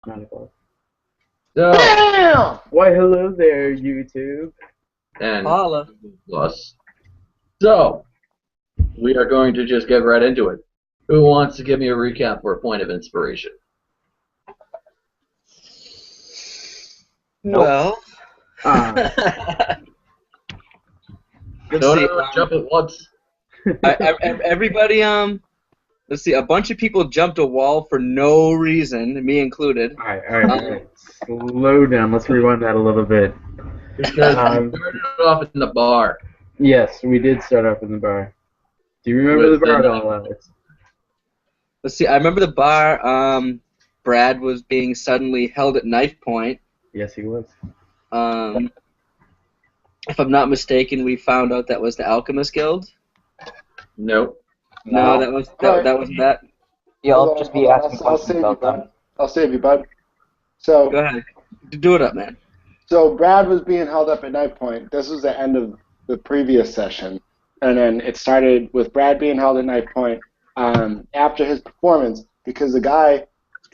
9 o'clock. So, Bam! Why, hello there, YouTube. and Holla. plus. So, we are going to just get right into it. Who wants to give me a recap for a point of inspiration? Nope. Well, let's No, see. jump at once. Everybody, let's see. A bunch of people jumped a wall for no reason, me included. Alright. Slow down. Let's rewind that a little bit. Because we started off in the bar. Yes, we did start off in the bar. Do you remember the bar at all, Alex? Let's see. I remember the bar. Brad was being suddenly held at knife point. Yes, he was. If I'm not mistaken, we found out that was the Alchemist Guild. Nope. No, that wasn't that. Yeah, I'll just be asking questions about that. I'll save you, bud. So, Go ahead. Do it up, man. So Brad was being held up at knife point. This was the end of the previous session. And then it started with Brad being held at knife point after his performance because the guy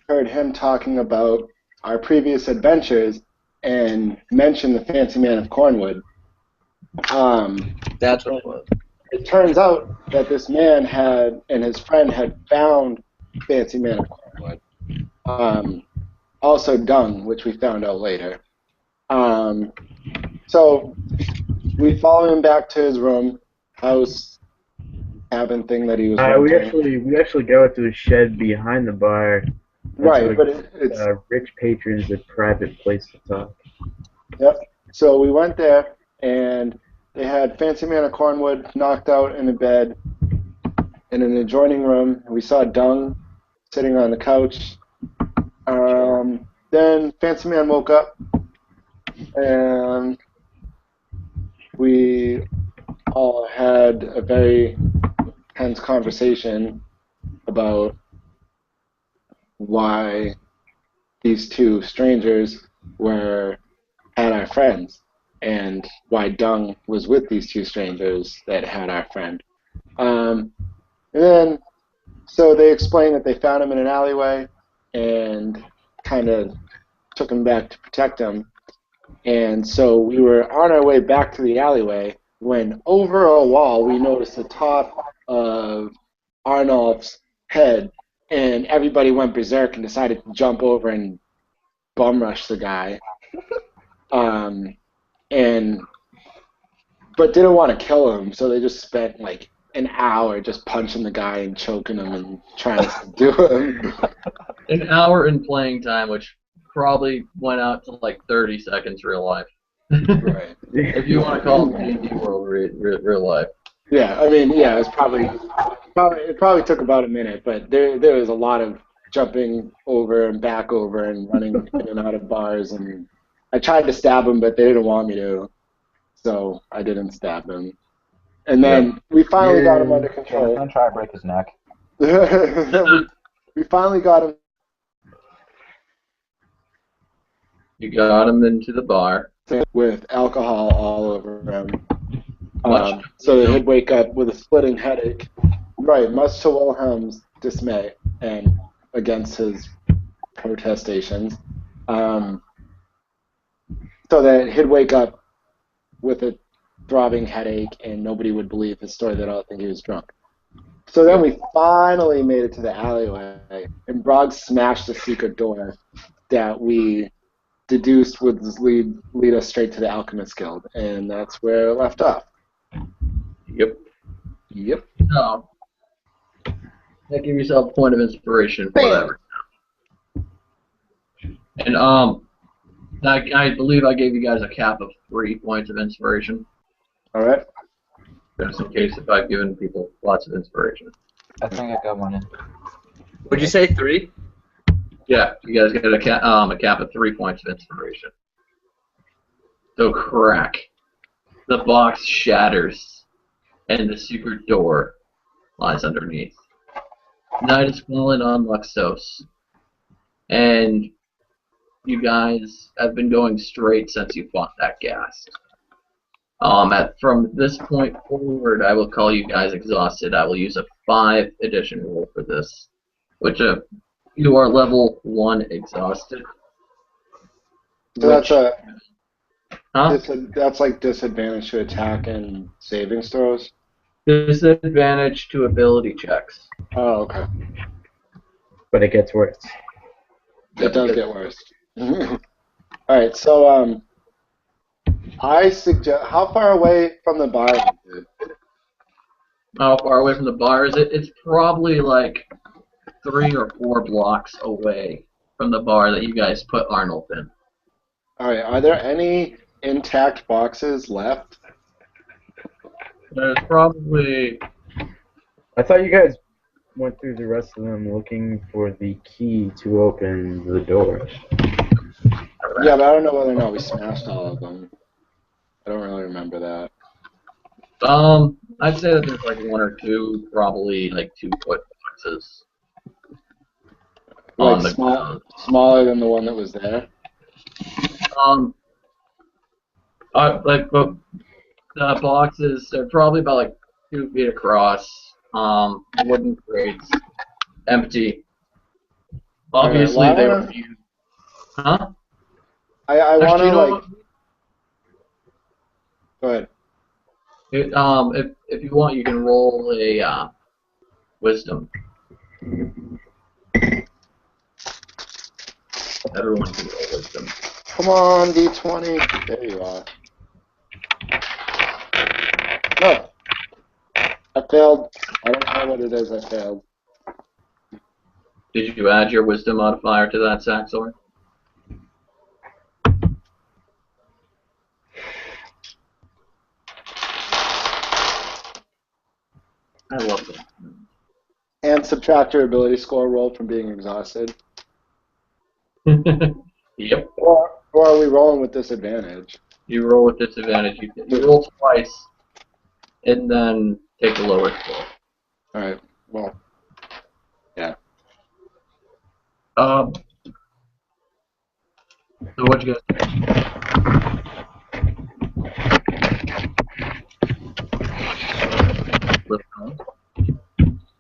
heard him talking about our previous adventures and mentioned the Fancy Man of Cornwood. That's what it was. It turns out that this man and his friend had found Fancy Man of Cornwood. Also Dung, which we found out later. So we follow him back to his room, house, cabin thing that he was renting. We actually go out to a shed behind the bar. Right, but it's rich patrons a private place to talk. Yep. So we went there, and they had Fancy Man of Cornwood knocked out in a bed in an adjoining room. We saw Dung sitting on the couch. Then Fancy Man woke up, and we all had a very tense conversation about why these two strangers had our friends, and why Dung was with these two strangers that had our friend. And then, so they explained that they found him in an alleyway and kind of took him back to protect him. And so we were on our way back to the alleyway when over a wall we noticed the top of Arnulf's head, and everybody went berserk and decided to jump over and bum rush the guy. But didn't want to kill him, so they just spent like an hour just punching the guy and choking him and trying to subdue him. An hour in playing time, which probably went out to like 30 seconds real life. Right. If you want to call it D&D World real life. Yeah, I mean, yeah, it probably took about a minute, but there was a lot of jumping over and back over and running in and out of bars, and I tried to stab him, but they didn't want me to, so I didn't stab him. And then we finally got him under control. He's gonna try to break his neck. we finally got him. You got him into the bar. With alcohol all over him. So he'd wake up with a splitting headache. Right, much to Wilhelm's dismay and against his protestations. So that he'd wake up with a throbbing headache and nobody would believe his story. They'd all think he was drunk. So then we finally made it to the alleyway, and Brog smashed the secret door that we deduced would lead us straight to the Alchemist Guild, and that's where it left off. Yep. So, give yourself a point of inspiration, whatever. And I believe I gave you guys a cap of 3 points of inspiration. All right. Just in case if I've given people lots of inspiration. I think I got one in. Would you say 3? Yeah, you guys get a cap of 3 points of inspiration. So crack. The box shatters, and the secret door lies underneath. Night has fallen on Luxtos, and you guys have been going straight since you fought that ghast. From this point forward, I will call you guys exhausted. I will use a 5 edition roll for this, which You are level 1 exhausted. So that's Huh? that's like disadvantage to attack and saving throws. Disadvantage to ability checks. Oh, okay. But it gets worse. It does get worse. All right, so I suggest. How far away from the bar is it? How far away from the bar is it? It's probably like 3 or 4 blocks away from the bar that you guys put Arnold in. All right, are there any intact boxes left? There's probably... I thought you guys went through the rest of them looking for the key to open the door. Yeah, but I don't know whether or not we smashed all of them. I don't really remember that. I'd say that there's like 1 or 2, probably like 2-foot boxes. On Like the smaller than the one that was there? But the boxes are probably about like 2 feet across. Wooden crates, empty. Obviously, Alright, they well, were used. Huh? I want Actually, to you know like. what? Go ahead. If you want, you can roll a wisdom. Everyone can roll wisdom. Come on, D20. There you are. No. I failed. I don't know what it is. I failed. Did you add your wisdom modifier to that, Saxor? I love it. And subtract your ability score roll from being exhausted. Yep. Or are we rolling with disadvantage? You roll with disadvantage. You roll twice, and then take the lower score. Alright, well. Yeah. So what'd you guys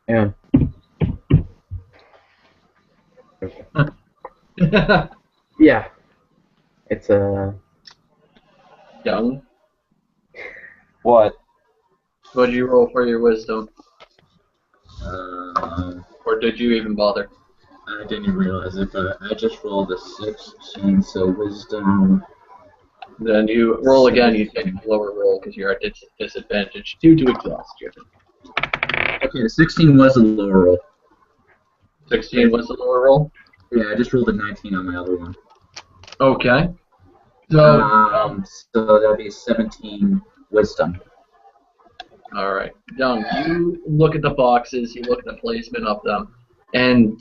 Yeah. do? Yeah. It's Young. What? What'd you roll for your wisdom? Uh, Or did you even bother? I didn't realize it, but I just rolled a 16, so wisdom. Then you roll again, you take a lower roll because you're at disadvantage due to exhaustion. Okay, 16 was a lower roll. 16 was the lower roll? Yeah, I just rolled a 19 on my other one. Okay. So, So that'd be 17 wisdom. alright. Young, you look at the boxes, you look at the placement of them, and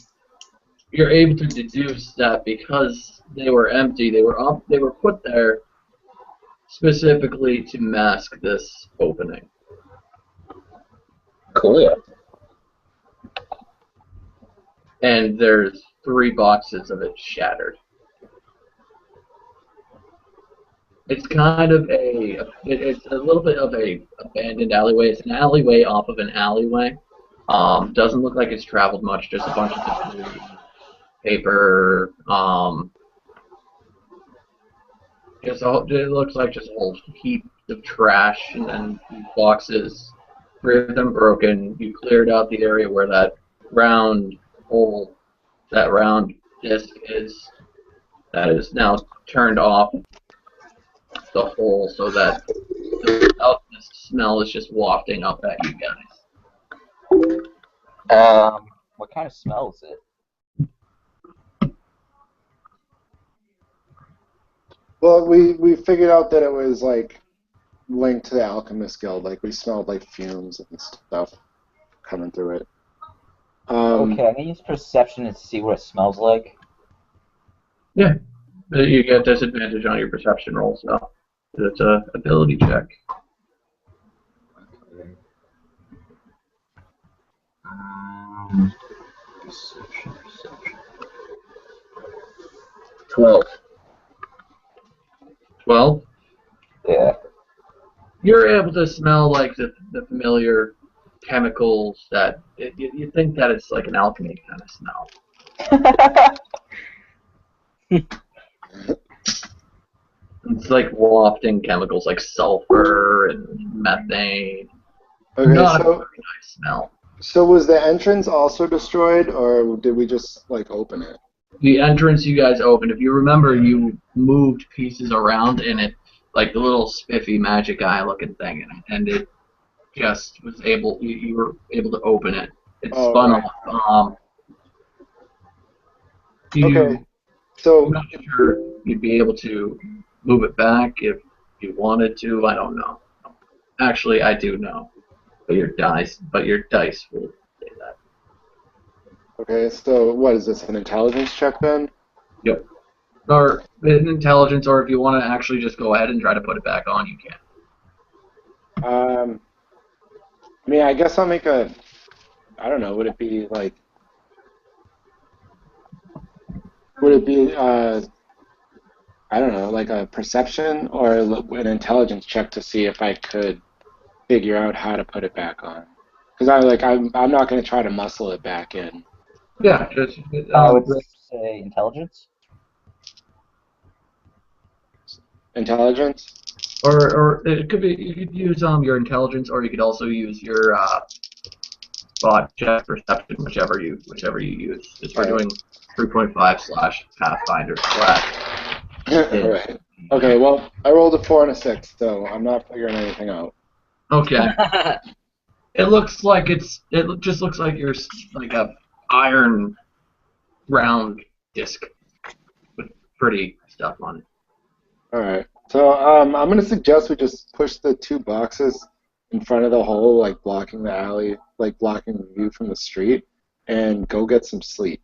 you're able to deduce that because they were empty, they were put there specifically to mask this opening. Cool. And there's 3 boxes of it shattered. It's kind of it's a little bit of a abandoned alleyway. It's an alleyway off of an alleyway. Doesn't look like it's traveled much. Just a bunch of debris, paper. It looks like just a whole heap of trash and boxes. 3 of them broken. You cleared out the area where that round hole, that round disc is. That is now turned off the hole so that the alchemist smell is just wafting up at you guys. What kind of smell is it? Well, we figured out that it was like linked to the Alchemist Guild. Like we smelled like fumes and stuff coming through it. Okay, I can use perception to see what it smells like. Yeah, you get disadvantage on your perception roll, so it's a ability check. Perception. 12. 12. Yeah. You're able to smell like the familiar chemicals that you think that it's like an alchemy kind of smell. It's like wafting chemicals like sulfur and methane. Okay, Not a very so nice smell. so was the entrance also destroyed, or did we just like open it? The entrance you guys opened, if you remember, you moved pieces around in it, like the little spiffy magic eye looking thing, and it just was able. You were able to open it. It Oh, spun right. off. Okay, I'm so not sure you'd be able to move it back if you wanted to. I don't know. Actually, I do know, but your dice will say that. okay, so what is this? An intelligence check then? Yep. Or an intelligence, or if you want to actually just go ahead and try to put it back on, you can. I mean, I guess I'll make a. I don't know. Would it be like? Would it be I don't know, like a perception or an intelligence check to see if I could figure out how to put it back on? Because I'm not going to try to muscle it back in. Yeah, just I would say intelligence. Intelligence? or it could be you could use your intelligence, or you could also use your spot check perception, whichever you use. Because we're Okay. doing 3.5/Pathfinder class. Right. Okay, well, I rolled a 4 and a 6, so I'm not figuring anything out. Okay. It looks like just looks like you're like a iron round disc with pretty stuff on it. All right. So I'm going to suggest we just push the 2 boxes in front of the hole, like blocking the alley, like blocking the view from the street, and go get some sleep.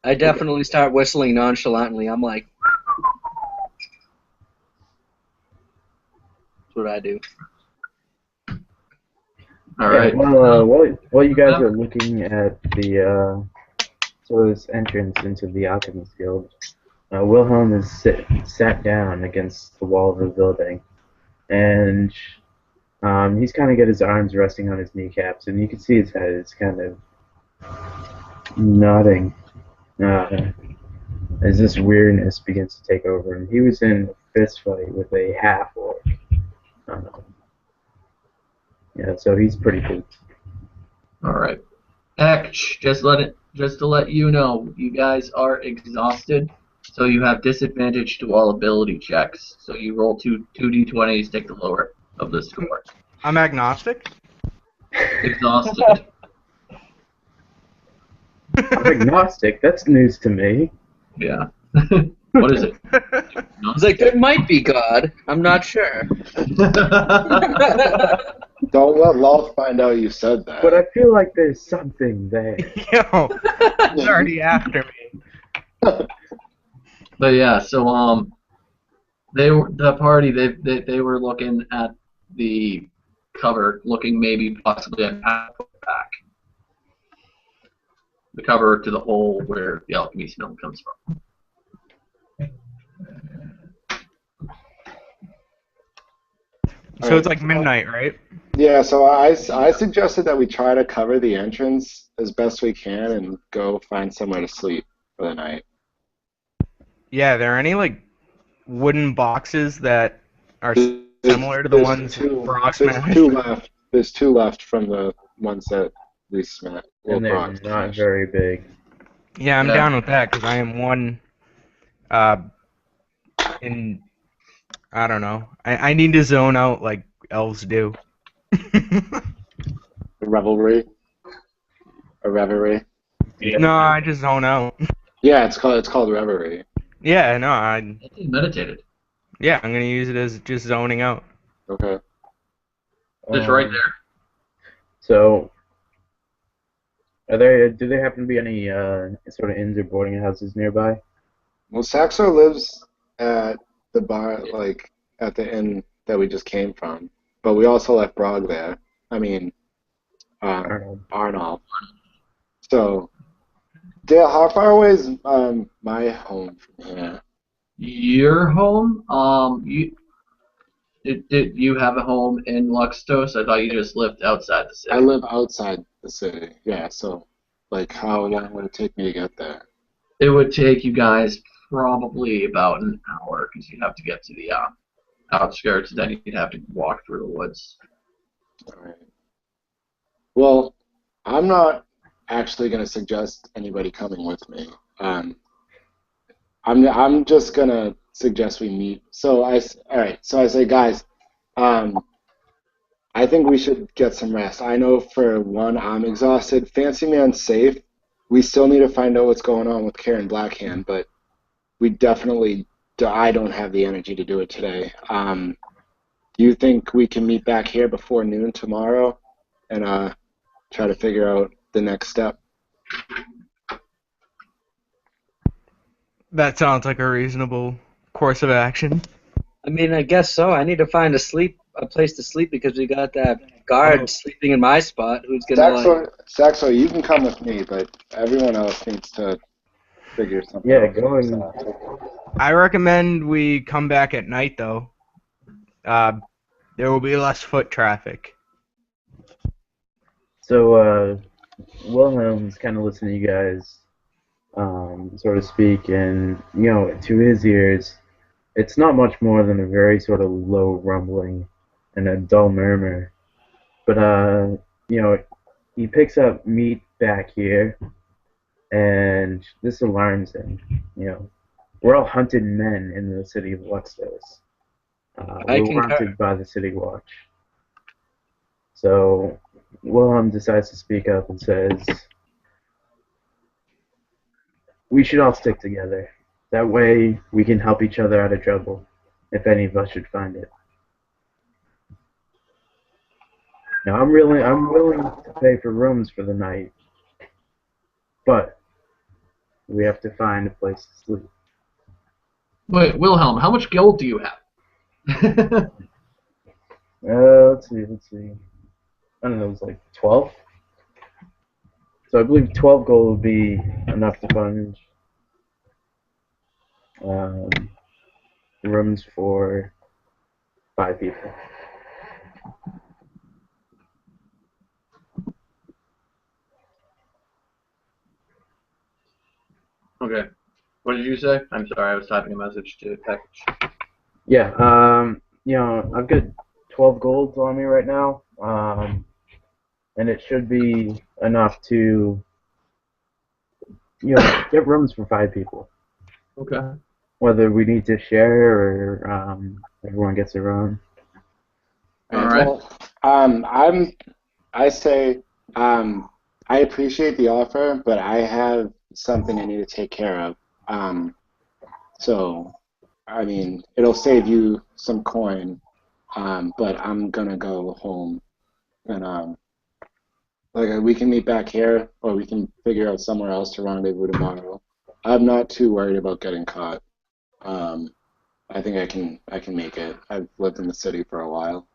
I definitely start whistling nonchalantly. I'm like, that's what I do. All right. While you guys are looking at the sort of this entrance into the Alchemist Guild, Wilhelm is sat down against the wall of the building, and he's kind of got his arms resting on his kneecaps, and you can see his head is kind of nodding as this weirdness begins to take over him. He was in a fist fight with a half-orc. Yeah, so he's pretty pooped. All right. X, just to let you know, you guys are exhausted, so you have disadvantage to all ability checks. So you roll two d20s, take the lower of the score. I'm agnostic. Exhausted. I'm agnostic. That's news to me. Yeah. What is it? It's like, there might be God. I'm not sure. Don't let Lolth find out you said that. But I feel like there's something there. Yo, he's already after me. But yeah, so they were looking at the cover, looking maybe possibly at back. The cover to the hole where the alchemy smell comes from. So it's like midnight, right? Yeah, so I suggested that we try to cover the entrance as best we can and go find somewhere to sleep for the night. Yeah, there are any like wooden boxes that are There's- similar to the there's ones two, Brock there's smashed? two left. There's 2 left from the ones that we smashed. And they're not very big. Yeah, I'm Yeah. down with that because I am one. In I don't know. I need to zone out like elves do. Revelry. A reverie. No, I just zone out. Yeah, it's called reverie. Yeah, no, I. Meditated. Yeah, I'm gonna use it as just zoning out. Okay. It's right there. So, do there happen to be any sort of inns or boarding houses nearby? Well, Saxo lives at the bar, like at the inn that we just came from, but we also left Brog there. I mean, Arnold. So, Dale, how far away is my home from here? Your home? Did you have a home in Luxtos? I thought you just lived outside the city. I live outside the city. Yeah, so Like, how long would it take me to get there? It would take you guys probably about an hour because you'd have to get to the outskirts, then you'd have to walk through the woods. All right. Well, I'm not actually going to suggest anybody coming with me. I'm just going to suggest we meet. All right. So I say, guys, I think we should get some rest. I know for one, I'm exhausted. Fancy Man's safe. We still need to find out what's going on with Karen Blackhand, but we definitely, I don't have the energy to do it today. Do you think we can meet back here before noon tomorrow and try to figure out the next step? That sounds like a reasonable course of action. I mean, I guess so. I need to find a place to sleep because we got that guard sleeping in my spot who's gonna Saxo, you can come with me, but everyone else needs to figure something out. Yeah, go and... I recommend we come back at night, though. There will be less foot traffic. So, Wilhelm's kind of listening to you guys, sort of speak, and, to his ears, it's not much more than a very sort of low rumbling and a dull murmur. But, he picks up meat back here, and this alarms him. We're all hunted men in the city of Luxtos. We're wanted by the City Watch. So Wilhelm decides to speak up and says, we should all stick together. That way we can help each other out of trouble, if any of us should find it. Now I'm willing to pay for rooms for the night, but we have to find a place to sleep. Wait, Wilhelm, how much gold do you have? Let's see. I don't know, it was like 12? So I believe 12 gold would be enough to fund rooms for 5 people. Okay. What did you say? I'm sorry, I was typing a message to package. Yeah, I've got 12 golds on me right now, and it should be enough to, get rooms for 5 people. Okay. Whether we need to share or everyone gets their own. All right. Well, I appreciate the offer, but I have something I need to take care of. So, I mean, it'll save you some coin, but I'm gonna go home, and we can meet back here, or we can figure out somewhere else to rendezvous tomorrow. I'm not too worried about getting caught. I think I can make it. I've lived in the city for a while.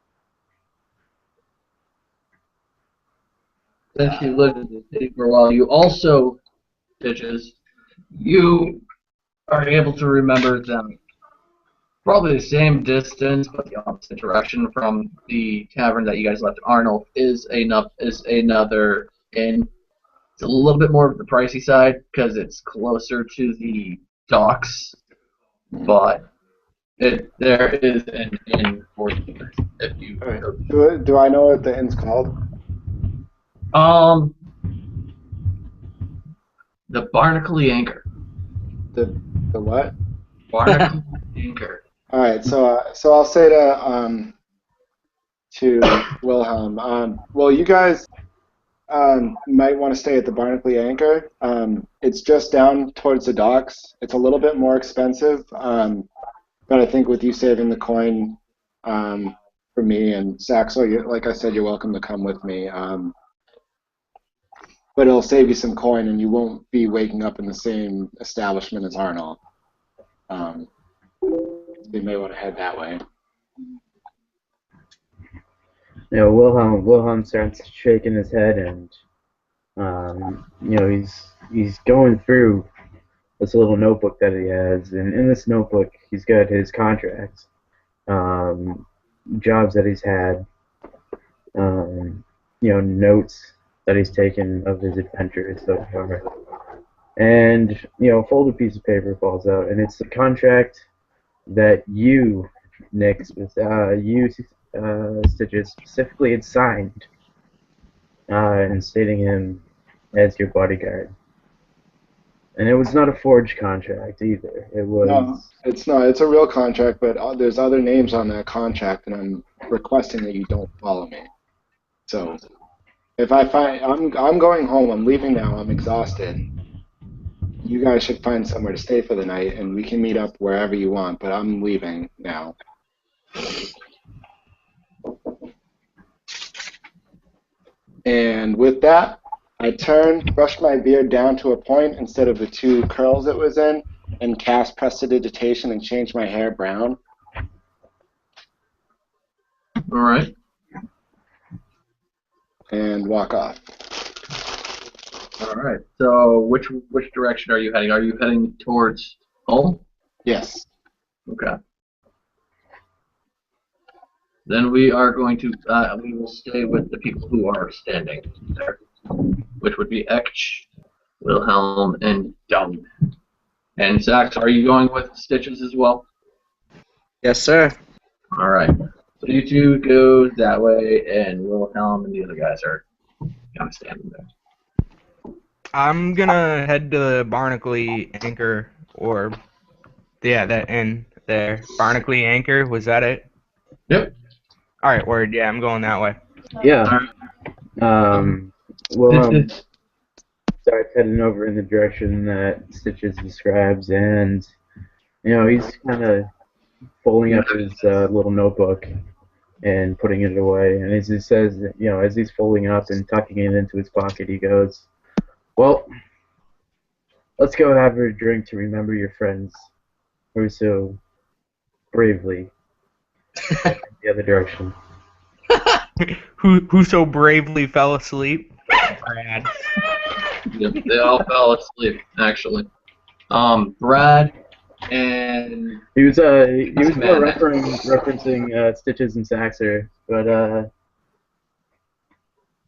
Since you lived in the city for a while, you also, bitches, you are able to remember them probably the same distance, but the opposite direction from the tavern that you guys left in Arnold is another inn. It's a little bit more of the pricey side because it's closer to the docks, but there is an inn for you if you. All right. Do I know what the inn's called? The Barnacle Anchor. The what? Barnacle Anchor. All right, so I'll say to Wilhelm, well, you guys might want to stay at the Barnacle Anchor. It's just down towards the docks. It's a little bit more expensive, but I think with you saving the coin for me and Saxo, like I said, you're welcome to come with me. But it'll save you some coin, and you won't be waking up in the same establishment as Arnold. You may want to head that way. Wilhelm starts shaking his head, and he's going through this little notebook that he has, and in this notebook he's got his contracts, jobs that he's had, notes that he's taken of his adventures so far. And, a folded piece of paper falls out, and it's the contract that you, Nick, Stitches, specifically had signed, and stating him as your bodyguard. And it was not a forged contract either. It was. No, it's not. It's a real contract, but there's other names on that contract, and I'm requesting that you don't follow me. So, if I find I'm going home. I'm leaving now. I'm exhausted. You guys should find somewhere to stay for the night, and we can meet up wherever you want. But I'm leaving now. And with that, I turned, brushed my beard down to a point instead of the 2 curls it was in, and cast prestidigitation and changed my hair brown. All right. And walk off. All right. So which direction are you heading? Are you heading towards home? Yes. Okay. Then we are going to we will stay with the people who are standing there, which would be Ekch, Wilhelm, and Dung. And Sax, are you going with Stitches as well? Yes, sir. All right. So you two go that way, and Wilhelm and the other guys are kind of standing there. I'm gonna head to the Barnacle Anchor, or that inn there. Barnacle Anchor, was that it? Yep. All right, word. Yeah, I'm going that way. Yeah. Starts heading over in the direction that Stitches describes, and he's kind of folding up his little notebook and putting it away. And as he says, as he's folding it up and tucking it into his pocket, he goes, "Well, let's go have a drink to remember your friends who so bravely went the other direction." Who so bravely fell asleep? Brad. Yep, they all fell asleep, actually. Brad and he was more referencing Stitches and Saxer, but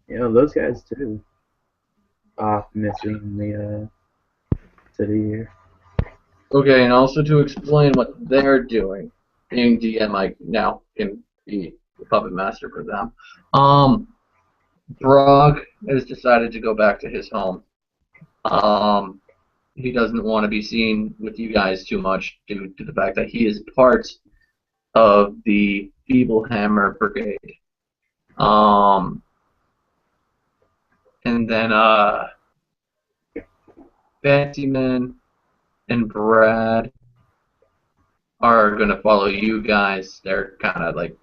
those guys too. Off missing the city here. Okay, and also to explain what they're doing, being DM, I now can be the puppet master for them. Brog has decided to go back to his home. He doesn't want to be seen with you guys too much due to the fact that he is part of the Feeble Hammer Brigade. And then Fancyman and Brad are going to follow you guys. They're kind of like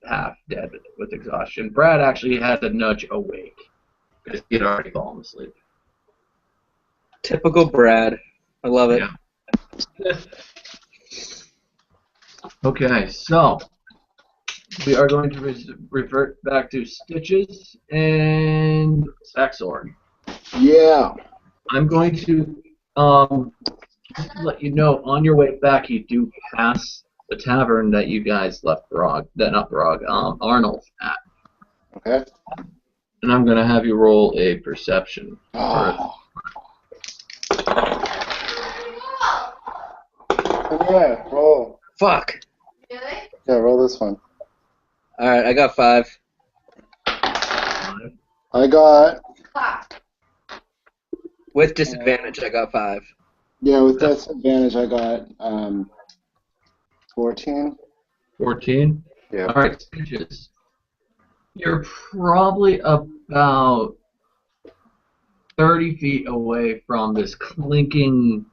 half dead with exhaustion. Brad actually had to nudge awake because he had already fallen asleep. Typical Brad. I love it. Yeah. Okay, so we are going to revert back to Stitches and Saxor. Yeah. I'm going to let you know on your way back you do pass the tavern that you guys left Arnold at. Okay. And I'm going to have you roll a perception. Oh. Yeah, roll. Fuck. Really? Yeah, roll this one. Alright, I got 5. I got... With disadvantage, I got 5. Yeah, with disadvantage, I got 14. 14? Yeah. All right, Stitches. You're probably about 30 feet away from this clinking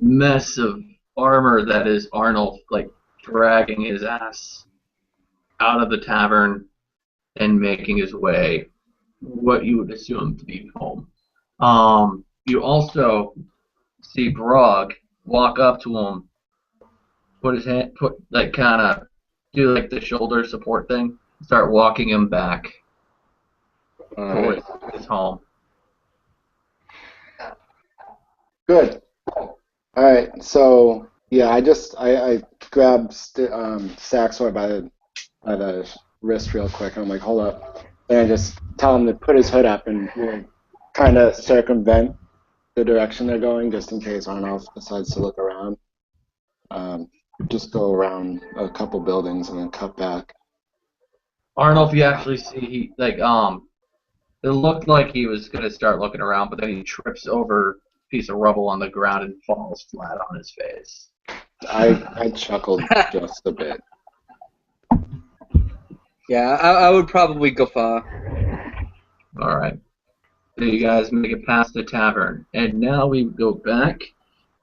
mess of armor that is Arnold, like, dragging his ass out of the tavern and making his way what you would assume to be home. You also see Brog walk up to him, put his hand, kind of do like the shoulder support thing, start walking him back towards his home. Good. All right. So yeah, I grabbed Saxor by the wrist real quick, and I'm like, hold up. And I just tell him to put his hood up and we'll kind of circumvent the direction they're going, just in case Arnulf decides to look around. Just go around a couple buildings and then cut back. Arnulf, you actually see it looked like he was gonna start looking around, but then he trips over a piece of rubble on the ground and falls flat on his face. I chuckled just a bit. Yeah, I would probably guffaw. All right. So you guys make it past the tavern, and now we go back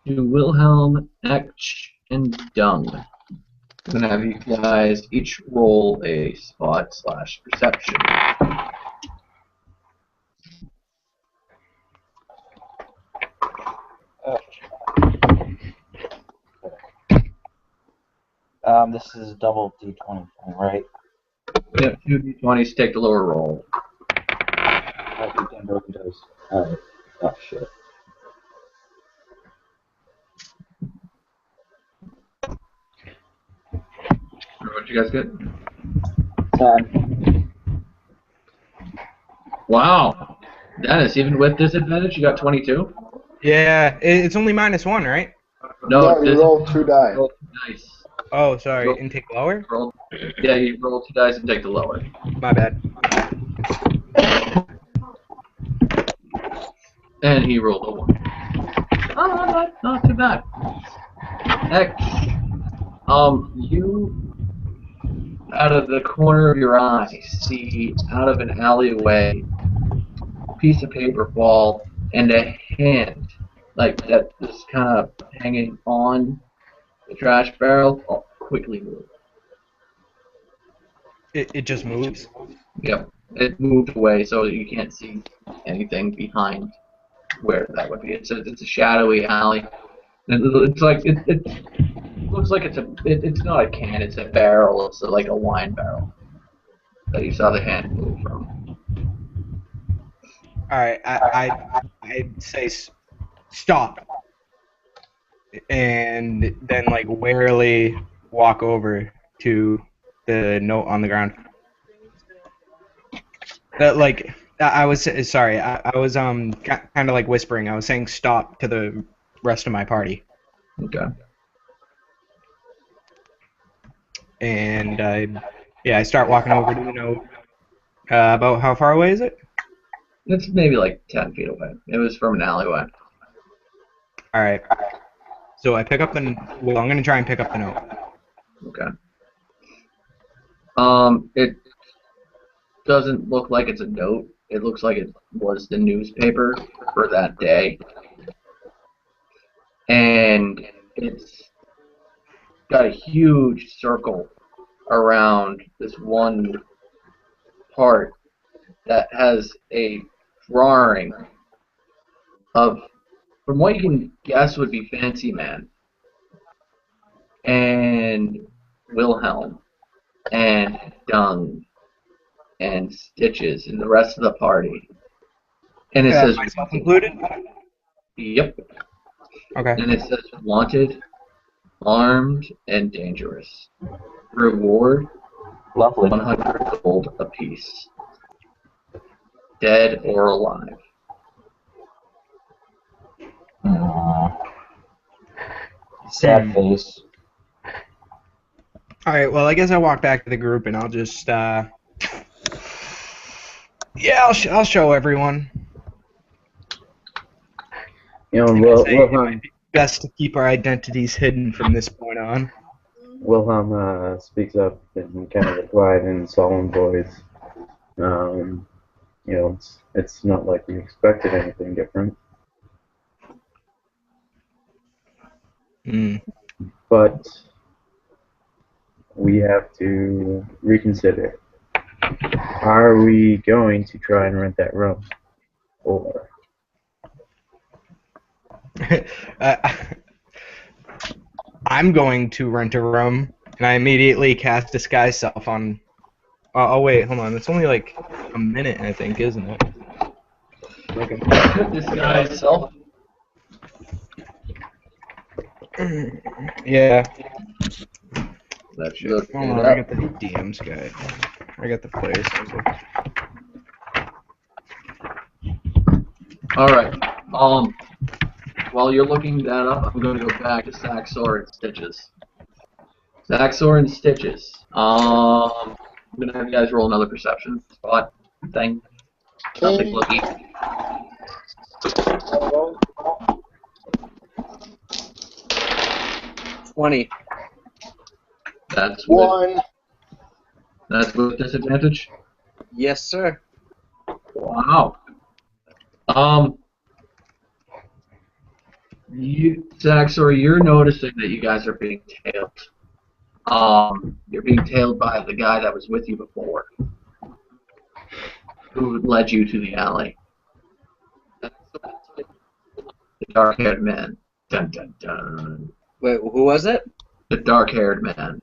to Wilhelm, Ekch, and Dung. I'm gonna have you guys each roll a spot/perception. This is double D20, right? Yep, 2 D20s, take the lower roll. D10 broken dice. Alright. Oh, shit. What'd you guys get? 10. Wow. Dennis, even with disadvantage, you got 22? Yeah, it's only -1, right? No, you roll 2 die. Roll 2 dice. Oh, sorry. And take lower? Yeah, you roll 2 dice and take the lower. My bad. And he rolled a 1. Oh, not too bad. Heck, you, out of the corner of your eye, see out of an alleyway a piece of paper fall and a hand, like that is kind of hanging on the trash barrel, quickly move. It just moves? Yep, it moved away so you can't see anything behind where that would be. It's a shadowy alley. It's like it looks like it's not a can. It's a barrel. It's like a wine barrel that you saw the hand move from. All right, I'd say stop, and then like warily walk over to the note on the ground. I was sorry. I was kind of like whispering. I was saying stop to the rest of my party. Okay. And I start walking over to the note. About how far away is it? It's maybe like 10 feet away. It was from an alleyway. All right. So I pick up the. Well, I'm gonna try and pick up the note. Okay. It doesn't look like it's a note. It looks like it was the newspaper for that day. And it's got a huge circle around this one part that has a drawing of, from what you can guess would be Fancy Man and Wilhelm and Dung and Stitches and the rest of the party. And it says, myself included? Yep. Okay. And it says wanted, armed, and dangerous. Reward, Lovely. 100 gold apiece. Dead or alive. Sad face. All right. Well, I guess I'll walk back to the group and I'll just. I'll show everyone. You know, It might be best to keep our identities hidden from this point on. Wilhelm speaks up in kind of a quiet and solemn voice. You know, it's not like we expected anything different. But we have to reconsider. Are we going to try and rent that room? Or... I'm going to rent a room, and I immediately cast Disguise Self on... Oh, wait, hold on. It's only like a minute, I think, isn't it? Disguise Self? Yeah. That should Hold on, I got the DM's guide. I got the players. All right. While you're looking that up, I'm going to go back to Saxor and Stitches. Saxor and Stitches. I'm going to have you guys roll another perception spot thing. Something looky. 20. That's One. That's with disadvantage? Yes, sir. Wow. Saxor, you're noticing that you guys are being tailed. You're being tailed by the guy that was with you before, who led you to the alley. The dark-haired man. Dun dun dun. Wait, who was it? The dark-haired man.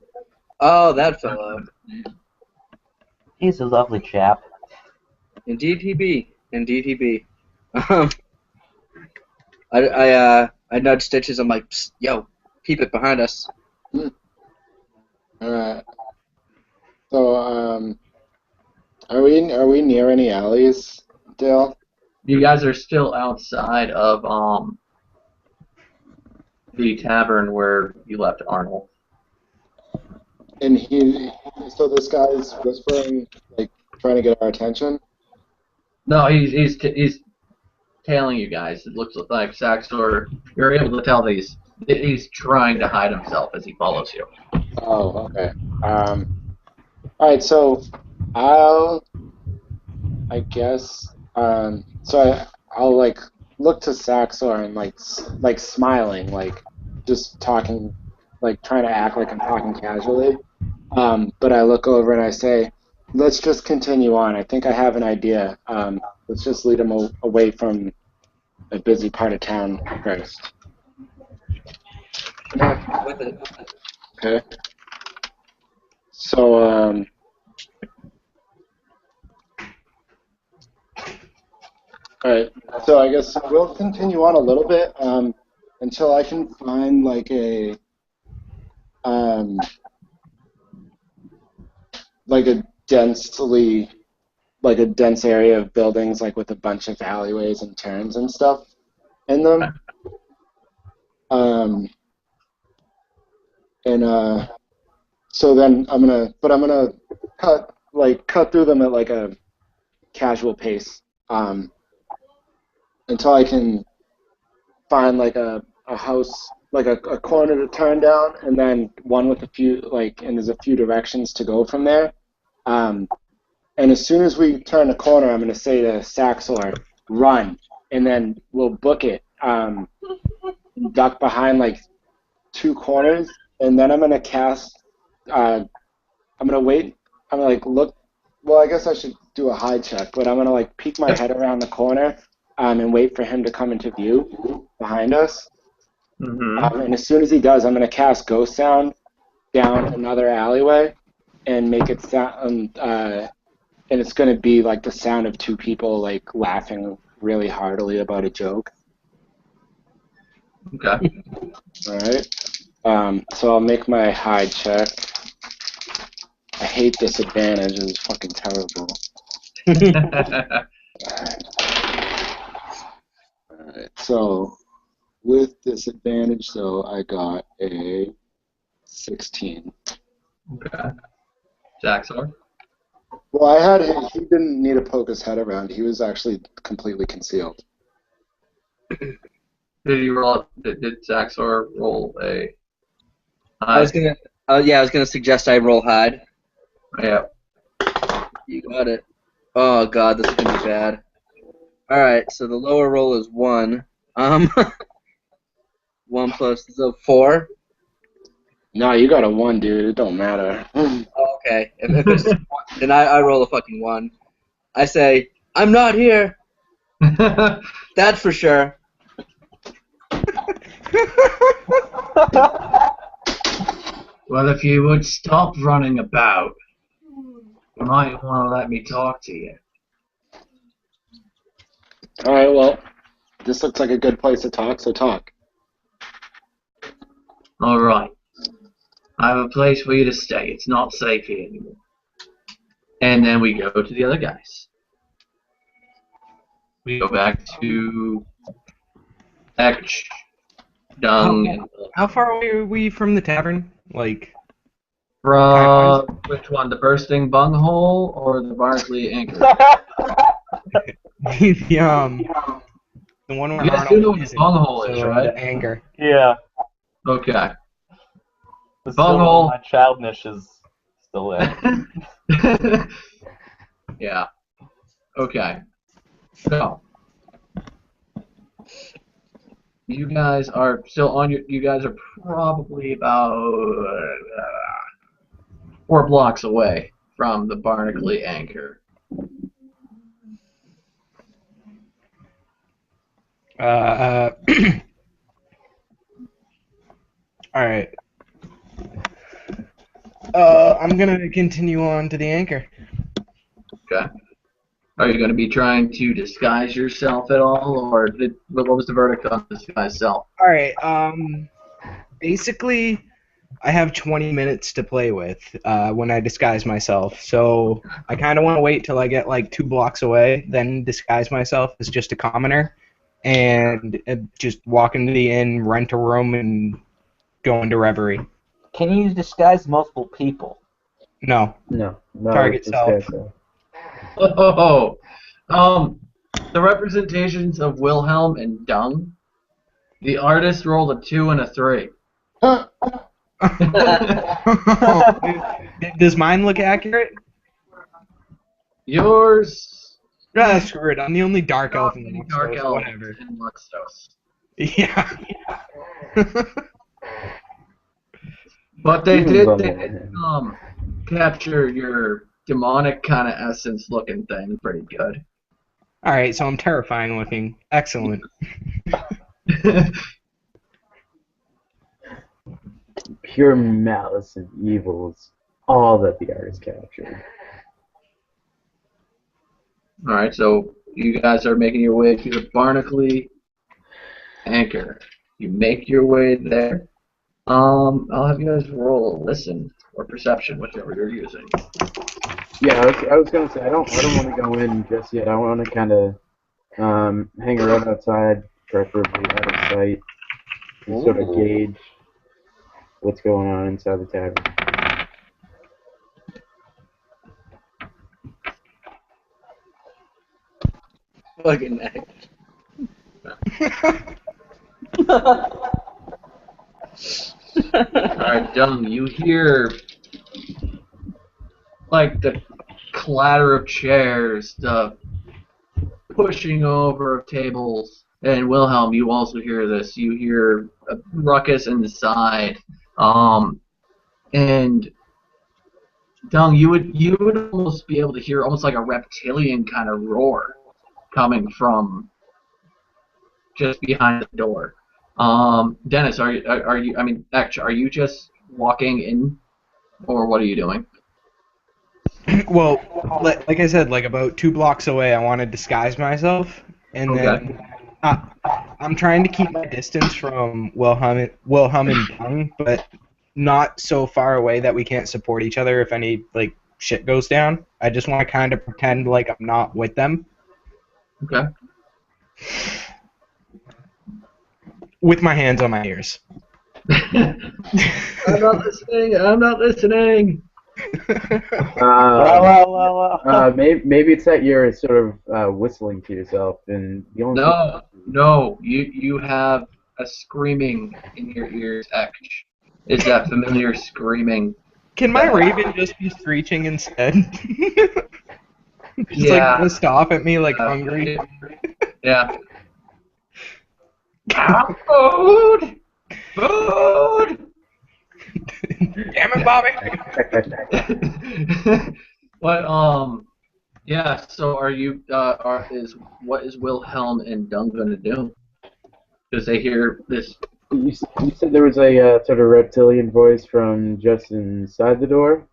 Oh, that fellow. He's a lovely chap. Indeed he be. Indeed he be. I nudge Stitches. I'm like, psst, yo, keep it behind us. Alright. So, are we near any alleys, Dale? You guys are still outside of the tavern where you left Arnold. And so this guy's whispering, like, trying to get our attention? No, he's tailing you guys. It looks like Saxor. You're able to tell that he's trying to hide himself as he follows you. Oh, okay. Alright, so I'll like look to Saxor and like smiling, like just talking, like trying to act like I'm talking casually. But I look over and I say, let's just continue on. I think I have an idea. Let's just lead him away from a busy part of town first. With it. Okay. So, alright, so I guess we'll continue on a little bit, until I can find like a dense area of buildings, like with a bunch of alleyways and turns and stuff in them. So then I'm gonna cut through them at like a casual pace, until I can find like a house, like a corner to turn down, and then one with a few, and there's a few directions to go from there. And as soon as we turn a corner, I'm gonna say to Saxor, run, and then we'll book it, duck behind like two corners, and then I'm gonna cast. I'm gonna wait. I'm gonna like look. Well, I guess I should do a hide check, but I'm gonna like peek my head around the corner, and wait for him to come into view behind us. Mm-hmm. And as soon as he does, I'm gonna cast Ghost Sound down another alleyway, and make it sound. And it's gonna be like the sound of two people like laughing really heartily about a joke. Okay. All right. So I'll make my hide check. I hate disadvantage. It's fucking terrible. Alright, so with disadvantage, though, I got a 16. Okay. Saxor? Well, he didn't need to poke his head around. He was actually completely concealed. Did you roll? Did Saxor roll a? I was gonna suggest I roll hide. Yeah. You got it. Oh god, this is gonna be bad. All right, so the lower roll is 1. 1 plus, so 4. No, you got a 1, dude. It don't matter. Okay, if it's then I roll a fucking 1. I say, I'm not here. That's for sure. Well, if you would stop running about, you might want to let me talk to you. All right, well, this looks like a good place to talk, so talk. All right. I have a place for you to stay. It's not safe here anymore. And then we go to the other guys. We go back to Ekch, Dung, and How far away are we from the tavern? Like, from which one? The bursting bunghole or the Barnsley anchor? the one where You guys Arnold do know what the isn't, bunghole is, so right? the anchor. Yeah. Okay. The Bunghole. my childness is still there. Yeah. Okay. So you guys are still on your. You guys are probably about 4 blocks away from the Barnacle anchor. All right. I'm gonna continue on to the anchor. Okay. Are you going to be trying to disguise yourself at all, or what was the verdict on disguise self? All right. Basically, I have 20 minutes to play with when I disguise myself. So I kind of want to wait till I get like 2 blocks away, then disguise myself as just a commoner, and just walk into the inn, rent a room, and go into reverie. Can you disguise multiple people? No. No. Target this self. guy's, Oh, the representations of Wilhelm and Dung. The artist rolled a 2 and a 3. Does mine look accurate? Yours. Screw it. I'm the only dark elf in the Dark Luxtos, elf whatever. in Luxtos. Yeah. But they Even did level, capture your demonic kind of essence looking thing pretty good. All right, so I'm terrifying looking. Excellent. Pure malice and evil is all that the artist captured. All right, so you guys are making your way to the Barnacle anchor. You make your way there. I'll have you guys roll listen or perception, whichever you're using. Yeah, I was gonna say I don't want to go in just yet. I want to kind of hang around outside, preferably out of sight, and sort of gauge what's going on inside the tavern. Fucking neck. Alright, Dung, you hear like the clatter of chairs, the pushing over of tables. And Wilhelm, you also hear this. You hear a ruckus inside. And Dung, you would almost be able to hear almost like a reptilian kind of roar coming from just behind the door. Dennis, are you? I mean, actually, are you just walking in, or what are you doing? Well, like I said, like about 2 blocks away, I want to disguise myself, and then I'm trying to keep my distance from Wilhelm and Dung, but not so far away that we can't support each other if any like shit goes down. I just want to kind of pretend like I'm not with them. Okay. With my hands on my ears. I'm not listening. I'm not listening. Maybe it's that you're sort of whistling to yourself, and the only No. You have a screaming in your ears. Ekch. Is that familiar screaming? Can my raven just be screeching instead? Just like pissed off at me, like hungry. Yeah. Food! Food! Damn it, Bobby! But yeah. So are you? What is Wilhelm and Dung gonna do? Because they hear this. You said there was a sort of reptilian voice from just inside the door?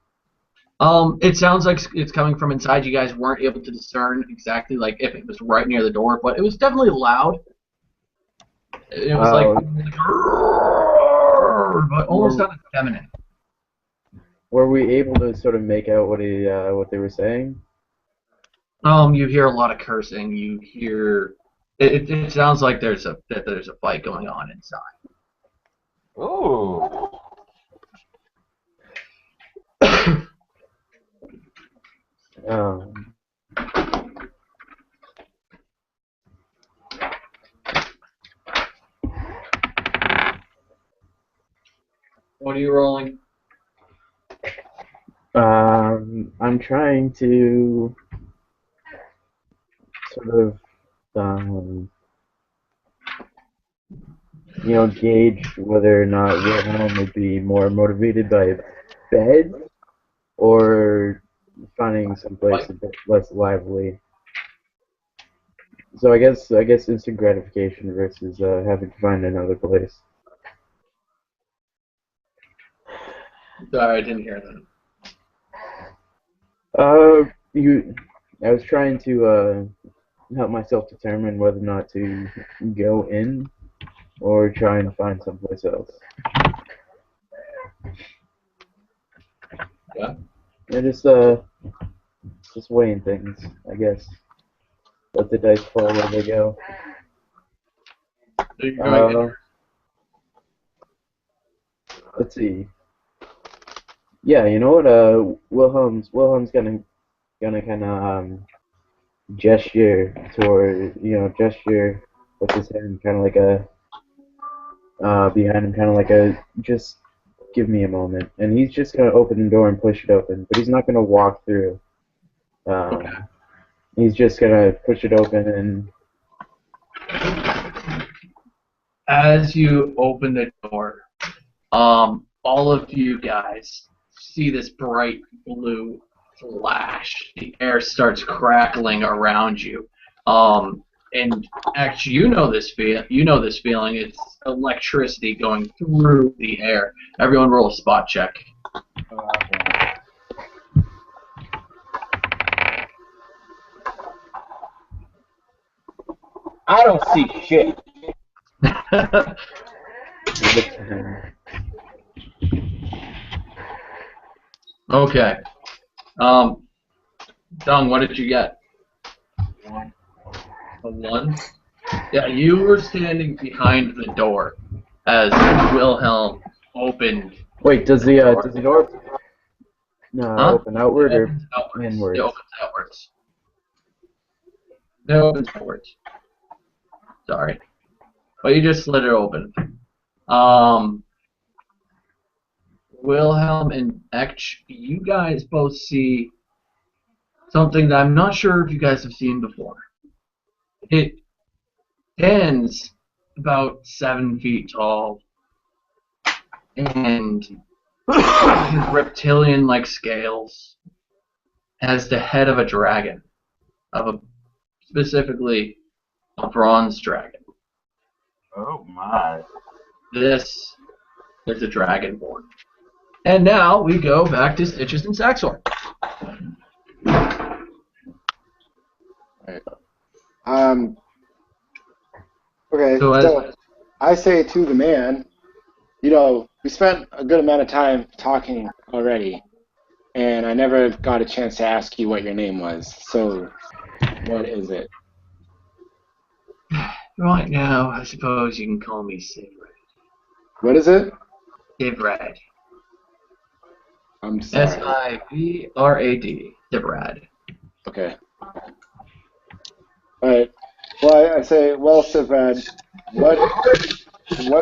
It sounds like it's coming from inside. You guys weren't able to discern exactly like if it was right near the door, but it was definitely loud. It was but almost sounded feminine. Were we able to sort of make out what they were saying? You hear a lot of cursing. You hear it sounds like there's a fight going on inside. Ooh. Um, What are you rolling? I'm trying to sort of, gauge whether or not Wilhelm would be more motivated by bed or finding someplace a bit less lively. So I guess instant gratification versus having to find another place. Sorry, I didn't hear that. I was trying to help myself determine whether or not to go in or try and find someplace else. Yeah. Yeah, just weighing things, I guess. Let the dice fall where they go. So you're going Let's see. Yeah, you know what? Wilhelm's gonna kind of gesture gesture with his hand, kind of like a behind him, kind of like a just give me a moment, and he's just gonna open the door and push it open, but he's not gonna walk through. Okay. He's just gonna push it open and. As you open the door, all of you guys see this bright blue flash. The air starts crackling around you. And actually, you know this feeling. It's electricity going through the air. Everyone, roll a spot check. I don't see shit. Okay. Dung, what did you get? A 1? Yeah, you were standing behind the door as Wilhelm opened. Wait, does the door open outward or inward? It opens outwards. It opens outwards. Sorry. But you just slid it open. Wilhelm and Ekch, you guys both see something that I'm not sure if you guys have seen before. It ends about 7 feet tall and reptilian-like scales, has the head of a dragon, specifically a bronze dragon. Oh my. This is a dragonborn. And now we go back to Stitches and Saxor. Okay, so I say to the man, we spent a good amount of time talking already, and I never got a chance to ask you what your name was. So, what is it? Right now, I suppose you can call me Sivrad. What is it? Sivrad. I'm sorry. Sivrad. Sivrad. Okay. Alright. Well, I say, well, Sivrad, what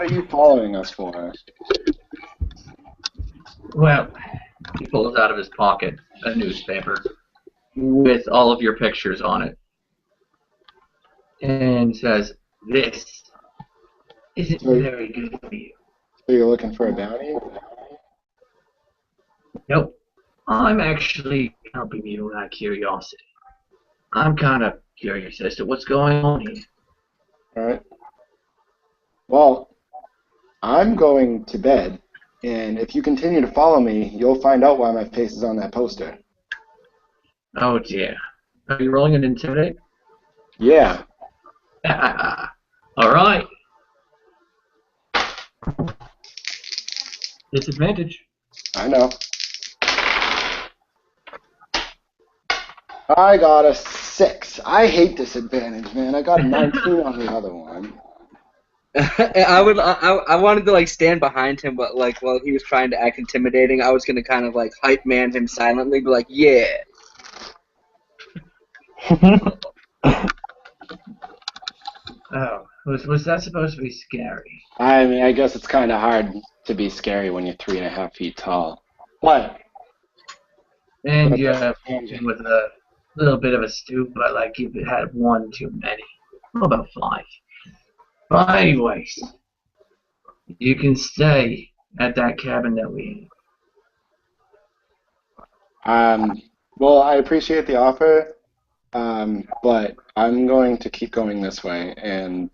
are you following us for? Well, he pulls out of his pocket a newspaper with all of your pictures on it and says, "This isn't very good for you." So you're looking for a bounty? Nope. I'm actually helping you out of curiosity. I'm kind of curious as to what's going on here. Alright. Well, I'm going to bed, and if you continue to follow me, you'll find out why my face is on that poster. Oh dear. Are you rolling an intimidate? Yeah. Alright. Disadvantage. I know. I got a 6. I hate disadvantage, man. I got 19 on the other one. I wanted to like stand behind him, but like while he was trying to act intimidating, I was gonna kind of like hype man him silently, be like, yeah. Oh, was that supposed to be scary? I mean, I guess it's kind of hard to be scary when you're 3.5 feet tall. What? And yeah, with a little bit of a stoop, but like you had one too many. What about 5? But anyways, you can stay at that cabin that we Well, I appreciate the offer, but I'm going to keep going this way, and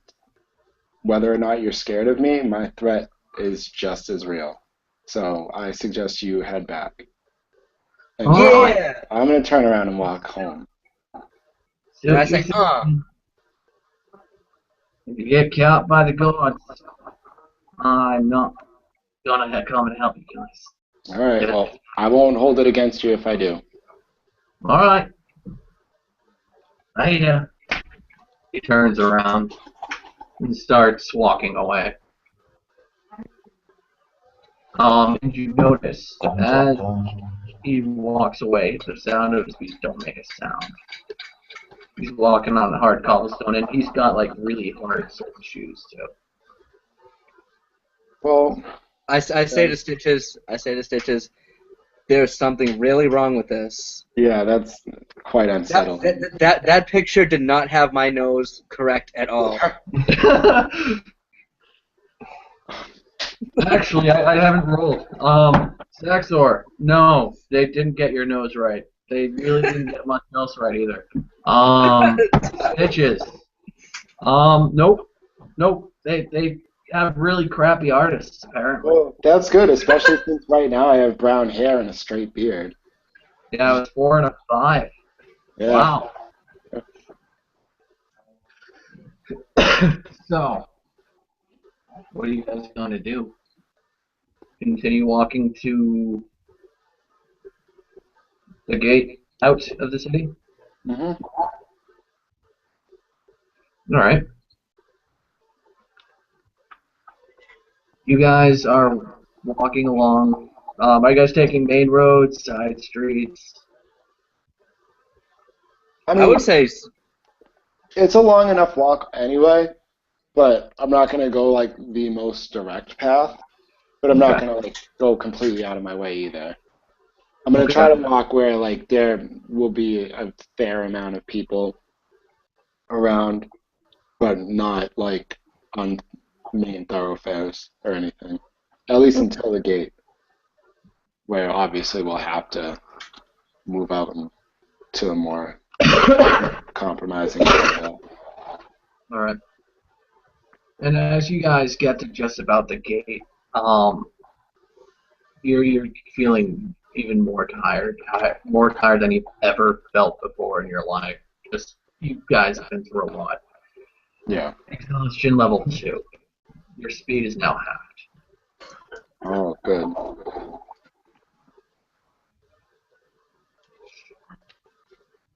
whether or not you're scared of me, my threat is just as real. So I suggest you head back. And Yeah. I'm going to turn around and walk home. And I say, If you get caught by the guards, I'm not gonna come and help you guys. All right, well, I won't hold it against you if I do. All right. He turns around and starts walking away. And you notice as he walks away, the sound of his feet don't make a sound. He's walking on hard cobblestone, and he's got like really hard certain shoes too. Well, I say to Stitches, there's something really wrong with this. yeah, that's quite unsettling. That picture did not have my nose correct at all. Actually, I haven't rolled. Saxor, no, they didn't get your nose right. They really didn't get much else right either. Stitches. Nope. They have really crappy artists, apparently. Well, that's good, especially since right now I have brown hair and a straight beard. Yeah, it was 4 and a 5. Yeah. Wow. So, what are you guys going to do? Continue walking to the gate out of the city? Mm-hmm. All right. You guys are walking along. Are you guys taking main roads, side streets? I would say it's a long enough walk anyway, but I'm not going to go like the most direct path, but I'm not going to like go completely out of my way either. I'm going to try to walk where like there will be a fair amount of people around, but not like on main thoroughfares or anything. At least until the gate, where obviously we'll have to move out to a more compromising area. All right. And as you guys get to just about the gate, you're feeling even more tired than you've ever felt before in your life. Just you guys have been through a lot. Yeah. Exhaustion level 2. Your speed is now halved. Oh, good.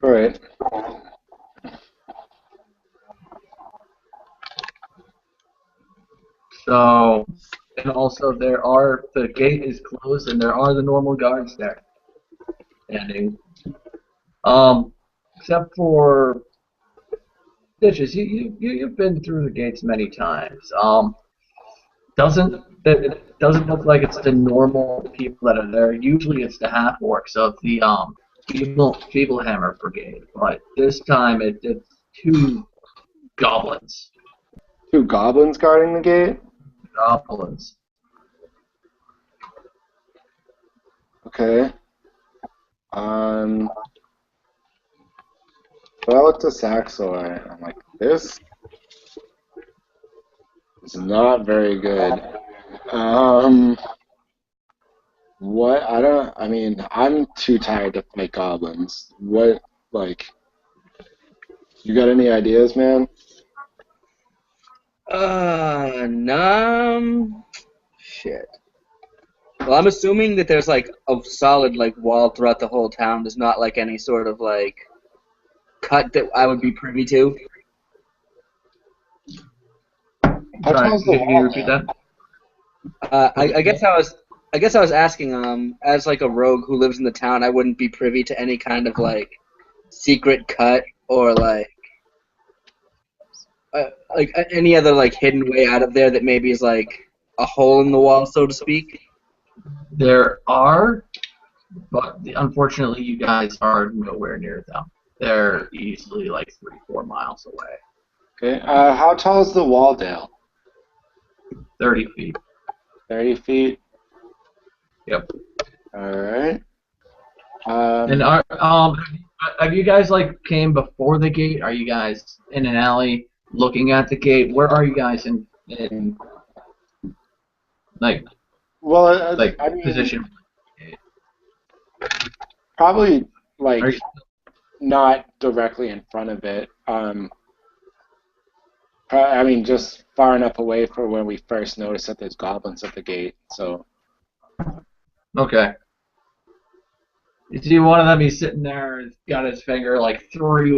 All right. So, and also the gate is closed and there are the normal guards there. Standing. Except for Stitches, you've been through the gates many times. It doesn't look like it's the normal people that are there. Usually it's the half orcs of the Feeble Hammer Brigade, but this time it's 2 goblins. 2 goblins guarding the gate? Goblins. Okay. So I looked to Saxor and I'm like, this is not very good. What? I mean, I'm too tired to fight goblins. What, like, you got any ideas, man? Shit. Well, I'm assuming that there's like a solid like wall throughout the whole town. There's not like any sort of like cut that I would be privy to? Sorry, can you repeat that? I guess I was asking, as like a rogue who lives in the town, I wouldn't be privy to any kind of like secret cut or like any other like hidden way out of there that maybe is like a hole in the wall, so to speak. There are, but unfortunately, you guys are nowhere near them. They're easily like 3-4 miles away. Okay. How tall is the wall, Dale? 30 feet. 30 feet. Yep. All right. And have you guys like came before the gate? Are you guys in an alley looking at the gate? Where are you guys in like I mean, position? probably like Are you- not directly in front of it. I mean, just far enough away for when we first noticed that there's goblins at the gate. So. Okay. You see one of them, he's sitting there, he's got his finger like three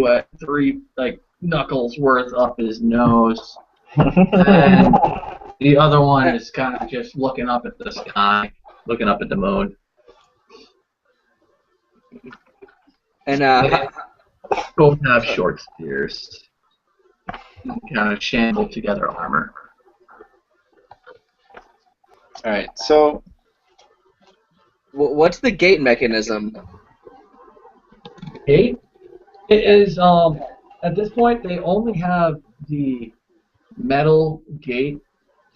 like knuckles worth up his nose. And the other one is kind of just looking up at the sky, looking up at the moon. And They both have short spears. Kind of shambled together armor. All right. So. what's the gate mechanism? Gate? It is at this point they only have the metal gate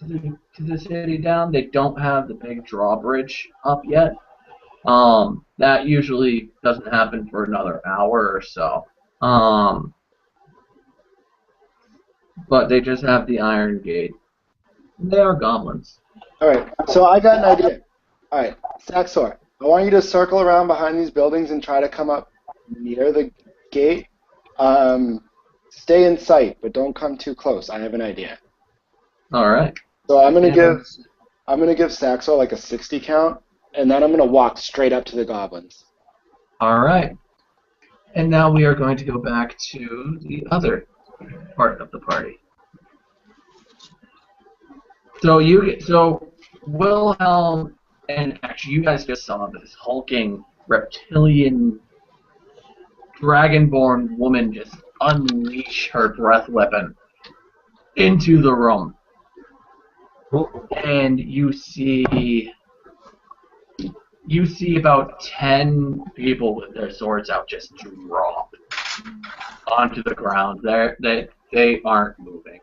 to the city down. They don't have the big drawbridge up yet. That usually doesn't happen for another hour or so. But they just have the iron gate. They are goblins. All right. So I got an idea. All right, Saxor, I want you to circle around behind these buildings and try to come up near the gate. Stay in sight, but don't come too close. I have an idea. All right. So I'm gonna give Saxor like a 60 count, and then I'm gonna walk straight up to the goblins. All right. And now we are going to go back to the other part of the party. So Wilhelm and actually you guys just saw this hulking reptilian dragonborn woman just unleash her breath weapon into the room. And you see about 10 people with their swords out just drop onto the ground. They aren't moving.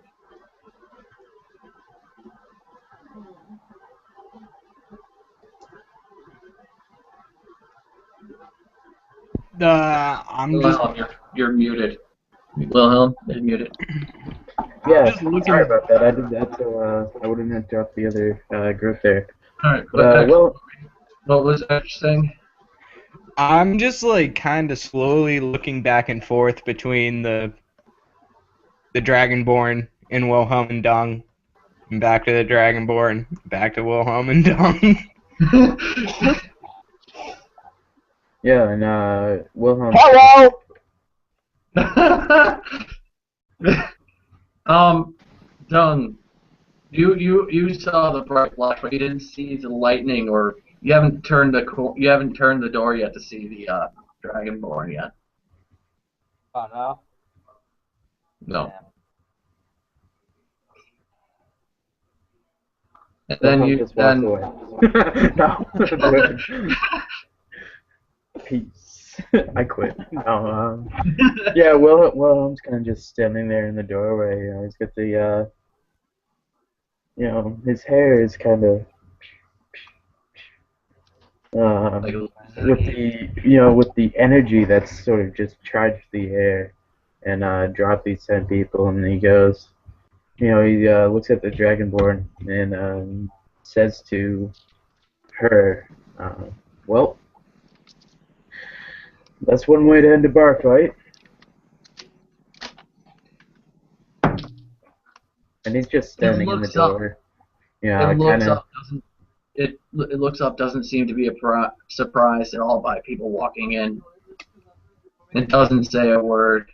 I'm just Wilhelm, you're muted. Wilhelm is muted. Yeah, just looking- sorry about that. I did that so I wouldn't interrupt the other group there. Alright, Well, what was that saying? I'm just like kind of slowly looking back and forth between the Dragonborn and Wilhelm and Dung, and back to the Dragonborn, back to Wilhelm and Dung. yeah, and Wilhelm. Hello. Dung, you saw the bright flash, but you didn't see the lightning, or you haven't turned the door yet to see the Dragonborn yet. Oh no. No. And then Wilhelm you just walks away. No. Peace. I quit. No, yeah, Wilhelm's kind of just standing there in the doorway. You know, he's got the, his hair is kind of, with the energy that's sort of just charged the air and dropped these 10 people, and he goes, he looks at the Dragonborn and says to her, well, that's one way to end a bar fight. And he's just standing in the door. Yeah, It looks up, doesn't seem to be surprised at all by people walking in. It doesn't say a word.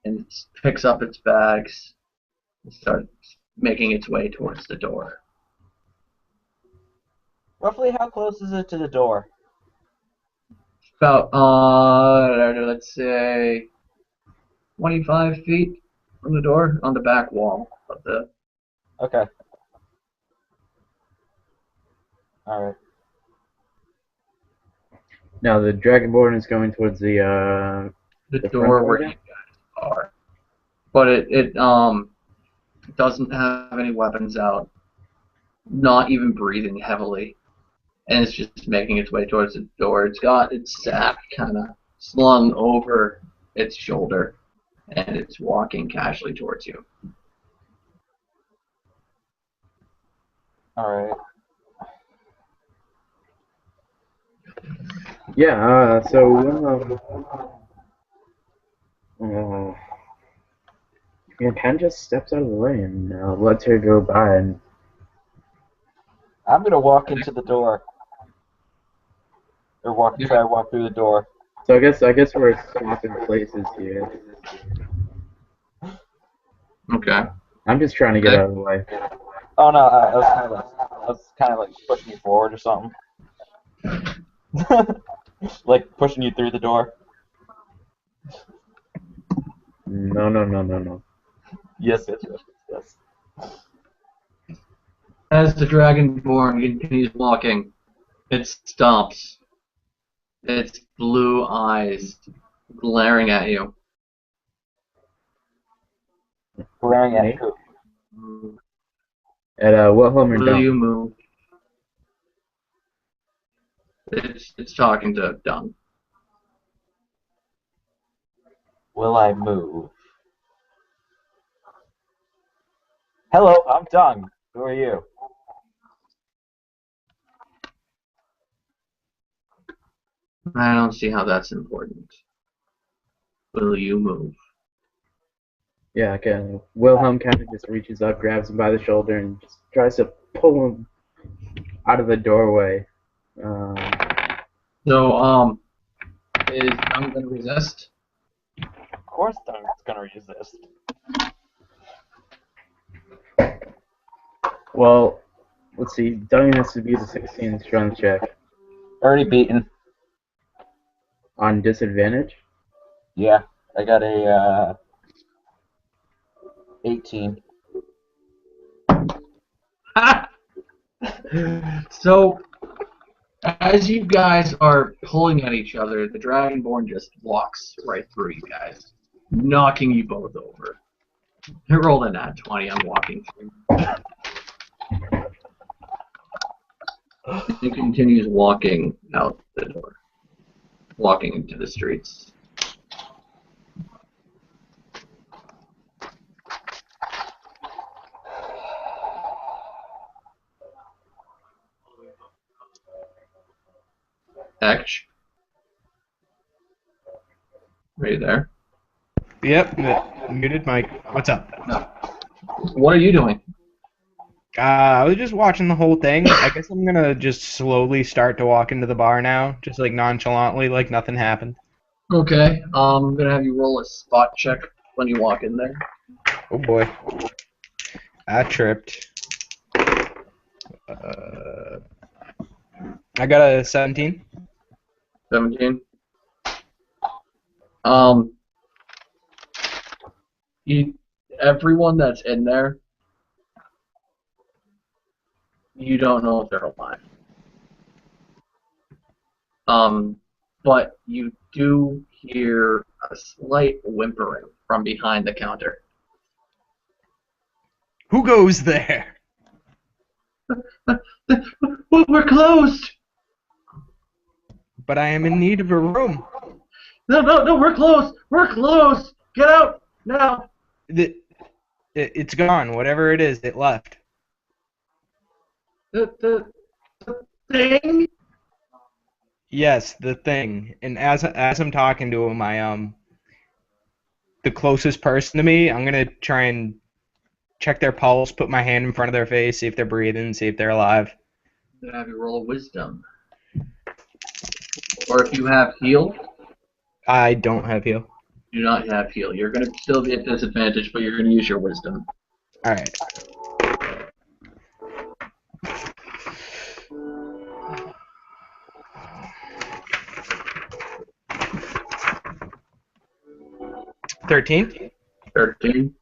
and it picks up its bags and starts making its way towards the door. Roughly how close is it to the door? About, let's say, 25 feet from the door on the back wall of the. Okay. Alright. Now the Dragonborn is going towards the front door where door? you guys are, but it doesn't have any weapons out, not even breathing heavily, and it's just making its way towards the door. It's got its sack kind of slung over its shoulder, and it's walking casually towards you. Alright. Yeah, Ken just steps out of the way and lets her go by, and I'm gonna walk into the door. Or try to walk through the door. so I guess we're swapping places here. Okay. I'm just trying to get out of the way. Oh no, I was kind of like pushing you forward or something. Like pushing you through the door. No. Yes. As the Dragonborn continues walking, it stomps. Its blue eyes glaring at you. Glaring at who? At Wilhelm and Will you Dung. move? It's talking to Dung. Will I move? Hello, I'm Dung. Who are you? I don't see how that's important. Will you move? Yeah, okay. Wilhelm kind of just reaches up, grabs him by the shoulder, and just tries to pull him out of the doorway. So, is Dung gonna resist? Of course Dung's gonna resist. Well, let's see. Dung has to be the 16 strength check Already beaten. on disadvantage. Yeah, I got a 18. So, as you guys are pulling at each other, the Dragonborn just walks right through you guys, knocking you both over. I rolled a nat 20, I'm walking through. He continues walking out the door, walking into the streets. Ekch? Are you there? Yep, muted mic. What's up? No. What are you doing? I was just watching the whole thing. I guess I'm gonna just slowly start to walk into the bar now, just like nonchalantly, like nothing happened. Okay, I'm gonna have you roll a spot check when you walk in there. Oh boy, I tripped. I got a 17. 17. Everyone that's in there, you don't know if they're alive. But you do hear a slight whimpering from behind the counter. Who goes there? Well, we're closed. But I am in need of a room. No, we're closed. We're closed. Get out now. It's gone. Whatever it is, it left. The thing. Yes, the thing. And as I'm talking to him, the closest person to me, I'm gonna try and check their pulse, put my hand in front of their face, see if they're breathing, see if they're alive. I'm gonna have you roll a wisdom, or if you have heal. I don't have heal. Do not have heal. You're going to still be at disadvantage, but you're going to use your wisdom. All right. $13. 13.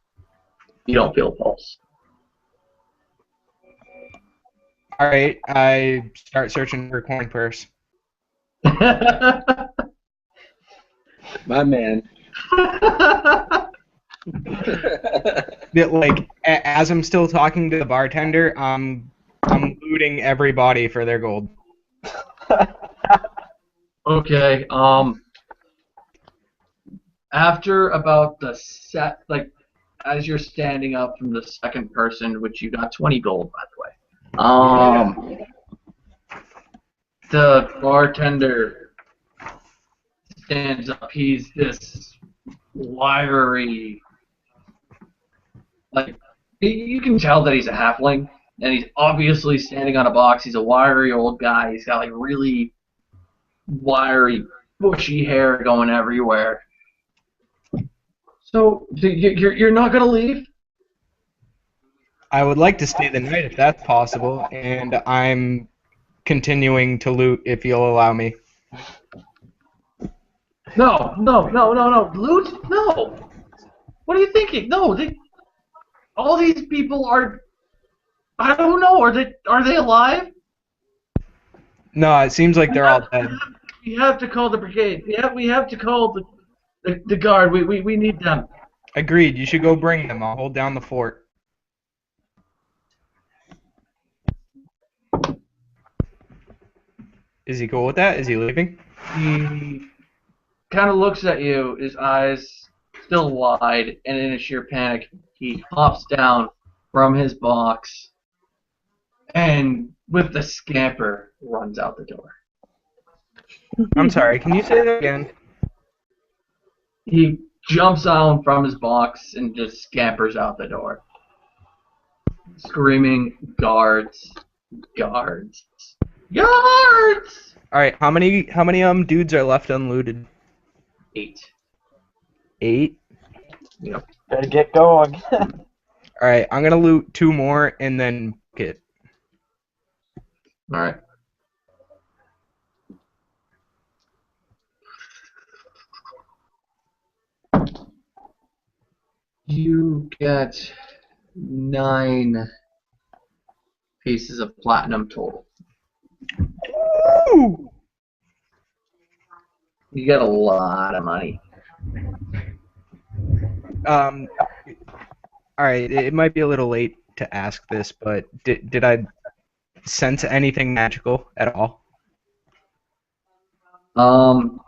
You don't feel a pulse. All right. I start searching for a coin purse. My man. Like as I'm still talking to the bartender, I'm looting everybody for their gold. Okay. After about the set, like, as you're standing up from the second person, which you got 20 gold, by the way. The bartender stands up. He's this wiry, like, you can tell that he's a halfling, and he's obviously standing on a box. He's a wiry old guy. He's got like really wiry, bushy hair going everywhere. So you're not gonna leave? I would like to stay the night if that's possible, and I'm continuing to loot if you'll allow me. No. Loot? No. What are you thinking? No, all these people are. I don't know. Are they alive? No, it seems like they're all dead. We have to call the brigade. We have to call the guard. We need them. Agreed. You should go bring them. I'll hold down the fort. Is he cool with that? Is he leaving? He kind of looks at you, his eyes still wide, and in a sheer panic, he hops down from his box and, with the scamper, runs out the door. I'm sorry, can you say that again? He jumps out from his box and just scampers out the door, screaming, "Guards! Guards! Guards!" Alright, how many dudes are left unlooted? 8. 8? Yep. Better get going. Alright, I'm gonna loot 2 more and then get. Alright. You get 9 pieces of platinum total. Ooh! You get a lot of money. Alright, it might be a little late to ask this, but did I sense anything magical at all? No.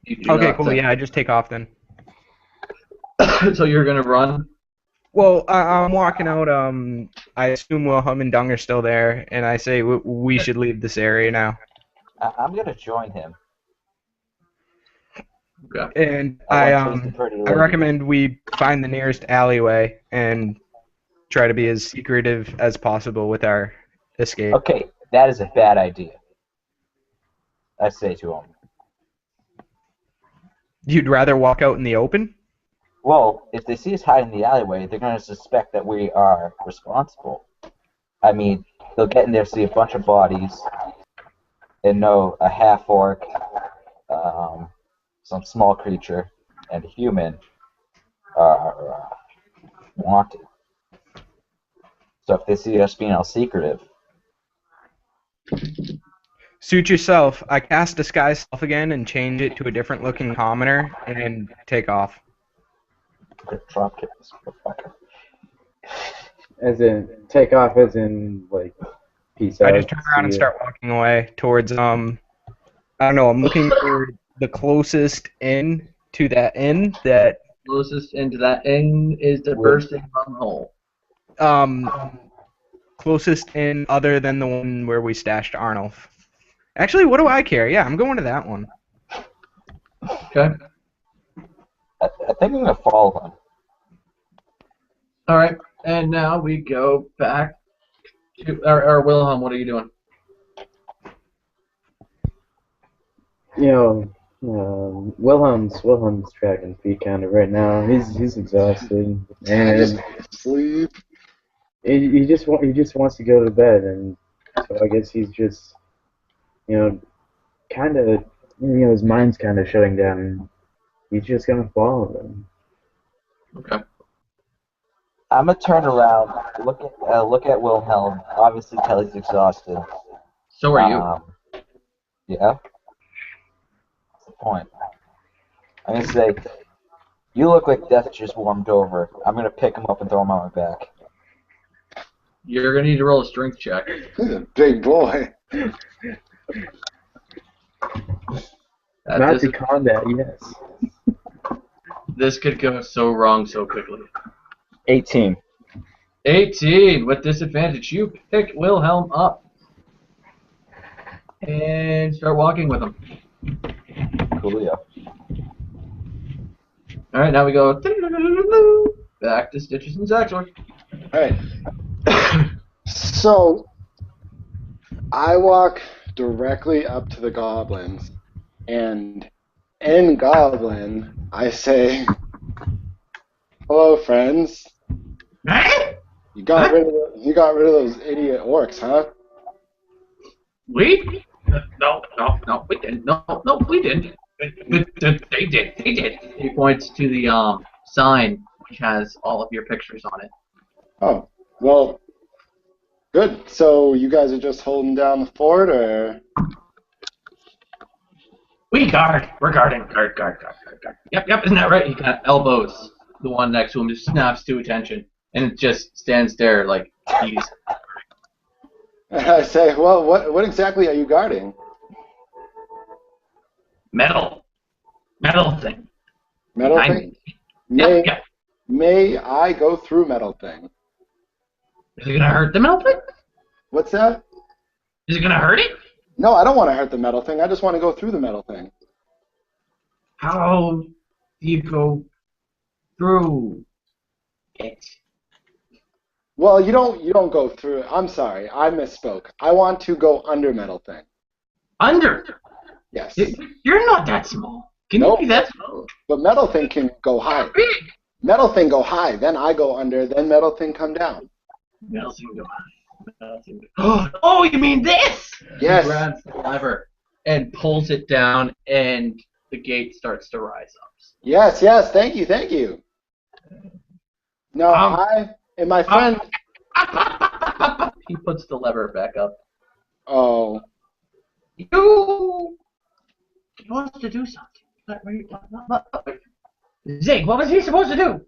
You do Okay, not cool, think- yeah, I just take off then. So you're gonna run? Well, I'm walking out, I assume Wilhelm and Dung are still there, and I say we should leave this area now. I'm gonna join him. Okay. And I I want to chase the pretty lady. recommend we find the nearest alleyway and try to be as secretive as possible with our escape. Okay, that is a bad idea. I say to him. You'd rather walk out in the open? Well, if they see us hiding in the alleyway, they're going to suspect that we are responsible. I mean, they'll get in there, see a bunch of bodies, and know a half-orc, some small creature, and a human are wanted. So if they see us being all secretive... Suit yourself. I cast Disguise Self again and change it to a different looking commoner and take off. Drop kick this motherfucker. As in, take off as in, like, peace out. I just turn around and start walking away towards, I don't know, I'm looking for the closest inn to that inn that... Closest into that inn is the bursting bunghole. Closest inn other than the one where we stashed Arnulf. Actually, what do I care? Yeah, I'm going to that one. Okay. I think I'm going to follow him. Alright, and now we go back to... Or Wilhelm, what are you doing? You know, Wilhelm's dragging feet kind of right now. He's exhausted, I just and sleep. he just wants to go to bed, and so I guess he's just you know kind of his mind's kind of shutting down. And he's just gonna follow them. Okay. I'm gonna turn around, look at Wilhelm. Obviously, Kelly's exhausted. So are you. Yeah. That's the point. I'm gonna say, you look like death just warmed over. I'm gonna pick him up and throw him on my back. You're gonna need to roll a strength check. He's a big boy. Not to combat, yes. This could go so wrong so quickly. 18. 18 with disadvantage. You pick Wilhelm up and start walking with him. Coolio. All right, now we go back to Stitches and Saxor. Alright. So, I walk directly up to the goblins, and in Goblin, I say, "Hello, friends. You got rid of those idiot orcs, huh?" We? No, we didn't. No, we didn't. They did. He points to the sign which has all of your pictures on it. Oh, well, good. So you guys are just holding down the fort, or? We guard. We're guarding. Guard. Yep. Isn't that right? He kind of elbows the one next to him, just snaps to attention, and it just stands there like he's. I say, well, what exactly are you guarding? Metal thing. Metal thing? May, Yep. may I go through metal thing? Is it gonna hurt the metal thing? What's that? Is it gonna hurt it? No, I don't want to hurt the metal thing. I just want to go through the metal thing. How do you go through it? Well, you don't go through it. I'm sorry, I misspoke. I want to go under metal thing. Under? Yes. You're not that small. Can Nope. you be that small? But metal thing can go high. Big. Metal thing go high, then I go under, then metal thing come down. Metal thing go high. Oh, you mean this? Yes. He grabs the lever and pulls it down, and the gate starts to rise up. Yes, thank you. Now, I and my friend... He puts the lever back up. Oh. You... He wants to do something. Zig, what was he supposed to do?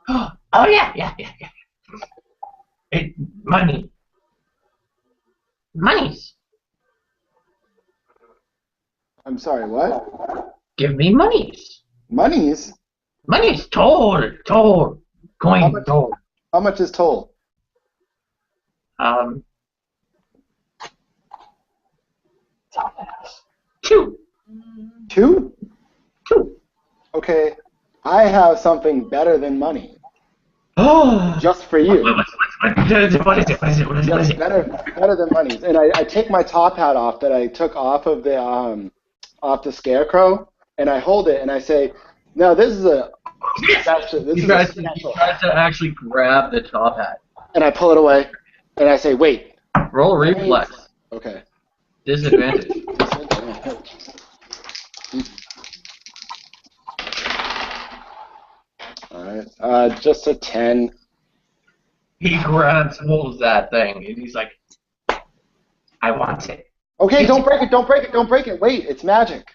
Oh, yeah. Money. Monies. I'm sorry, what? Give me monies. Monies? Money's toll. Coin toll. How much is toll? 2. 2? 2. Okay, I have something better than money. Oh. Just for you. What is it? Yes, better than money. And I take my top hat off that I took off of the scarecrow, and I hold it and I say, "No, this is a special." He tries to actually grab the top hat. And I pull it away, and I say, "Wait." Roll reflex. Okay. Disadvantage. Alright, just a 10. He grabs hold of that thing, and he's like, I want it. Okay, don't break it. Wait, it's magic.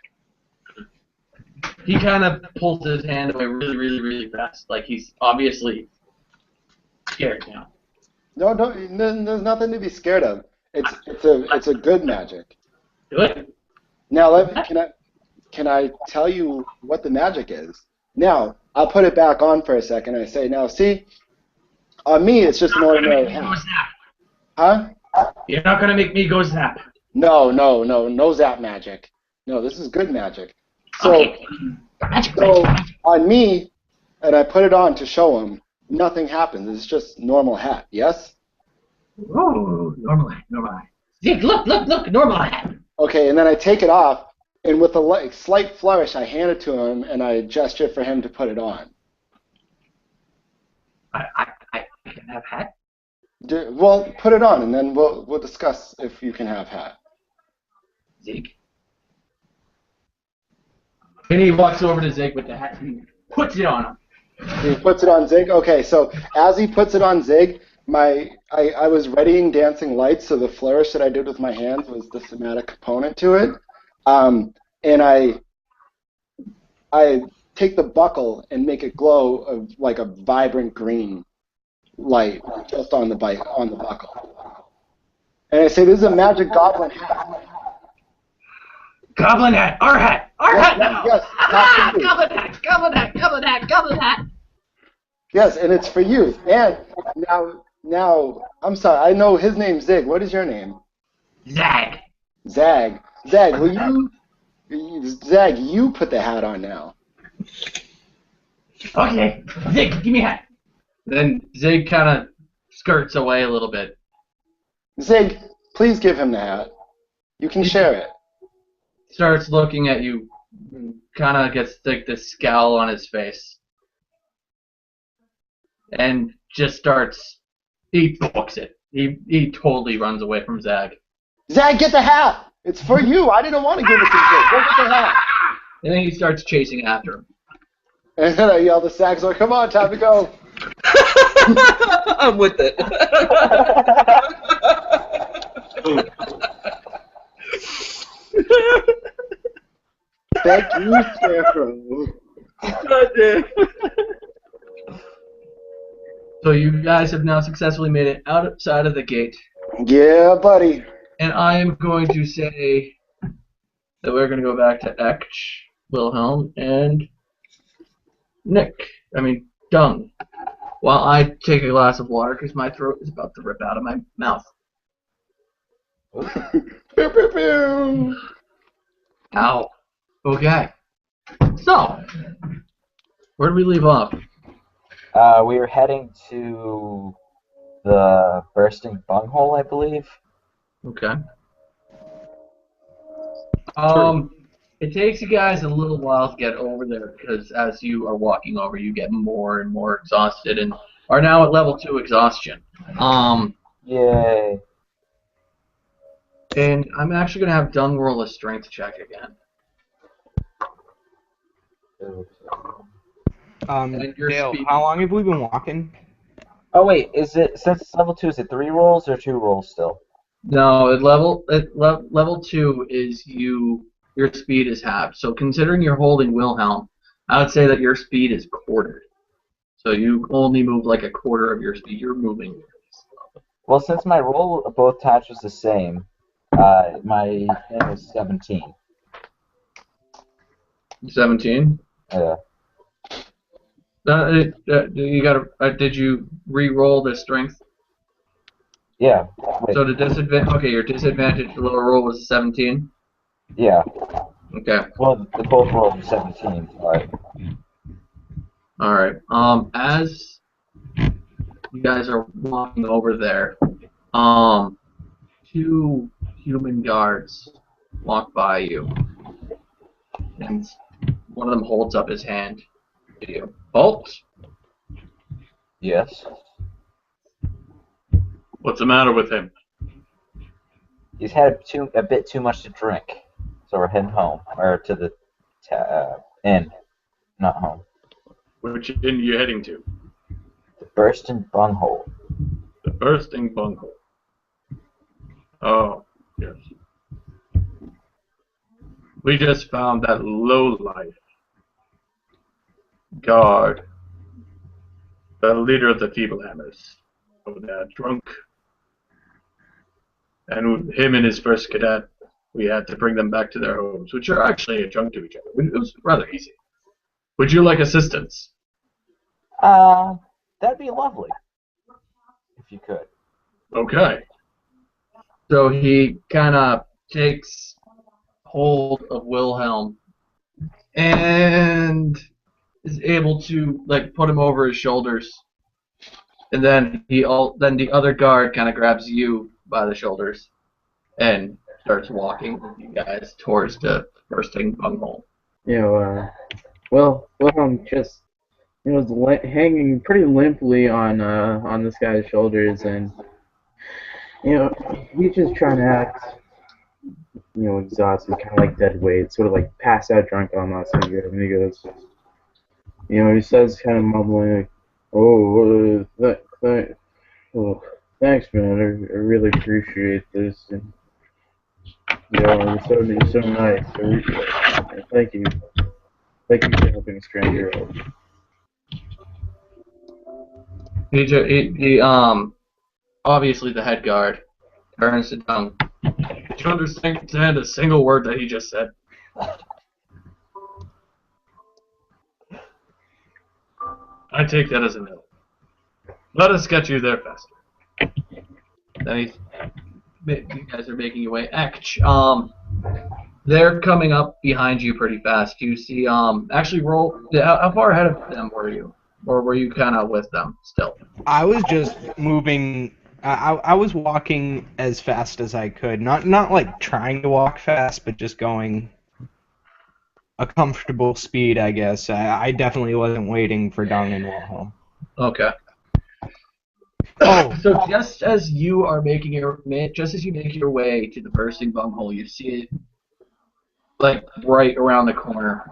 He kind of pulls his hand away really, really, really fast. Like he's obviously scared now. No, there's nothing to be scared of. It's a good magic. Good. Now, can I tell you what the magic is? Now, I'll put it back on for a second. I say, now, see, on me, it's just an ordinary hat. Huh? You're not gonna make me go zap. No zap magic. No, this is good magic. So, Okay. so on me, and I put it on to show him, nothing happens. It's just normal hat. Yes? Oh, normal. Zeke, look, normal hat. Okay, and then I take it off, and with a slight flourish, I hand it to him, and I gesture for him to put it on. I can have hat. Well, put it on, and then we'll discuss if you can have hat. Zeke. And he walks over to Zig with the hat and puts it on him. He puts it on Zig. Okay, so as he puts it on Zig, I was readying dancing lights, so the flourish that I did with my hands was the thematic component to it. And I take the buckle and make it glow of like a vibrant green light just on the buckle. And I say, "This is a magic goblin hat." Goblin hat, our hat now. Yes, Goblin hat. Yes, and it's for you. And now, I'm sorry, I know his name's Zig. What is your name? Zag. Zag, Zag, you put the hat on now. Okay, Zig, give me a hat. Then Zig kind of skirts away a little bit. Zig, please give him the hat. You can share it. Starts looking at you, kind of gets like this scowl on his face, and just starts. He books it. He totally runs away from Zag. Zag, get the hat. It's for you. I didn't want to give it to Zig. Go get the hat. And then he starts chasing after him. And then I yell to Zag, so come on, time to go. I'm with it. Thank you, Scarecrow. God damn. So you guys have now successfully made it outside of the gate. Yeah, buddy. And I am going to say that we're going to go back to Ekch, Wilhelm, and Dung, while I take a glass of water because my throat is about to rip out of my mouth. Pew, pew, pew. Ow. Okay. So, where did we leave off? We were heading to the bursting bunghole, I believe. Okay. It takes you guys a little while to get over there because as you are walking over, you get more and more exhausted and are now at level 2 exhaustion. Yay. And I'm actually gonna have Dung roll a strength check again. And your Dale, speed- how long have we been walking? Oh wait, is it since it's level 2? Is it 3 rolls or 2 rolls still? No, level 2 is your speed is halved. So considering you're holding Wilhelm, I would say that your speed is quartered. So you only move like a quarter of your speed. You're moving. Well, since my roll both times was the same, my thing was 17. 17. Yeah. You got did you re-roll the strength? Yeah. Wait. So the disadvantage. Okay, your disadvantage lower roll was 17. Yeah. Okay. Well, the both rolls were 17. But... All right. As you guys are walking over there, 2 human guards walk by you, and one of them holds up his hand to you. Bolt. Yes. What's the matter with him? He's had a bit too much to drink, so we're heading home, or to the inn, not home. Which inn are you heading to? The bursting bunghole. The bursting bunghole. Oh, yes. We just found that lowlife guard, the leader of the Feeblehammers, over there, drunk. And him and his first cadet, we had to bring them back to their homes, which are actually adjunct to each other. It was rather easy. Would you like assistance? That'd be lovely. If you could. Okay. So he kind of takes hold of Wilhelm and is able to like put him over his shoulders, and then the other guard kind of grabs you by the shoulders and starts walking with you guys towards the bursting bunghole. Wilhelm just was hanging pretty limply on this guy's shoulders, and he's just trying to act exhausted, kind of like dead weight, sort of like passed out drunk almost. And he goes, he says, kind of mumbling, like, "Oh, oh, thanks, man. I really appreciate this. And you're so nice. Thank you. Thank you for helping a stranger out." He obviously the head guard turns to Dung. Did you understand a single word that he just said? I take that as a no. Let us get you there faster. Then you guys are making your way. They're coming up behind you pretty fast. You see, actually roll. How far ahead of them were you? Or were you kind of with them still? I was just moving. I was walking as fast as I could. Not like trying to walk fast, but just going a comfortable speed, I guess. I definitely wasn't waiting for Dung and Wilhelm. Okay. Oh. So just as you make your way to the bursting bunghole, you see it like right around the corner.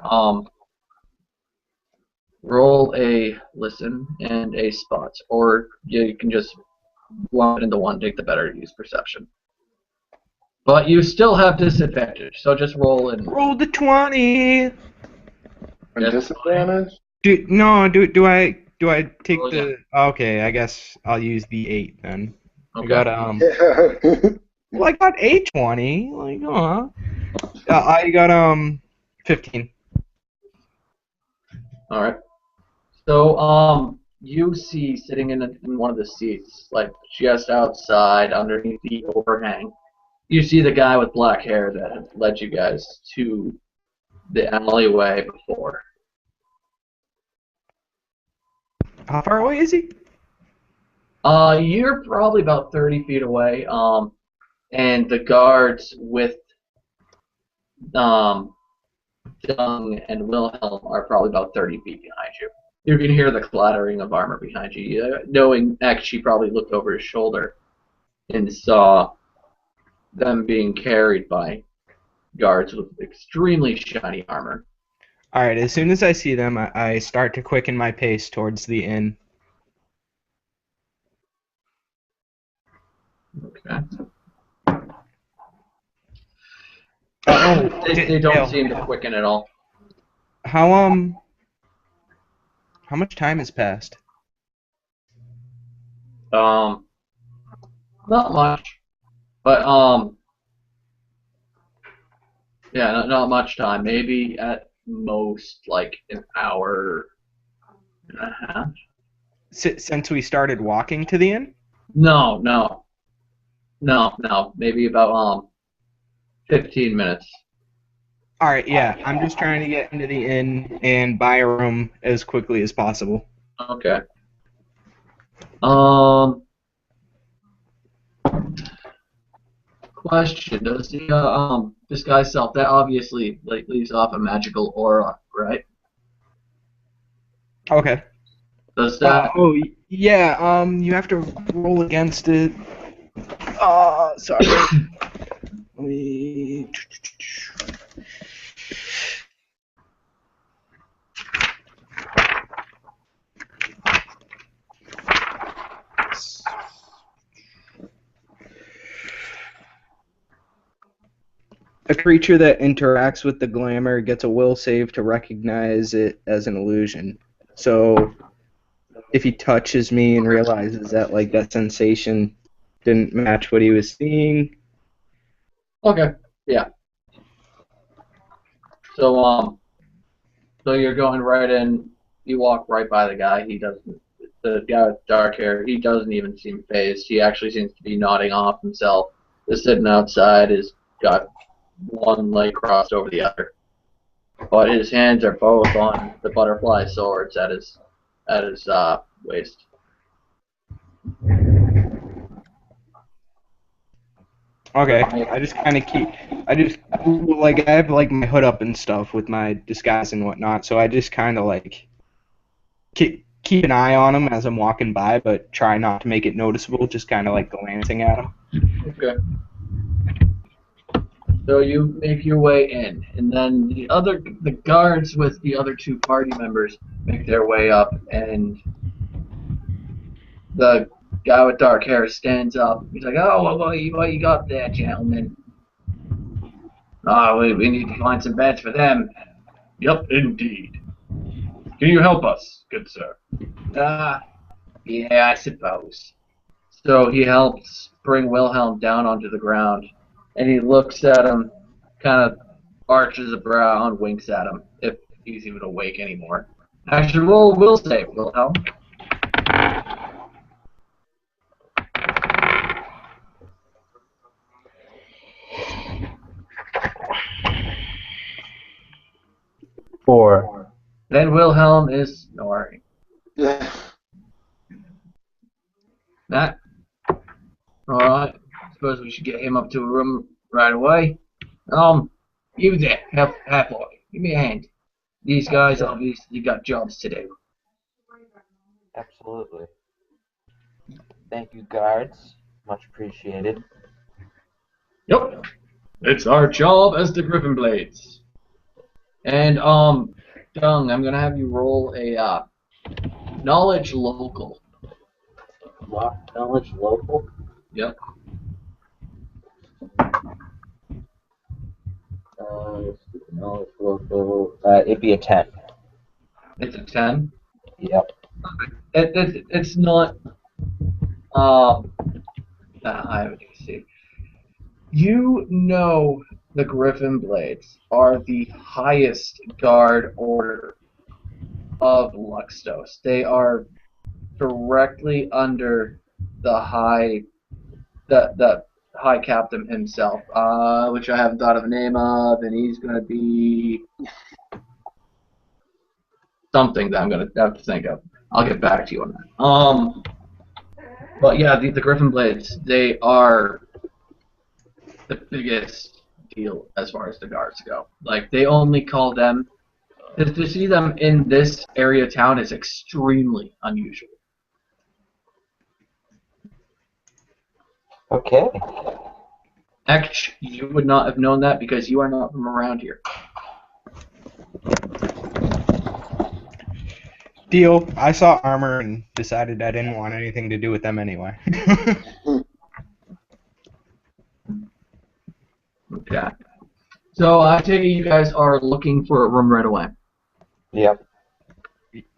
Roll a listen and a spot, or you can just lump it into one. Take the better use perception. But you still have disadvantage, so just roll and Roll the 20. And disadvantage? Do I take Roll the? Okay, I guess I'll use the 8 then. Okay. I got Yeah. Well, I got a 20. Like, I got 15. All right. So you see sitting in one of the seats, like just outside underneath the overhang, you see the guy with black hair that had led you guys to the alleyway before. How far away is he? You're probably about 30 feet away. And the guards with Dung and Wilhelm are probably about 30 feet behind you. You can hear the clattering of armor behind you. Knowing X, she probably looked over his shoulder and saw them being carried by guards with extremely shiny armor. Alright, as soon as I see them, I start to quicken my pace towards the inn. Okay. Oh, They don't seem to quicken at all. How much time has passed? Not much, but yeah, not much time. Maybe at most like an hour and a half. Since we started walking to the inn? No. Maybe about 15 minutes. Alright, yeah. I'm just trying to get into the inn and buy a room as quickly as possible. Okay. Question: does the disguise self that obviously like leaves off a magical aura, right? Okay. Does that? Yeah. You have to roll against it. Sorry. Let me. A creature that interacts with the glamour gets a will save to recognize it as an illusion. So, if he touches me and realizes that like that sensation didn't match what he was seeing. Okay. Yeah. So so you're going right in. You walk right by the guy. He doesn't. The guy with dark hair. He doesn't even seem phased. He actually seems to be nodding off himself. Just sitting outside. Has got one leg crossed over the other, but his hands are both on the butterfly swords at his waist. Okay, I have like my hood up and stuff with my disguise and whatnot, so I just kind of like keep an eye on him as I'm walking by, but try not to make it noticeable, just kind of like glancing at him. Okay. So you make your way in, and then the guards with the other two party members make their way up, and the guy with dark hair stands up. He's like, "Oh, what you got there, gentlemen? Oh, we need to find some beds for them." Yep, indeed. Can you help us, good sir? Yeah, I suppose. So he helps bring Wilhelm down onto the ground, and he looks at him, kind of arches a brow and winks at him, if he's even awake anymore. Actually, roll will save, Wilhelm. Four. Then Wilhelm is snoring. Matt? Alright, suppose we should get him up to a room right away. You there, half boy, give me a hand. These guys obviously got jobs to do. Absolutely. Thank you, guards. Much appreciated. Yep, it's our job as the Griffin Blades. And Dung, I'm gonna have you roll a knowledge local. Knowledge local? Yep. Knowledge local. It'd be a 10. It's a 10. Yep. It's not. I would see. You know the Griffin Blades are the highest guard order of Luxtos. They are directly under the high captain himself, which I haven't thought of a name of, and he's gonna be something that I'm gonna have to think of. I'll get back to you on that. But yeah, the Griffin Blades, they are the biggest deal as far as the guards go. Like, they only call them, to see them in this area of town is extremely unusual. Okay. Actually, you would not have known that because you are not from around here. Deal. I saw armor and decided I didn't want anything to do with them anyway. Okay. So I take it you guys are looking for a room right away. Yep.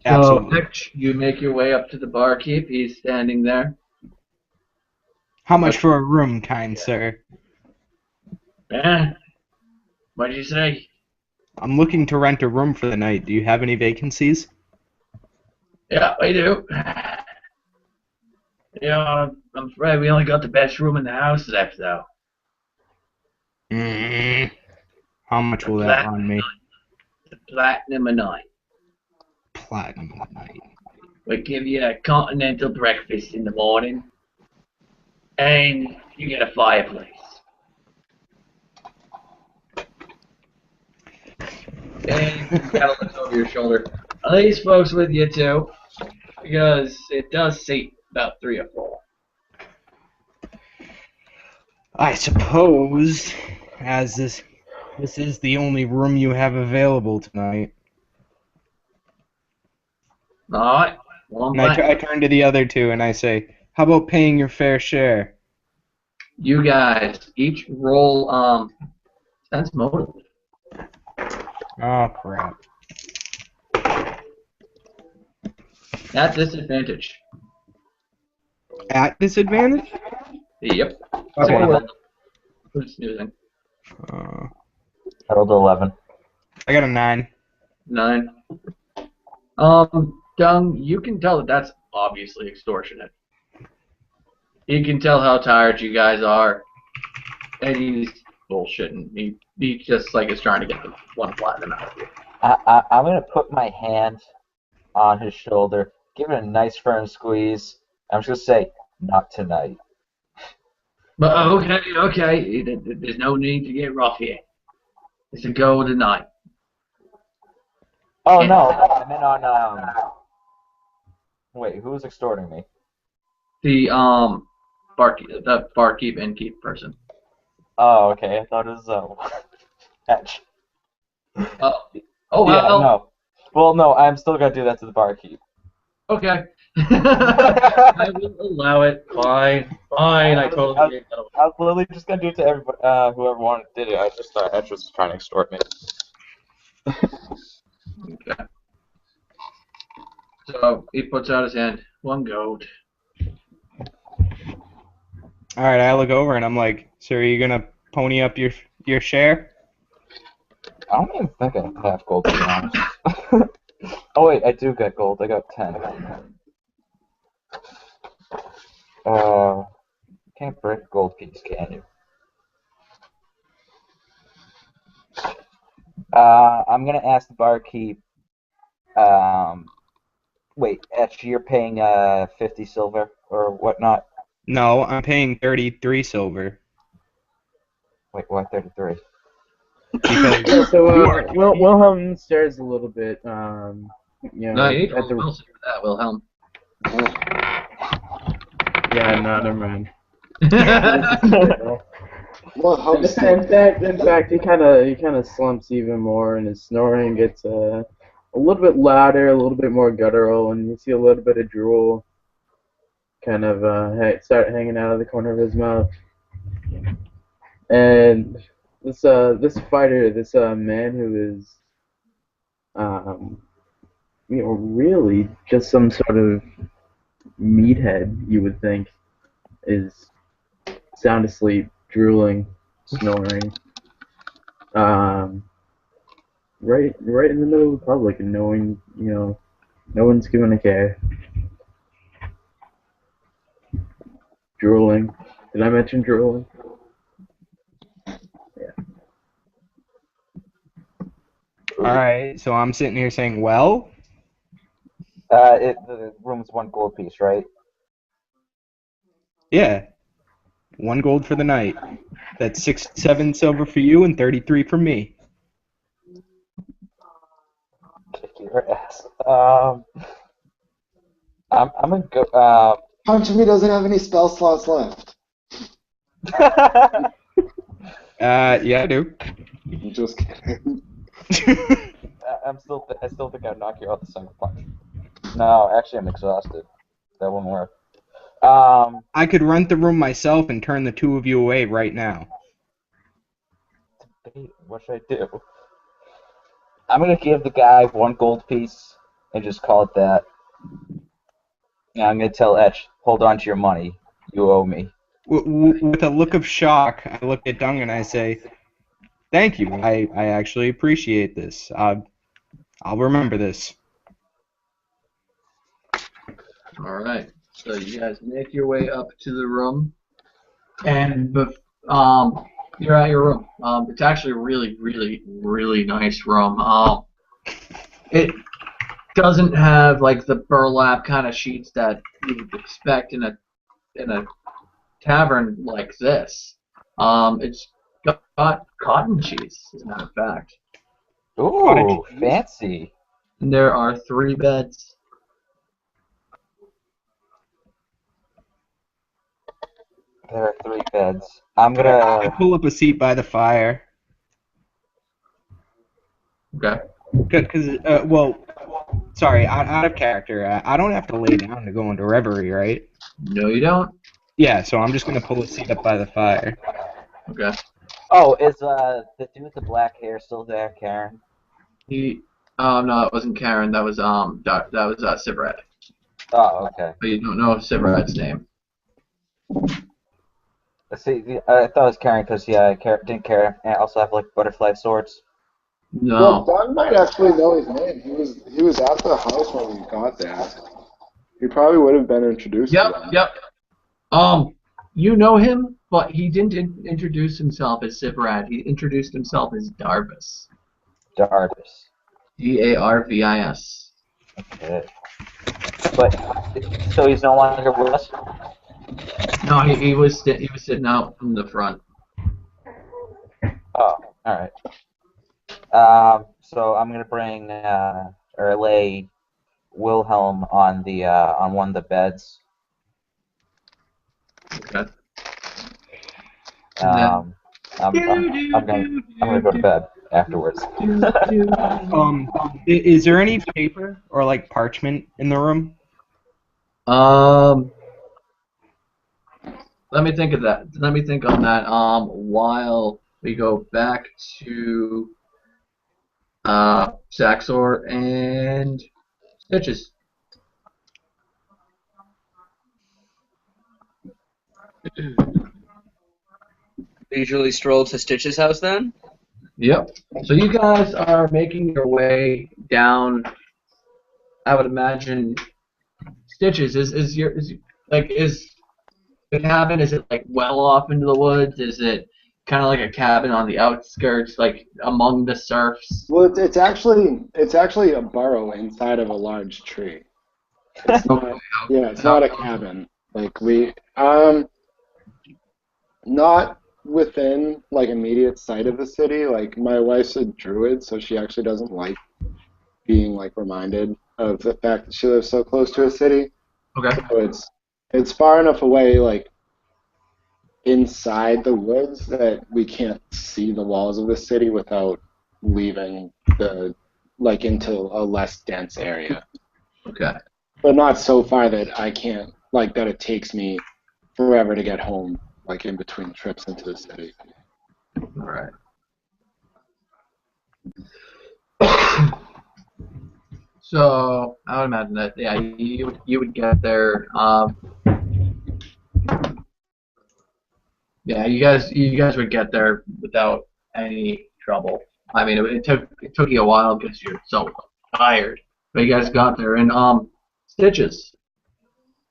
Absolutely. So next, you make your way up to the barkeep. He's standing there. How much for a room, kind sir? What did you say? I'm looking to rent a room for the night. Do you have any vacancies? Yeah, we do. Yeah, I'm afraid we only got the best room in the house left, though. How much will that run me? The platinum a night. Platinum a night. We give you a continental breakfast in the morning, and you get a fireplace. And you kind of looks over your shoulder. Are these folks with you too? Because it does seat about 3 or 4. I suppose, as this is the only room you have available tonight. Alright. Well, And I turn to the other two and I say, how about paying your fair share? you guys each roll sense motive. Oh, crap. At disadvantage. At disadvantage? Yep. Okay. Who's snoozing? Uh, I rolled 11. I got a 9. 9. Dung, you can tell that that's obviously extortionate. You can tell how tired you guys are, and he's bullshitting. He just like is trying to get the one platinum out of you. I'm going to put my hand on his shoulder, give it a nice firm squeeze. I'm just going to say, not tonight. But okay. There's no need to get rough here. It's a go tonight. Oh And no, I meant on Wait, who's extorting me? the barkeep and keep person. Oh, okay. I thought it was Hatch. Oh, oh Yeah, well. no. Well, no, I'm still gonna do that to the barkeep. Okay. I will allow it. Fine. I totally get that. I was literally just gonna do it to everybody, whoever wanted did it. I just thought Hatch was trying to extort me. Okay. So he puts out his hand. 1 gold. All right, I look over and I'm like, "So are you gonna pony up your share?" I don't even think I have gold, to be honest. Oh wait, I do get gold. I got 10. Can't break a gold piece, can you? I'm gonna ask the barkeep. Wait, Etch, you're paying 50 silver or whatnot? No, I'm paying 33 silver Wait, why 33? because Yeah, so you are. Wilhelm stares a little bit, No, you need to at roll the. Wilson for that, Wilhelm. Yeah, no, never mind. Well, In helps still. fact, he kind of slumps even more, and his snoring gets a little bit louder, a little bit more guttural, and you see a little bit of drool kind of start hanging out of the corner of his mouth. And this fighter, this man who is um, really just some sort of meathead, you would think, is sound asleep, drooling, snoring. Um, right in the middle of the public, and knowing, no one's giving a care. Drooling. Did I mention drooling? Yeah. All right, so I'm sitting here saying, "Well, The room's 1 gold piece, right? yeah, 1 gold for the night. That's 7 silver for you and 33 for me." Kick your ass. I'm gonna go. Punch Me doesn't have any spell slots left. Yeah, I do. I'm just kidding. I still think I'd knock you out the single punch. No, actually, I'm exhausted. That won't work. I could rent the room myself and turn the two of you away right now. What should I do? I'm gonna give the guy 1 gold piece and just call it that. And I'm gonna tell Etch, hold on to your money. You owe me. With a look of shock, I look at Dung and I say, "Thank you. I actually appreciate this. I'll remember this." Alright. So you guys make your way up to the room. And you're at your room. It's actually a really, really, really nice room. It doesn't have like the burlap kind of sheets that you would expect in a tavern like this. It's got cotton sheets, as a matter of fact. Ooh, fancy. And there are 3 beds. There are 3 beds. I'm I gonna. pull up a seat by the fire. Okay. Because, sorry, out of character. I don't have to lay down to go into reverie, right? No, you don't. Yeah, so I'm just gonna pull a seat up by the fire. Okay. Oh, is the dude with the black hair still there, Karen? No, that wasn't Karen. That was that was Sibrat. Oh, okay. But you don't know Sibrat's name. See, I thought it was Karen because didn't Karen also have like butterfly swords? Well, No. Don might actually know his name. He was at the house when we got there. He probably would have been introduced. to them. Yep. You know him, but he didn't introduce himself as Sibrat. He introduced himself as Darvis. Darvis. Darvis. Okay. But so he's no longer with us. No, he was sitting out from the front. Oh, all right. So I'm gonna bring or lay Wilhelm on the on one of the beds. Okay. And then, I'm gonna go to bed afterwards. Is there any paper or like parchment in the room? let me think of that. Let me think on that. While we go back to Saxor and Stitches. Usually stroll to Stitch's house then? Yep. So you guys are making your way down. I would imagine Stitches is the cabin, is it like well off into the woods? Is it kind of like a cabin on the outskirts, like among the surfs? Well, it's actually a burrow inside of a large tree. It's not, yeah, it's not a cabin. Like not within like immediate sight of the city. Like my wife's a druid, so she actually doesn't like being like reminded of the fact that she lives so close to a city. Okay. So it's far enough away, like inside the woods, that we can't see the walls of the city without leaving the like into a less dense area. Okay. But not so far that I can't, like, that it takes me forever to get home, like in between trips into the city. All right. So I would imagine that, yeah, you would get there. Yeah, you guys would get there without any trouble. I mean, it took you a while because you're so tired, but you guys got there. And Stitches,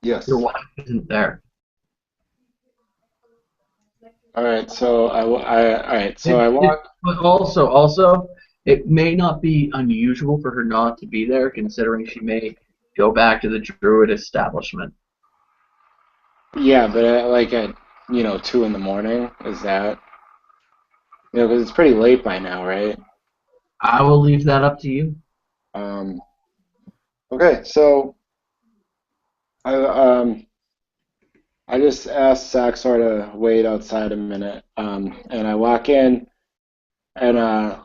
Yes. your wife isn't there. All right. So I walk. But also, it may not be unusual for her not to be there, considering she may go back to the druid establishment. Yeah, but like at 2 in the morning, is that because it's pretty late by now, right? I will leave that up to you. Okay, so I I just asked Saxor to wait outside a minute, and I walk in and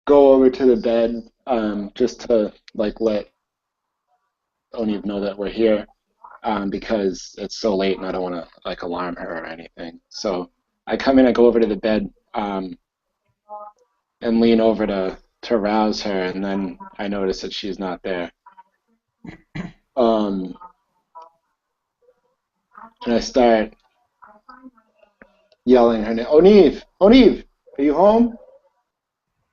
go over to the bed, just to like let Oniv know that we're here, because it's so late and I don't want to like alarm her or anything. So I come in, I go over to the bed, and lean over to rouse her, and then I notice that she's not there. And I start yelling her name, Oniv, Oniv, are you home?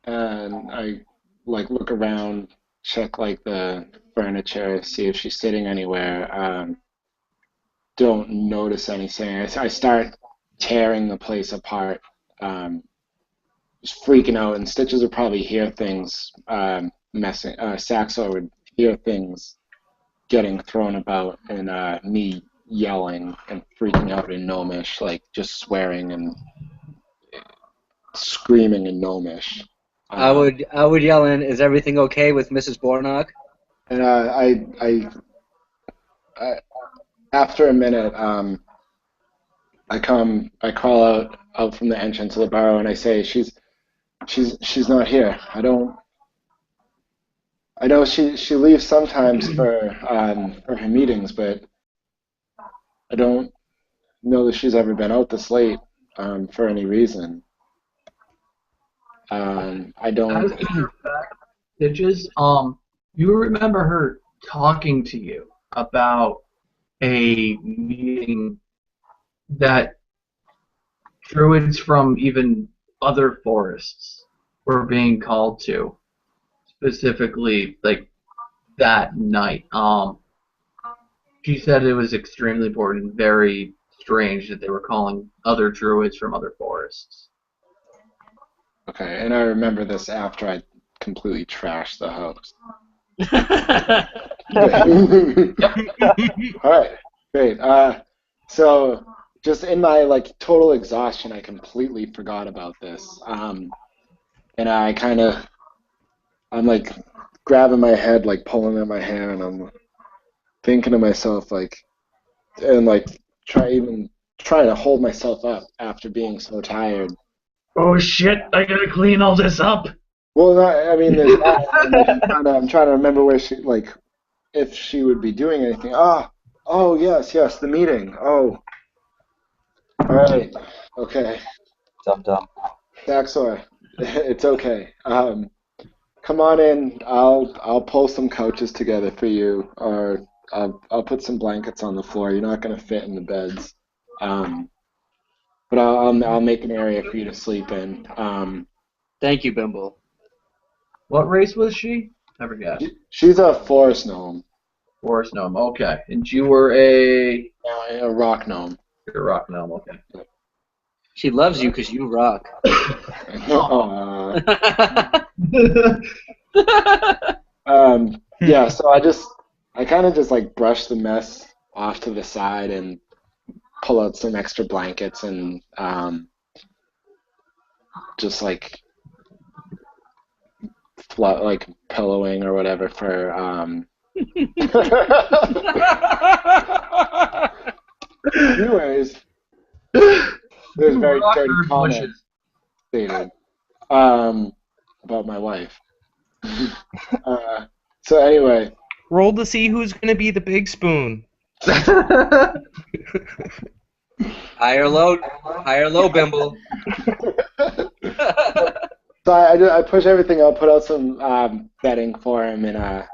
And I like look around, check like the furniture, see if she's sitting anywhere. Don't notice anything. I start tearing the place apart, just freaking out. And Stitches would probably hear things messing. Saxo would hear things getting thrown about, and me yelling and freaking out in Gnomish, like just swearing and screaming in Gnomish. I would yell in, "Is everything okay with Mrs. Bornock?" And I after a minute, I crawl out from the entrance of the burrow, and I say, she's not here. I know she leaves sometimes for her meetings, but I don't know that she's ever been out this late for any reason. I don't. As a matter of fact, Stitches, you remember her talking to you about a meeting that druids from even other forests were being called to, specifically like that night. She said it was extremely important, very strange that they were calling other druids from other forests. Okay, and I remember this after I completely trashed the house. All right, great. So just in my like total exhaustion, I completely forgot about this. And I'm like grabbing my head, like pulling at my hair, and I'm thinking to myself like, and like trying to hold myself up after being so tired. Oh shit! I gotta clean all this up. Well, I mean, there's that, and like I'm trying to remember where she like if she would be doing anything. Oh yes, the meeting. Oh, all right, okay, Dum-dum. Daxor, it's okay. Come on in. I'll pull some couches together for you, or I'll put some blankets on the floor. You're not gonna fit in the beds, but I'll make an area for you to sleep in. Thank you, Bimble. What race was she? I forgot. She's a forest gnome, Forest gnome. Okay, and you were a rock gnome. you're a rock gnome. Okay. She loves you because you rock. Yeah, so I kind of just like brush the mess off to the side and pull out some extra blankets and just like like pillowing or whatever for anyways, there's very dirty comments stated about my wife. So anyway, Roll to see who's gonna be the big spoon. High or low, Bimble. so I push everything out, put out some bedding for him, and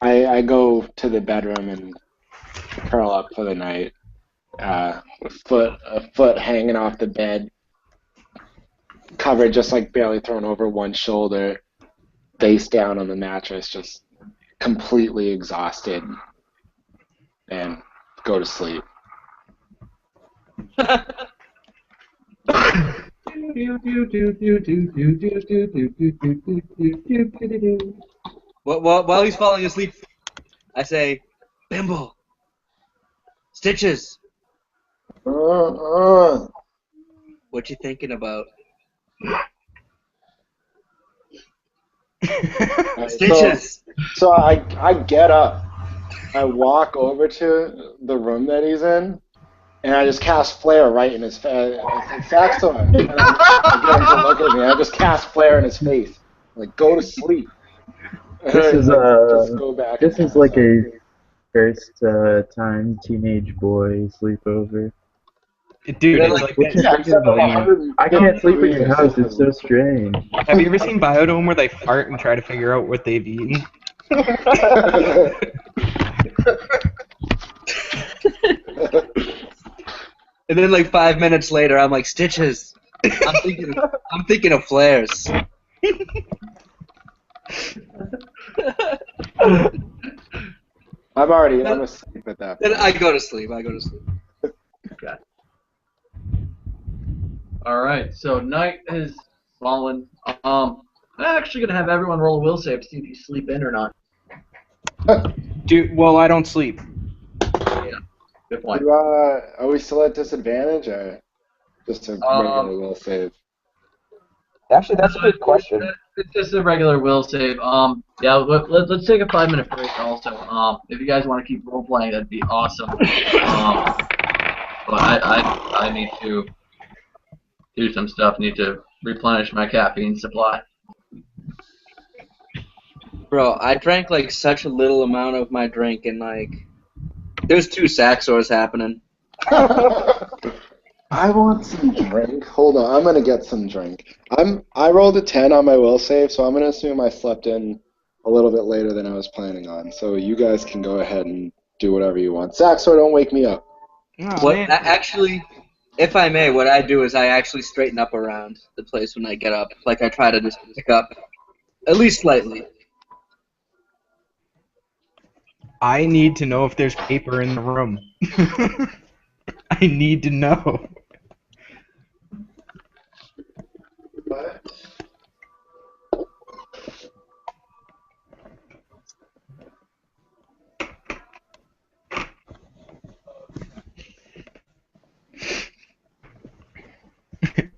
I go to the bedroom and curl up for the night. A foot hanging off the bed, covered just like barely thrown over one shoulder, face down on the mattress, just completely exhausted, and go to sleep. While he's falling asleep, I say, Bimble, Stitches, what you thinking about? Stitches. So I get up, I walk over to the room that he's in, and I just cast flare right in his face. Saxon, and I get him to look at me. I just cast flare in his face, like go to sleep. This is just go back. This is like a first time teenage boy sleepover. Dude, it's like I can't sleep in your house. It's so strange. Have you ever seen Biodome where they fart and try to figure out what they've eaten? And then like 5 minutes later, I'm like, Stitches. I'm thinking of flares. I'm asleep at that point. Then I go to sleep. Okay. All right. So night has fallen. I'm actually gonna have everyone roll a will save to see if you sleep in or not. Dude, well, I don't sleep. Yeah. Good point. Are we still at disadvantage or just a regular will save? Actually, that's a good question. It's just a regular will save. Yeah. Let's take a 5-minute break. Also, if you guys want to keep role playing, that'd be awesome. But I need to do some stuff. Need to replenish my caffeine supply. Bro, I drank like such a little amount of my drink, and like, there's 2 Saxors happening. I want some drink. Hold on, I'm gonna get some drink. I rolled a 10 on my will save, so I'm gonna assume I slept in a little bit later than I was planning on. So you guys can go ahead and do whatever you want. Saxor, don't wake me up. Oh, man. Actually, if I may, what I do is I actually straighten up around the place when I get up. Like I try to just pick up, at least slightly. I need to know if there's paper in the room. I need to know.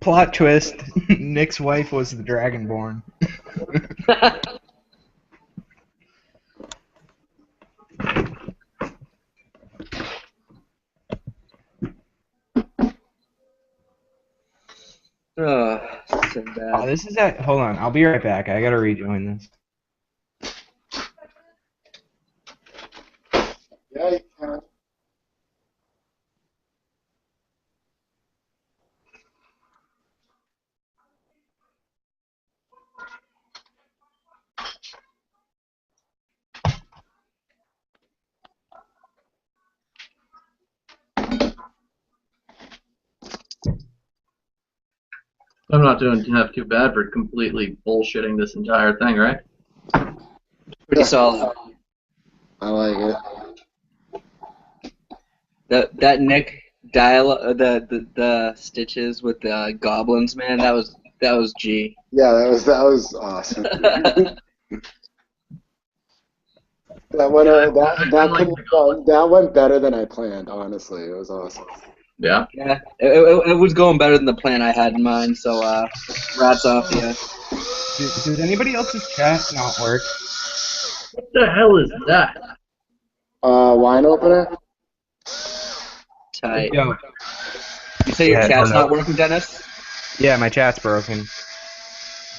Plot twist: Nick's wife was the Dragonborn. Oh, so Oh, bad. this is at. Hold on, I'll be right back. I gotta rejoin this. Yeah, you can. I'm not doing half too bad for completely bullshitting this entire thing, right? Pretty solid. I like it. That Nick the stitches with the goblins, man. That was G. Yeah, that was awesome. That went that went better than I planned. Honestly, it was awesome. Yeah. Yeah, it was going better than the plan I had in mind. So rats off, yeah. Does anybody else's chat not work? What the hell is that? Wine opener. Tight. Yo, You say your Yeah, chat's no. not working, Dennis? yeah, my chat's broken.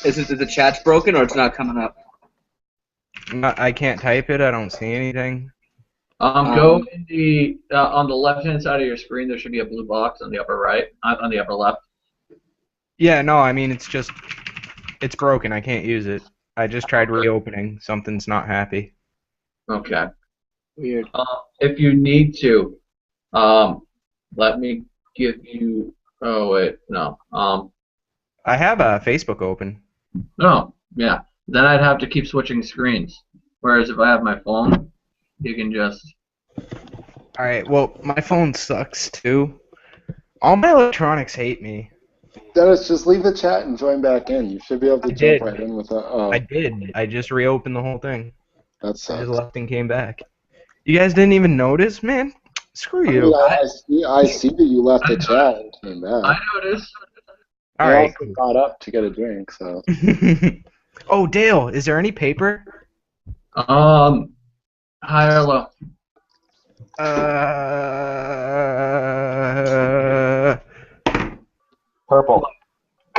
Is the chat's broken or it's not coming up? I can't type it. I don't see anything. Go in the on the left-hand side of your screen. There should be a blue box on the upper right, on the upper left. Yeah, no, I mean it's broken. I can't use it. I just tried reopening. Something's not happy. Okay. Weird. If you need to, let me give you. Oh wait, no. I have a Facebook open. Oh yeah. Then I'd have to keep switching screens. Whereas if I have my phone, you can just. All right. Well, my phone sucks too. All my electronics hate me. Dennis, just leave the chat and join back in. You should be able to I jump did. right in with a. Oh, I did. I just reopened the whole thing. that I just sucks. left and came back. You guys didn't even notice, man? Screw I mean, you. I see that you left the chat and came back. I noticed. All I right. also got up to get a drink, so. Oh, Dale, is there any paper? High or low? Purple.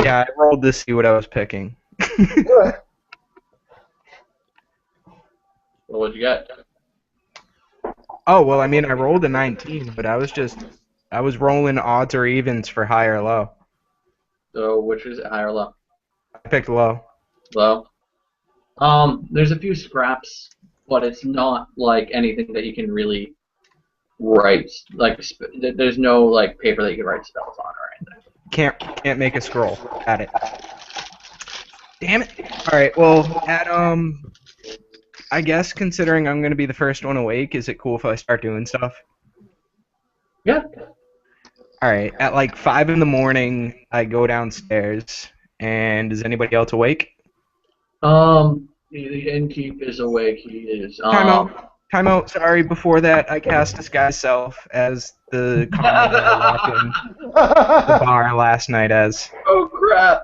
Yeah, I rolled to see what I was picking. What'd you get? Oh, well, I mean, I rolled a 19, but I was rolling odds or evens for high or low. So which is it, high or low? I picked low. Low. There's a few scraps, but it's not like anything that you can really write. Like, there's no like paper that you can write spells on or anything. Can't make a scroll. Got it. Damn it. All right. Well, I guess considering I'm gonna be the first one awake, is it cool if I start doing stuff? Yeah. All right. At like 5 in the morning, I go downstairs, and is anybody else awake? The innkeep is awake. He is. Time out. Sorry. Before that, I cast Disguise Self as the common that I walked in the bar last night as. Oh crap!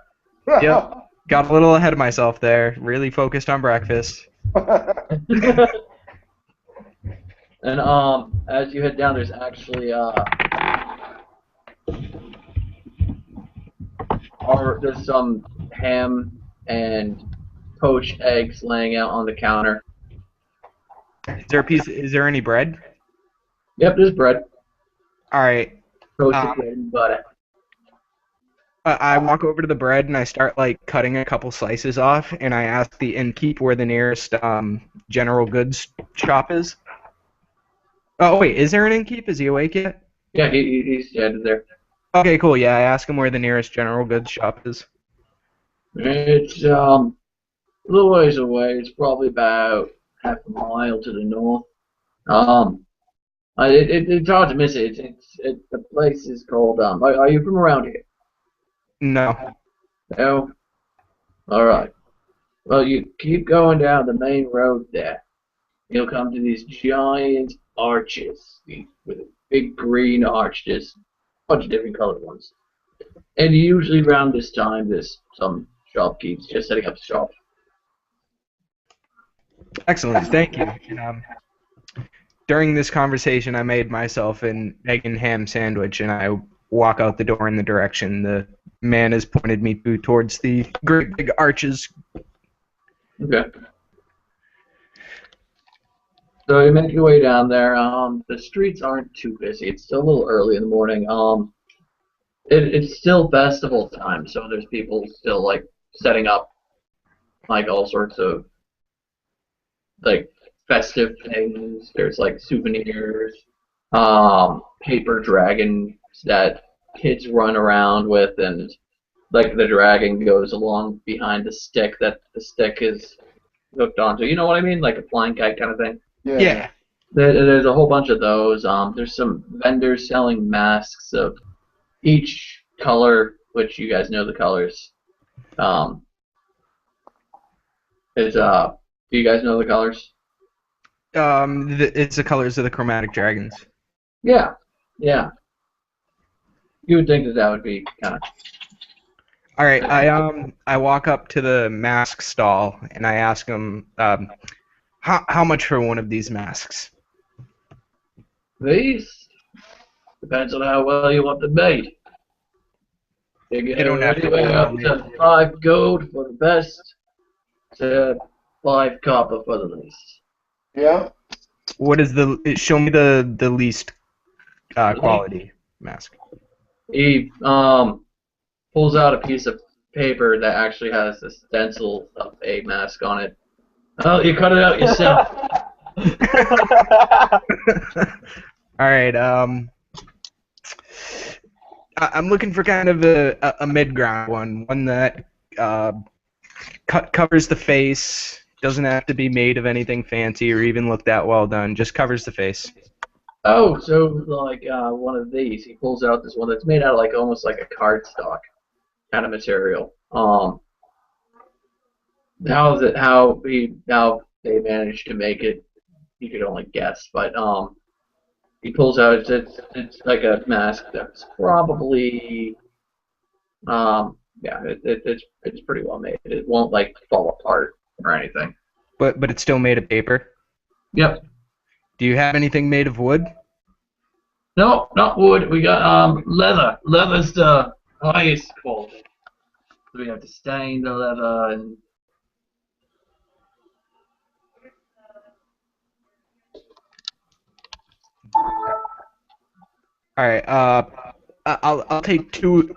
Yep. Got a little ahead of myself there. Really focused on breakfast. And as you head down, there's actually there's some ham and poached eggs laying out on the counter. Is there any bread? Yep, there's bread. All right. Toasted bread and butter. I walk over to the bread and I start like cutting a couple slices off, and I ask the innkeep where the nearest general goods shop is. Oh wait, is there an innkeep? Is he awake yet? Yeah, he's there. Okay, cool. Yeah, I ask him where the nearest general goods shop is. It's a little ways away. It's probably about half a mile to the north. It's hard to miss it. The place is called. Are you from around here? No. No. All right. Well, you keep going down the main road there. You'll come to these giant arches with big green arches, a bunch of different colored ones. And usually around this time, there's some shopkeepers just setting up shop. Excellent, thank you. And, during this conversation, I made myself an egg and ham sandwich, and I walk out the door in the direction the man has pointed me towards the great big arches. Okay. So you make your way down there. The streets aren't too busy. It's still a little early in the morning. It's still festival time, so there's people still like setting up like all sorts of like festive things. There's like souvenirs, paper dragons that kids run around with, and like the dragon goes along behind the stick that the stick is hooked onto. You know what I mean? Like a flying kite kind of thing. Yeah. There's a whole bunch of those. There's some vendors selling masks of each color, which you guys know the colors. Do you guys know the colors? It's the colors of the chromatic dragons. Yeah. You would think that would be kind of. All right, I walk up to the mask stall and I ask him, how much for one of these masks? These depends on how well you want them made. You They don't have to anywhere up to 5 gold for the best, to 5 copper for the least. Yeah. What is show me the least quality mask. He pulls out a piece of paper that actually has the stencil of a mask on it. Oh, you cut it out yourself. All right, I'm looking for kind of a mid-ground one that covers the face, doesn't have to be made of anything fancy or even look that well done, just covers the face. Oh, so like one of these. He pulls out this one that's made out of like almost like a cardstock kind of material. How they managed to make it, you could only guess. But he pulls out it's like a mask that's probably it's pretty well made. It won't like fall apart or anything. But it's still made of paper. Yep. Do you have anything made of wood? No, not wood. We got leather. Leather's the highest quality. So we have to stain the leather and. All right. I'll take two.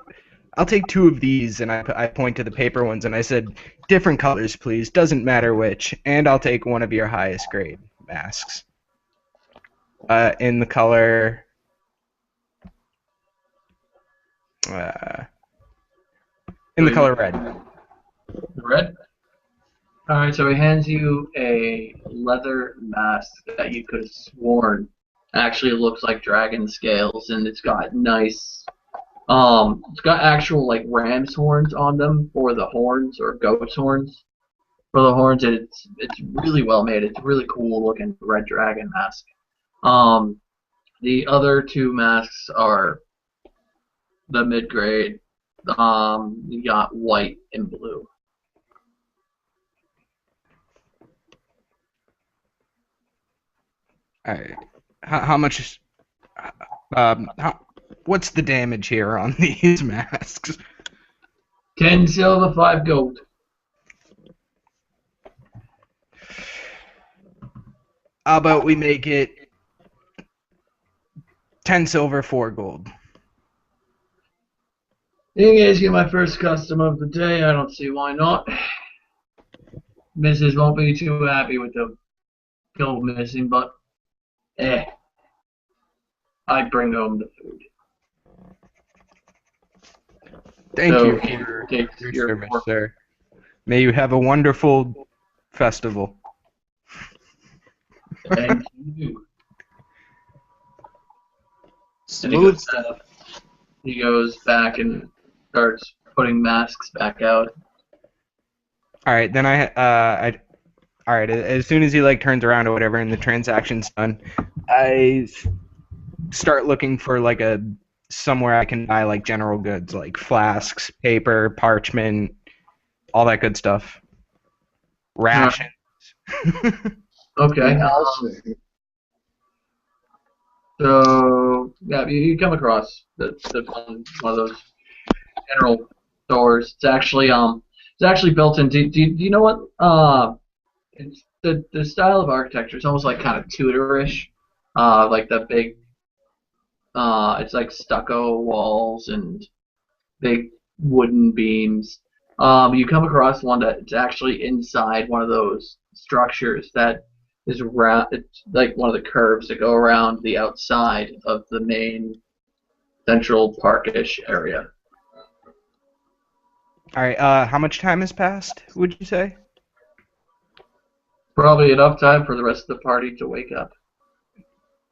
I'll take 2 of these, and I point to the paper ones, and I said, different colors, please. Doesn't matter which. And I'll take one of your highest grade masks. In the color. In the color red. Red? Alright, so he hands you a leather mask that you could have sworn actually looks like dragon scales, and it's got nice, it's got actual like ram's horns on them for the horns, or goat's horns for the horns, and it's really well made. It's a really cool looking red dragon mask. The other 2 masks are the mid-grade. You got white and blue. All right. How much? What's the damage here on these masks? 10 silver, 5 gold. How about we make it 10 silver, 4 gold? You guys get my first customer of the day. I don't see why not. Mrs. won't be too happy with the gold missing, but I bring home the food. Thank So you he for takes your your service, sir. May you have a wonderful festival. Thank you. Smooth stuff. He goes back and starts putting masks back out. All right, then all right. As soon as he like turns around or whatever, and the transaction's done, I start looking for like a somewhere I can buy like general goods like flasks, paper, parchment, all that good stuff. Rations. Okay. Ration. So yeah, you come across the one of those general stores. It's actually built in. Do you know what it's the style of architecture? It's almost like kind of Tudorish. Like the big it's like stucco walls and big wooden beams. You come across one that's actually inside one of those structures that is around. It's like one of the curves that go around the outside of the main central parkish area. All right. How much time has passed? Would you say? Probably enough time for the rest of the party to wake up.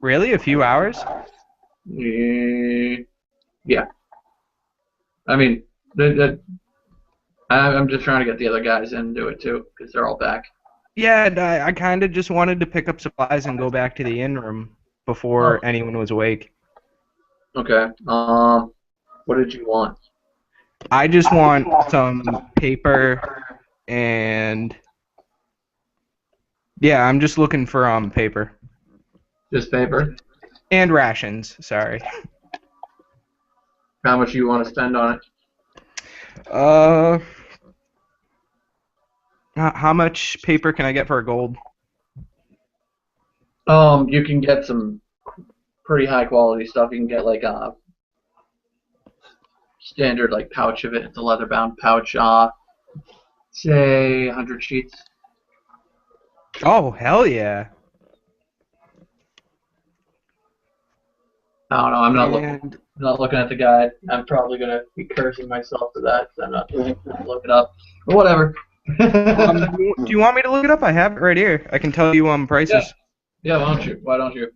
Really? A few hours? Yeah. I mean, I'm just trying to get the other guys into it too, because they're all back. Yeah, and I kind of just wanted to pick up supplies and go back to the inn room before anyone was awake. Okay. What did you want? I just want some paper and yeah, I'm just looking for paper Just paper. and rations. Sorry. How much do you want to spend on it? How much paper can I get for a gold? You can get some pretty high quality stuff. You can get like a standard like pouch of it. It's a leather bound pouch. Say 100 sheets. Oh, hell yeah. I don't know. I'm And not looking at the guide. I'm probably gonna be cursing myself for that because I'm not gonna look it up. But whatever. do you want me to look it up? I have it right here. I can tell you prices. Yeah. Why don't you? Why don't you?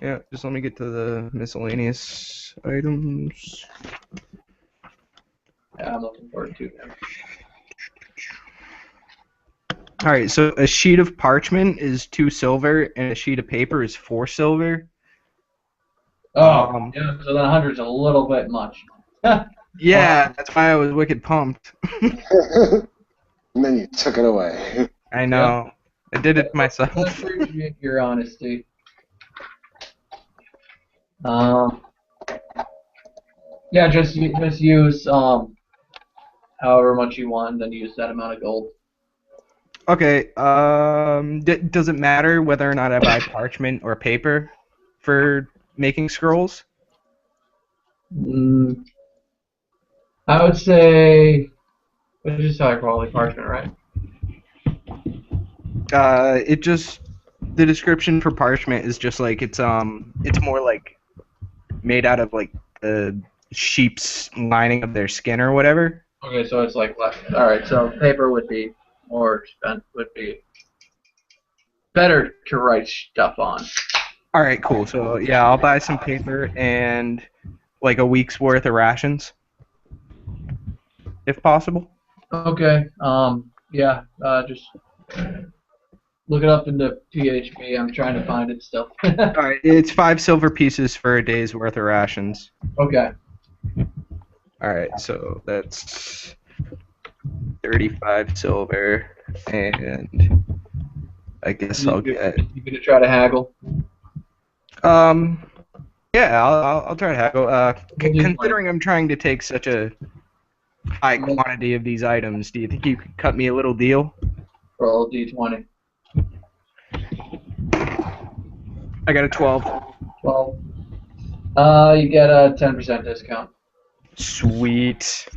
Yeah, just let me get to the miscellaneous items. Yeah, I'm looking forward to it. All right, so a sheet of parchment is 2 silver, and a sheet of paper is 4 silver. Oh, yeah. So then 100's a little bit much. Yeah, that's why I was wicked pumped. And then you took it away. I know. I did it I myself. appreciate your honesty. Yeah, just use however much you want, and then use that amount of gold. Okay, does it matter whether or not I buy parchment or paper for making scrolls? I would say it's just high quality parchment, right? The description for parchment is just like it's more like made out of like the sheep's lining of their skin or whatever. Okay, so it's like less. All right, so paper would be more expensive. Would be better to write stuff on. All right, cool. So yeah, I'll buy some paper and like a week's worth of rations, if possible. Okay. Yeah. Just look it up in the PHP. I'm trying to find it still. All right, it's 5 silver pieces for a day's worth of rations. Okay. All right, so that's 35 silver, and I guess I'll get. You gonna try to haggle? Yeah, I'll try to haggle. What do you Considering I'm trying to take such a high quantity of these items, do you think you could cut me a little deal? Roll D20. I got a 12. 12. You get a 10% discount. Sweet.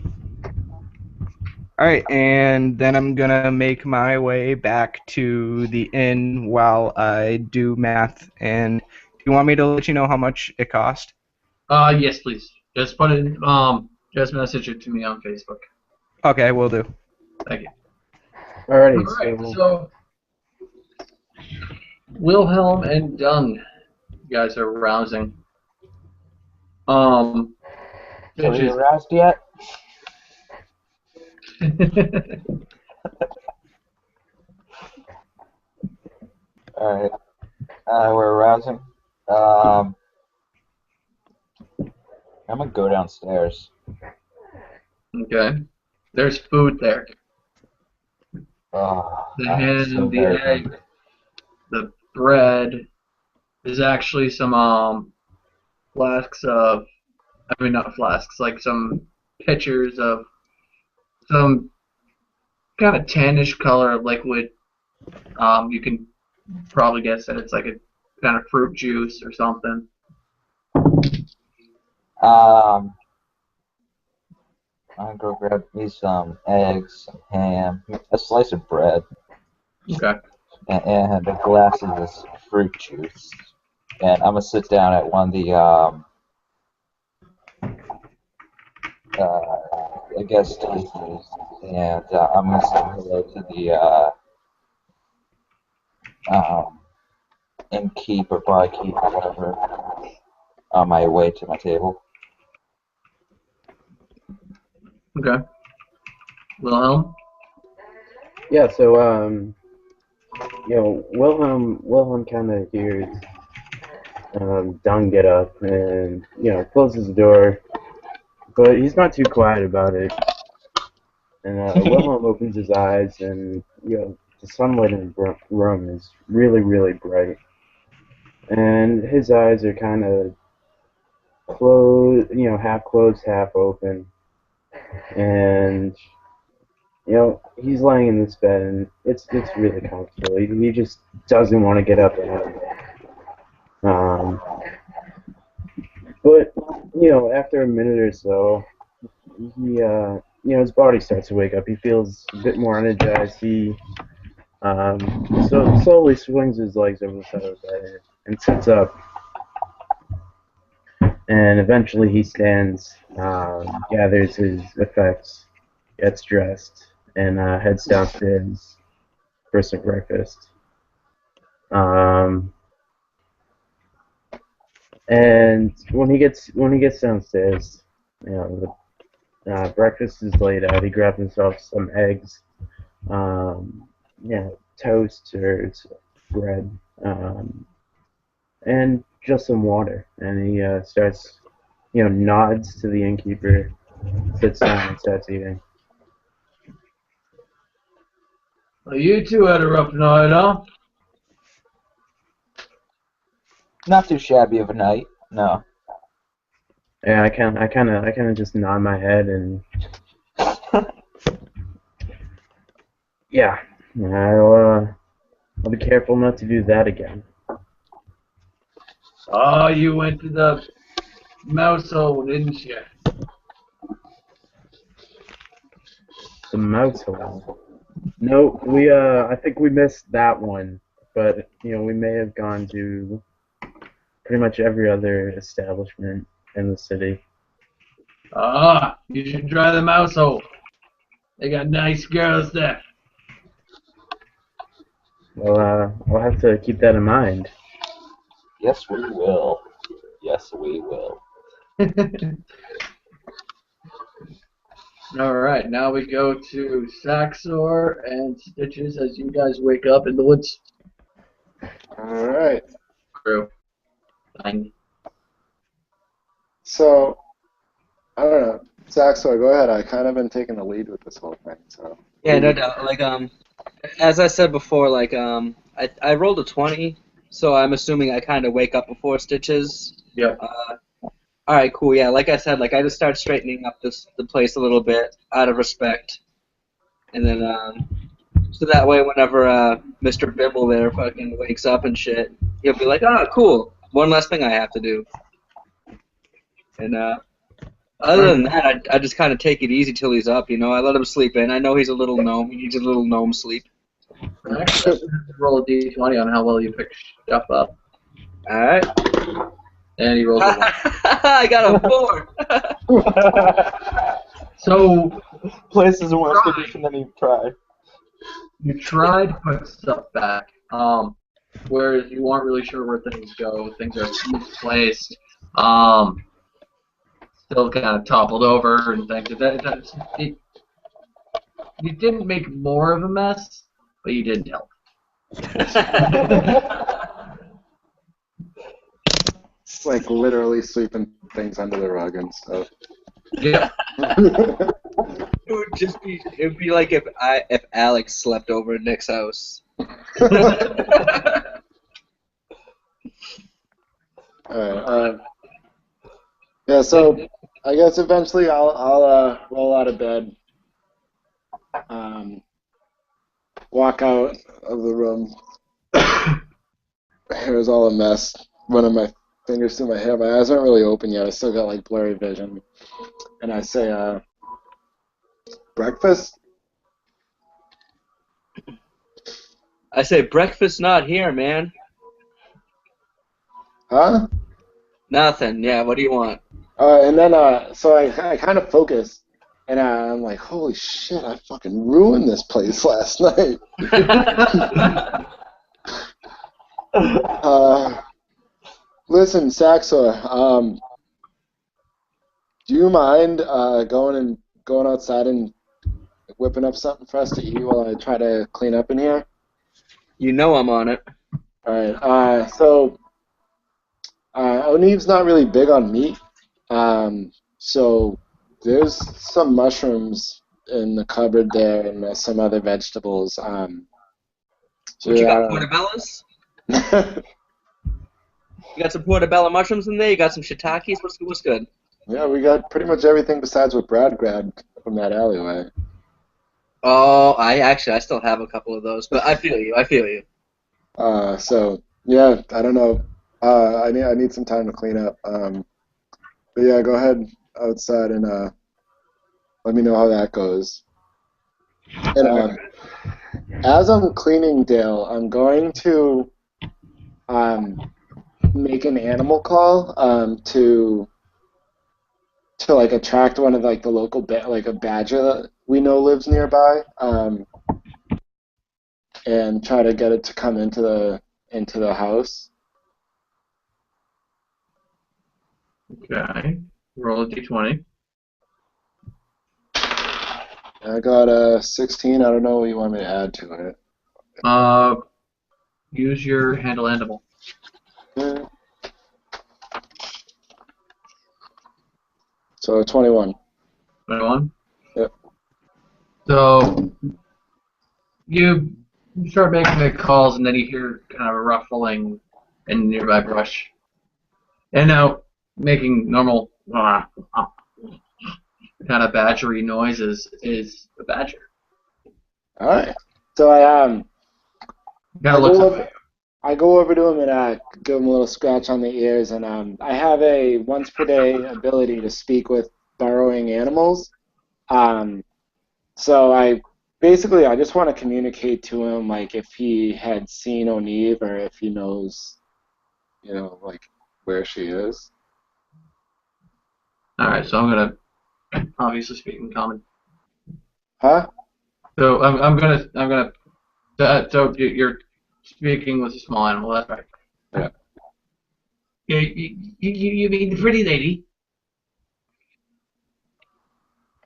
Alright, and then I'm gonna make my way back to the inn while I do math. And do you want me to let you know how much it cost? Yes, please. Just put it. Just message it to me on Facebook. Okay, will do. Thank you. Alrighty, Alright, so Wilhelm and Dung, you guys are rousing. Are we aroused yet? Alright. We're arousing. I'm gonna go downstairs. Okay. There's food there. Oh, The I'm so ham, the very egg, hungry. the bread. There's actually some flasks of, I mean not flasks, like some pitchers of some kind of tannish color of liquid. You can probably guess that it's like a kind of fruit juice or something. I'm gonna go grab me some eggs, some ham, a slice of bread, Okay. and a glass of this fruit juice. And I'm gonna sit down at one of the I guess tables, and I'm gonna say hello to the innkeep or barkeep or whatever on my way to my table. Okay. Wilhelm? Yeah, so Wilhelm kind of hears Dung get up and closes the door, but he's not too quiet about it. And Wilhelm opens his eyes, and the sunlight in the room is really, really bright, and his eyes are kind of closed, half closed, half open, and he's laying in this bed, and it's really comfortable. He just doesn't want to get up and out of it. But after a minute or so, he his body starts to wake up. He feels a bit more energized. He so slowly swings his legs over the side of the bed and sits up. And eventually he stands, gathers his effects, gets dressed, and heads downstairs for some breakfast. And when he gets downstairs, the breakfast is laid out. He grabs himself some eggs, toast or bread, and just some water. And he starts, nods to the innkeeper, sits down, and starts eating. Well, you two had a rough night, huh? Not too shabby of a night, no. Yeah, I kind of just nod my head and yeah, I'll be careful not to do that again. Oh, you went to the mouse hole, didn't you? The mouse hole. No, I think we missed that one, but we may have gone to pretty much every other establishment in the city. Ah, you should try the mouse hole. They got nice girls there. Well, I'll have to keep that in mind. Yes, we will. Yes, we will. Alright, now we go to Saxor and Stitches as you guys wake up in the woods. Alright. Crew. Fine. So, I don't know. Saxor, go ahead. I kind of been taking the lead with this whole thing, so. Yeah, no doubt. Like, as I said before, like, I rolled a 20, so I'm assuming I kind of wake up before Stitches. Yep. All right, cool. Yeah, like I said, like I just start straightening up the place a little bit out of respect, and then so that way, whenever Mr. Bibble there fucking wakes up and shit, he'll be like, "Oh, cool. One less thing I have to do." And other than that, I just kind of take it easy till he's up. I let him sleep in. I know he's a little gnome. He needs a little gnome sleep. Actually, roll a d20 on how well you pick stuff up. All right. And he rolls a 1. I got a 4. So, Place is a worse condition than you tried. you tried to put stuff back, whereas you weren't really sure where things go. Things are misplaced, still kind of toppled over and things. You didn't make more of a mess, but you didn't help. like literally sweeping things under the rug and stuff. Yeah. It would be like if Alex slept over at Nick's house. Alright, yeah, so I guess eventually I'll roll out of bed, walk out of the room. My hair is all a mess. Running my fingers through my hair. My eyes aren't really open yet. I still got like blurry vision. And I say, breakfast? I say, breakfast not here, man. Huh? Nothing. Yeah, what do you want? And then, so I kind of focus, and I'm like, holy shit, I fucking ruined this place last night. Listen, Saxor, do you mind going outside and whipping up something for us to eat while I try to clean up in here? You know I'm on it. Alright, so O'Neve's not really big on meat, so there's some mushrooms in the cupboard there and some other vegetables. What you got, portobellos? You got some portobello mushrooms in there? You got some shiitakes? What's good? Yeah, we got pretty much everything besides what Brad grabbed from that alleyway. Oh, I still have a couple of those, but I feel you. So yeah, I don't know. I need some time to clean up. But yeah, go ahead outside and let me know how that goes. And as I'm cleaning, Dale, I'm going to make an animal call to like attract one of like the local like a badger that we know lives nearby, and try to get it to come into the house. Okay. Roll a d20. I got a 16. I don't know what you want me to add to it. Use your handle animal. Yeah. So 21. 21? Yep. So you start making the calls, and then you hear kind of a ruffling in nearby brush. And now making normal kind of badgery noises is the badger. All right. So I go over to him and give him a little scratch on the ears, and I have a once per day ability to speak with burrowing animals. So I just want to communicate to him like if he had seen O'Neve or if he knows, like where she is. All right, so I'm gonna obviously speak in common. Huh? So I'm gonna so you're speaking with a small animal. That's right. Yeah. You mean the pretty lady?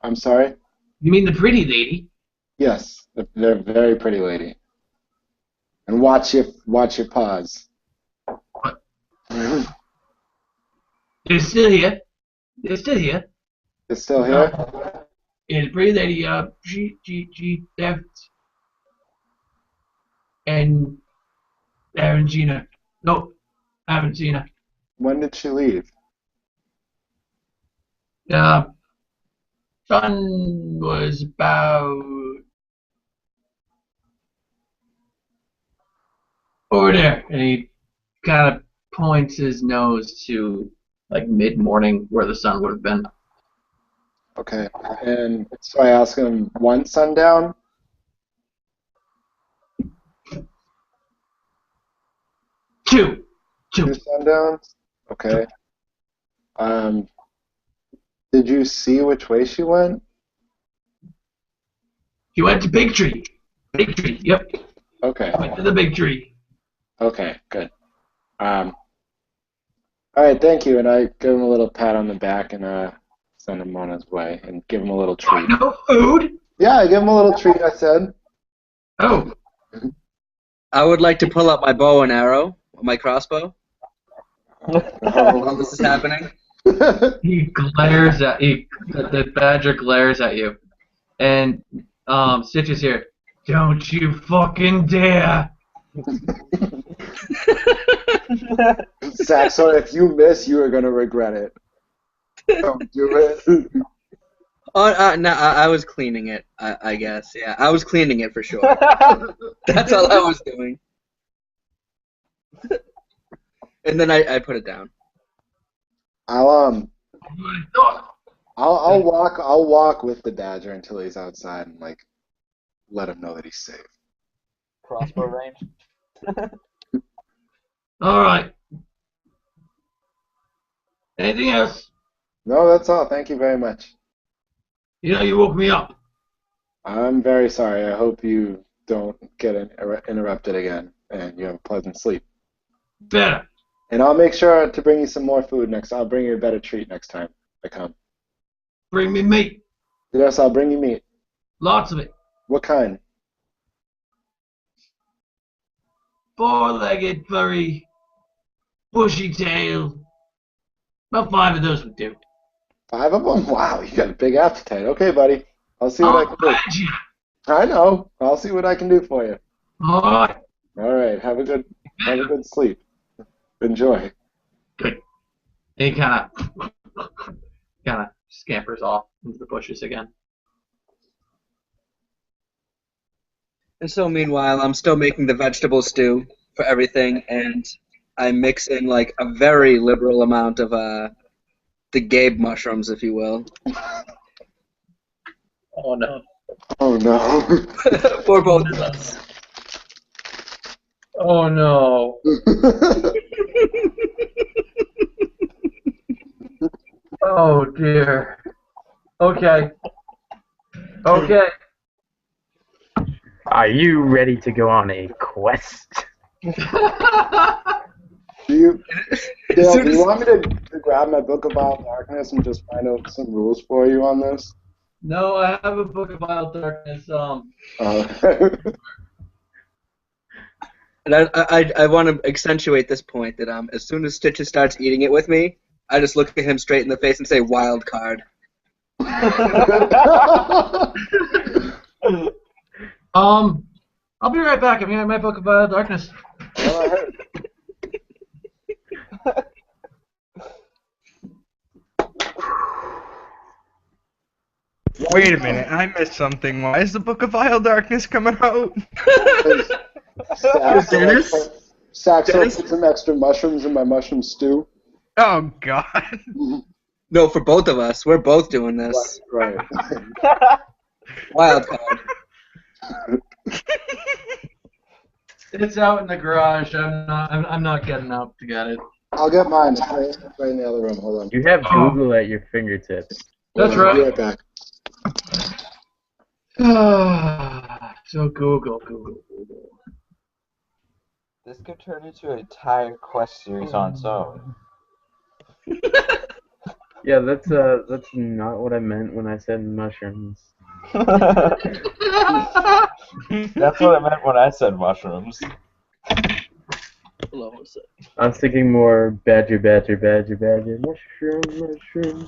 I'm sorry? You mean the pretty lady? Yes, they're a very pretty lady. And watch your paws. What? They're still here. They're still here. It's still here? Yeah, the pretty lady, she left. And I haven't seen her. Nope, I haven't seen her. When did she leave? Sun was about over there, and he kind of points his nose to like mid-morning where the sun would have been. Okay, and so I ask him, one sundown? Two sundowns? Okay. Did you see which way she went? She went to Big Tree. Big Tree, yep. Okay. Went to the Big Tree. Okay, good. All right, thank you. And I give him a little pat on the back and send him on his way and give him a little treat. No food? Yeah, I give him a little treat, I said. Oh. I would like to pull out my bow and arrow, my crossbow. While this is happening. He glares at you. The badger glares at you, and Stitch is here. Don't you fucking dare! Saxon, if you miss, you are gonna regret it. Don't do it. Oh, no, I was cleaning it, I guess. Yeah, I was cleaning it for sure. That's all I was doing. And then I put it down. I'll walk with the badger until he's outside and like let him know that he's safe. Crossbow range. All right. Anything else? No, that's all. Thank you very much. You know, you woke me up. I'm very sorry. I hope you don't get interrupted again and you have a pleasant sleep. Better. And I'll make sure to bring you some more food next. I'll bring you a better treat next time I come. Bring me meat. Yes, I'll bring you meat. Lots of it. What kind? Four-legged, furry, bushy tail. About 5 of those would do. 5 of them? Wow, you got a big appetite. Okay, buddy. I'll see what I can do. I know. I'll see what I can do for you. All right. All right. Have a good sleep. Enjoy. Good. And he kind of scampers off into the bushes again. And so meanwhile, I'm still making the vegetable stew for everything, and I mix in like a very liberal amount of the Gabe mushrooms, if you will. Oh no. Oh no. For both of us. Oh no. Oh dear. Okay. Okay. Are you ready to go on a quest? Do you want me to grab my book of Wild Darkness and just find out some rules for you on this? No, I have a book of Wild Darkness. And I want to accentuate this point that as soon as Stitches starts eating it with me, I just look at him straight in the face and say, wild card. I'll be right back. I'm getting my book of Wild Darkness. Wait a minute, I missed something. Why is the Book of Vile Darkness coming out? Saxo put some extra mushrooms in my mushroom stew. Oh, God. No, for both of us. We're both doing this. Right. Wild card. It's out in the garage. I'm not getting out to get it. I'll get mine. It's right in the other room. Hold on. You have Google at your fingertips. That's Hold on, I'll be right. right back. So Google. This could turn into an entire quest series on its own. Yeah, that's not what I meant when I said mushrooms. That's what I meant when I said mushrooms. I was thinking more badger, mushroom.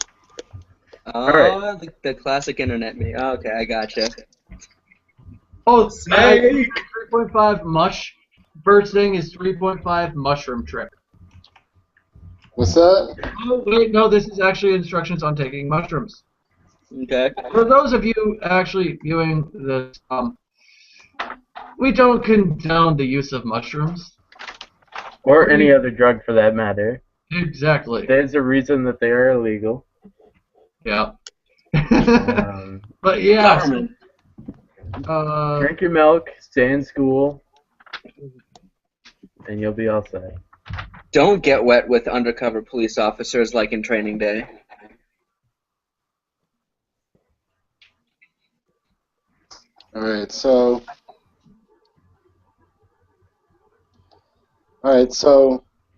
Oh, Alright. the classic internet me. Oh, okay, I gotcha. Oh, 3.5 mush. First thing is 3.5 mushroom trick. What's that? Oh, wait, no, this is actually instructions on taking mushrooms. Okay. For those of you actually viewing this, we don't condone the use of mushrooms. Or any other drug for that matter. Exactly. There's a reason that they are illegal. Yeah. Um, But yeah. Government. Drink your milk, stay in school, and you'll be all set. Don't get wet with undercover police officers like in Training Day. Alright, so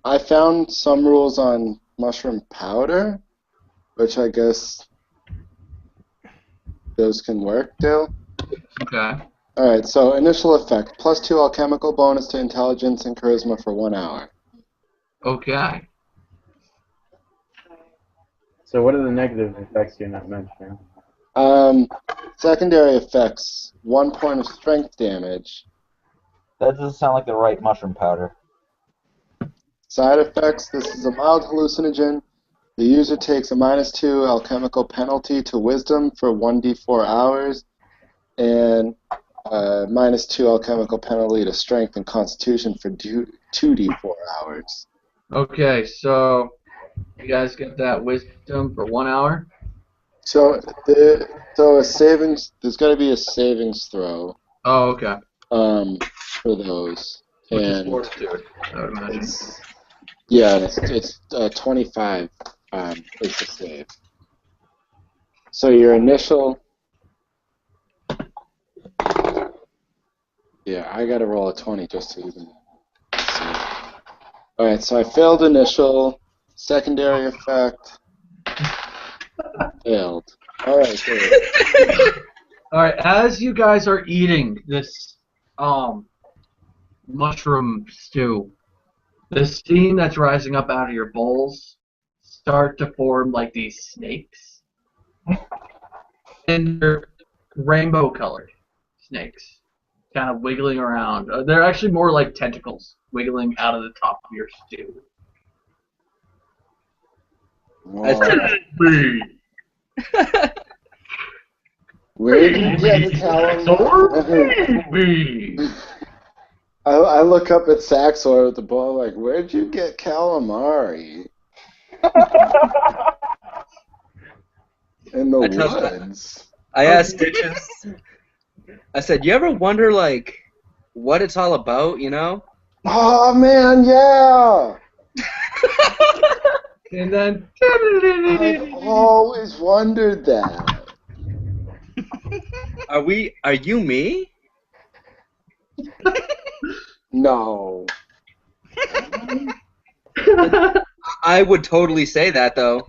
I found some rules on mushroom powder, which I guess those can work, Dale. Okay. Alright, so initial effect, +2 alchemical bonus to intelligence and charisma for 1 hour. Okay. So what are the negative effects you're not mentioning? Secondary effects, 1 point of strength damage. That doesn't sound like the right mushroom powder. Side effects, this is a mild hallucinogen. The user takes a -2 alchemical penalty to wisdom for 1d4 hours, and -2 alchemical penalty to strength and constitution for 2d4 hours. Okay, so you guys get that wisdom for 1 hour? So, a savings, there's got to be a savings throw. Oh, okay. For those. Which is And fortitude, I would imagine. it's 25 is the save. So your initial. Yeah, I gotta roll a 20 just to even see. Alright, so I failed initial, secondary effect, failed. Alright, good. Alright, as you guys are eating this mushroom stew, the steam that's rising up out of your bowls start to form like these snakes. And they're rainbow colored snakes, kind of wiggling around. They're actually more like tentacles wiggling out of the top of your stew. Where did you get the calamari? I look up at Saxor with the ball like, where'd you get calamari? In the woods. I asked Stitches. I said, "You ever wonder like what it's all about? You know?" Oh man, yeah. And then I've always wondered that. Are you me? No. I would totally say that though.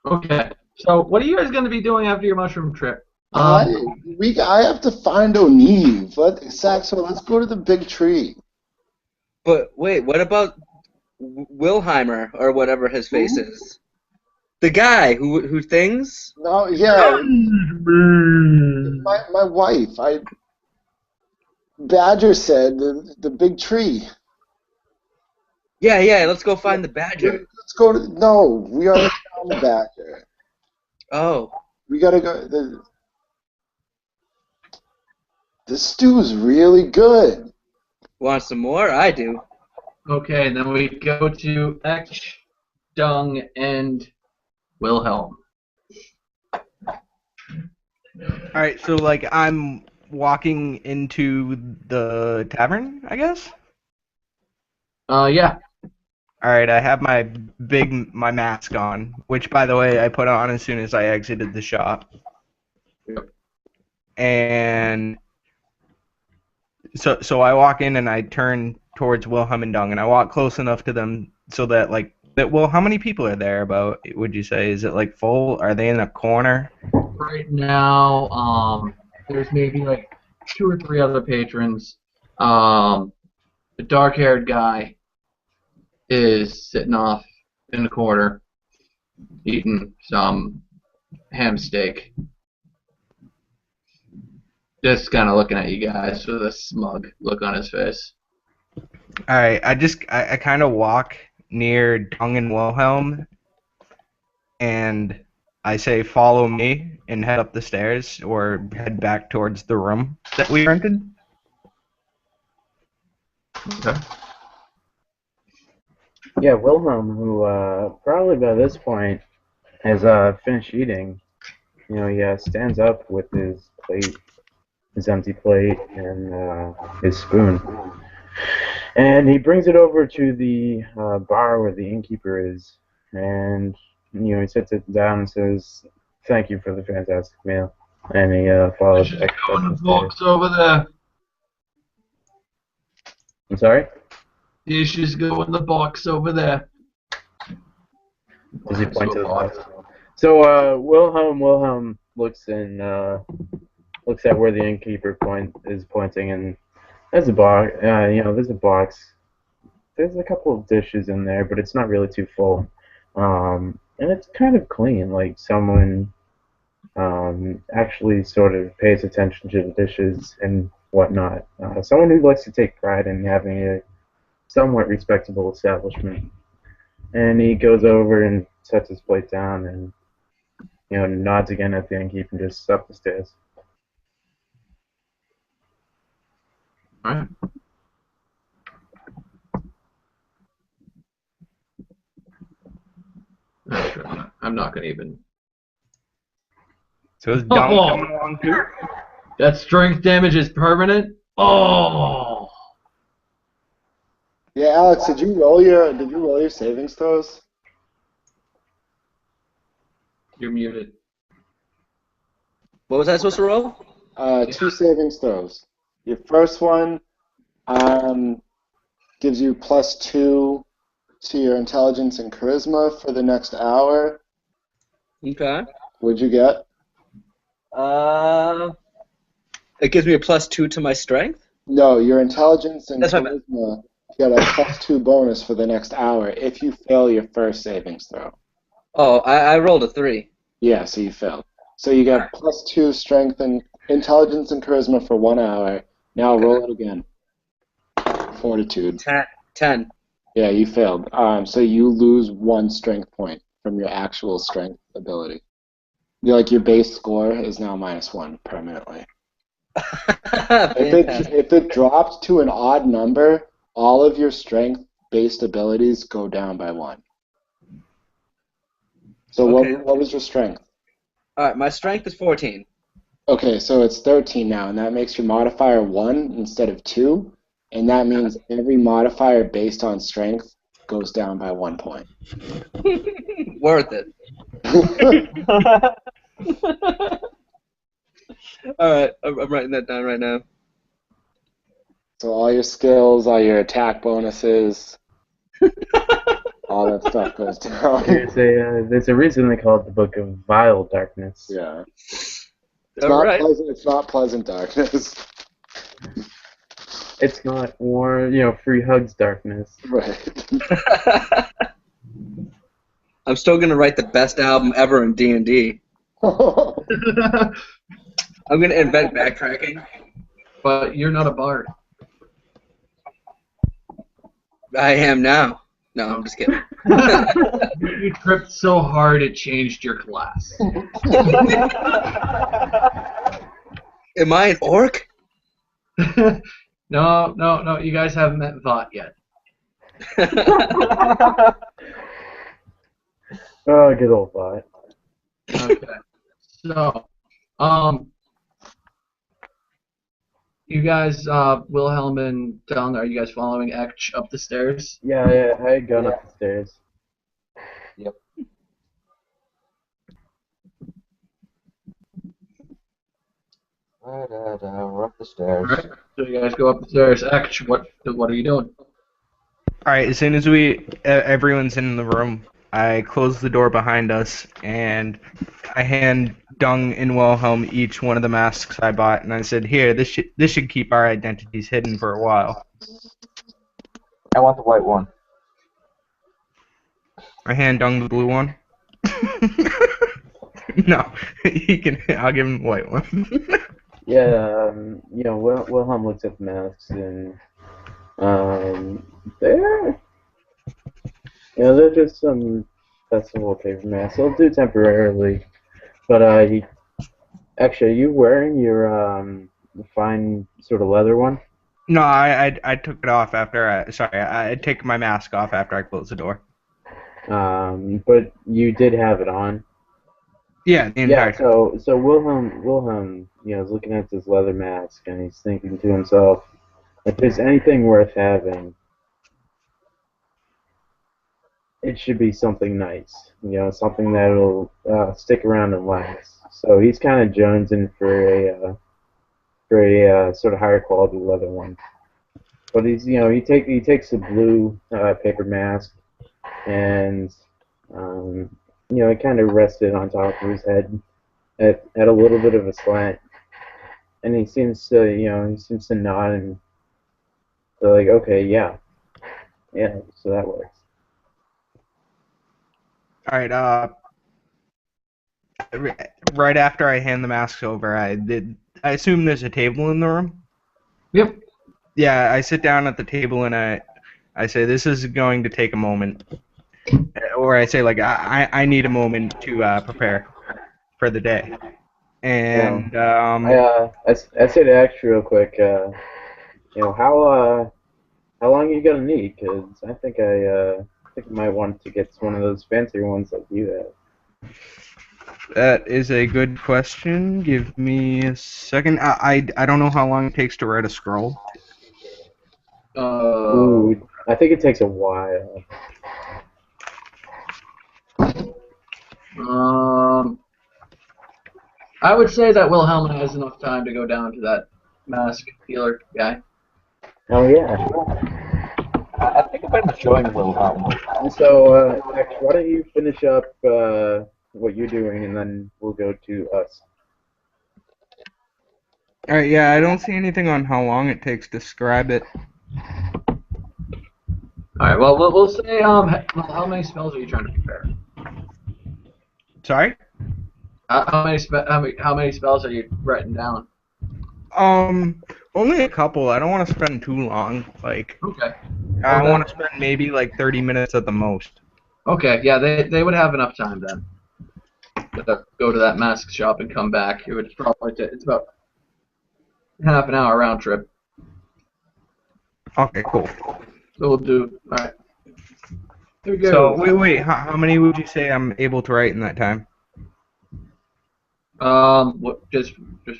Okay, so what are you guys going to be doing after your mushroom trip? I have to find O'Neill. Saxo, let's go to the big tree. But wait, what about Wilheimer or whatever his face is? The guy who things? No, yeah. My wife. Badger said the big tree. Yeah, let's go find the badger. Let's go to. No, we already found the badger. Oh. We gotta go. The stew's really good. Want some more? I do. Okay, then we go to Ekch, Dung, and Wilhelm. Alright, so like I'm walking into the tavern, I guess? Yeah. Alright, I have my mask on, which by the way I put on as soon as I exited the shop. Yep. And so I walk in and I turn towards Wilhelm and Dung, and I walk close enough to them so that well, how many people are there about, would you say? Is it like full? Are they in a corner? Right now, there's maybe like 2 or 3 other patrons. The dark-haired guy is sitting off in the corner, eating some ham steak. Just kind of looking at you guys with a smug look on his face. Alright, I kind of walk near Dung and Wilhelm, and I say, follow me, and head up the stairs, or head back towards the room that we rented. Okay. Yeah, Wilhelm, who probably by this point has finished eating, he stands up with his plate, his empty plate, and his spoon. And he brings it over to the bar where the innkeeper is, and he sits it down and says, "Thank you for the fantastic meal." And he follows. Go in the box over there. I'm sorry. Dishes go in the box over there. Does he point to the box? So Wilhelm looks looks at where the innkeeper is pointing, and there's a box. There's a box there's a couple of dishes in there, but it's not really too full. And it's kind of clean, like someone actually sort of pays attention to the dishes and whatnot. Someone who likes to take pride in having a somewhat respectable establishment. And he goes over and sets his plate down and nods again at the innkeeper and just up the stairs. Alright. I'm not gonna even. So is Dung coming along too? That strength damage is permanent? Oh! Yeah, Alex, did you roll your savings throws? You're muted. What was I supposed to roll? 2 savings throws. Your first one gives you +2 to your intelligence and charisma for the next hour. Okay. What'd you get? It gives me a +2 to my strength? No, your intelligence and That's what I meant. charisma get a +2 bonus for the next hour if you fail your first savings throw. Oh, I rolled a 3. Yeah, so you failed. So you get +2 strength and intelligence and charisma for 1 hour. Now roll it again. Fortitude. 10. Yeah, you failed. So you lose 1 strength point from your actual strength ability. Your base score is now -1 permanently. If it dropped to an odd number, all of your strength-based abilities go down by 1. So Okay. what was your strength? Alright, my strength is 14. Okay, so it's 13 now, and that makes your modifier 1 instead of 2, and that means every modifier based on strength goes down by 1 point. Worth it. Alright, I'm writing that down right now. So all your skills, all your attack bonuses, all that stuff goes down. There's a reason they call it the Book of Vile Darkness. Yeah. It's Alright. It's not pleasant darkness. It's not warm, free hugs darkness. Right. I'm still gonna write the best album ever in D&D. I'm gonna invent backtracking. But you're not a bard. I am now. No, I'm just kidding. You tripped so hard it changed your class. Am I an orc? No, you guys haven't met Vought yet. Oh, good old bot. Okay. So, you guys, Wilhelm and Dung, are you guys following Ekch up the stairs? Yeah, I had gone up the stairs. Yep. We're up the stairs. Alright, so you guys go up the stairs. Ekch, what are you doing? Alright, as soon as everyone's in the room, I close the door behind us, and I hand Dung and Wilhelm each one of the masks I bought, and I said, "Here, this should keep our identities hidden for a while." I want the white one. I hand Dung the blue one. No, I'll give him the white one. Yeah, Wilhelm looks at the masks and they're just some festival paper masks. They'll do temporarily, but actually, are you wearing your fine sort of leather one? No, I took it off after I take my mask off after I closed the door. But you did have it on. Yeah, the entire time. So Wilhelm, is looking at this leather mask and he's thinking to himself, if there's anything worth having, it should be something nice, something that'll stick around and last. So he's kind of jonesing for a sort of higher quality leather one. But he takes the blue paper mask and it kind of rested on top of his head at a little bit of a slant, and he seems to nod and they're like, okay, yeah. Yeah, so that works. All right. Right after I hand the masks over, I assume there's a table in the room. Yep. Yeah, I sit down at the table and I say this is going to take a moment, or I say like I need a moment to prepare for the day, Yeah. and I say to ask you real quick, how long are you gonna need? Cause I think I might want to get one of those fancier ones like you have. that is a good question. Give me a second. I don't know how long it takes to write a scroll. Ooh, I think it takes a while. I would say that Wilhelm has enough time to go down to that mask dealer guy. Oh yeah. I think I'm enjoying Wilhelm. So, Ax, why don't you finish up what you're doing, and then we'll go to us. All right. Yeah, I don't see anything on how long it takes. Describe it. All right. Well, we'll say how many spells are you trying to prepare? Sorry. How many spells are you writing down? Only a couple. I don't want to spend too long. Like, Okay. I Well, want to spend maybe like 30 minutes at the most. okay. Yeah, they would have enough time then. To go to that mask shop and come back. It would probably it's about half an hour round trip. Okay, cool. So we'll do. All right. Here we go. So wait. How many would you say I'm able to write in that time? Just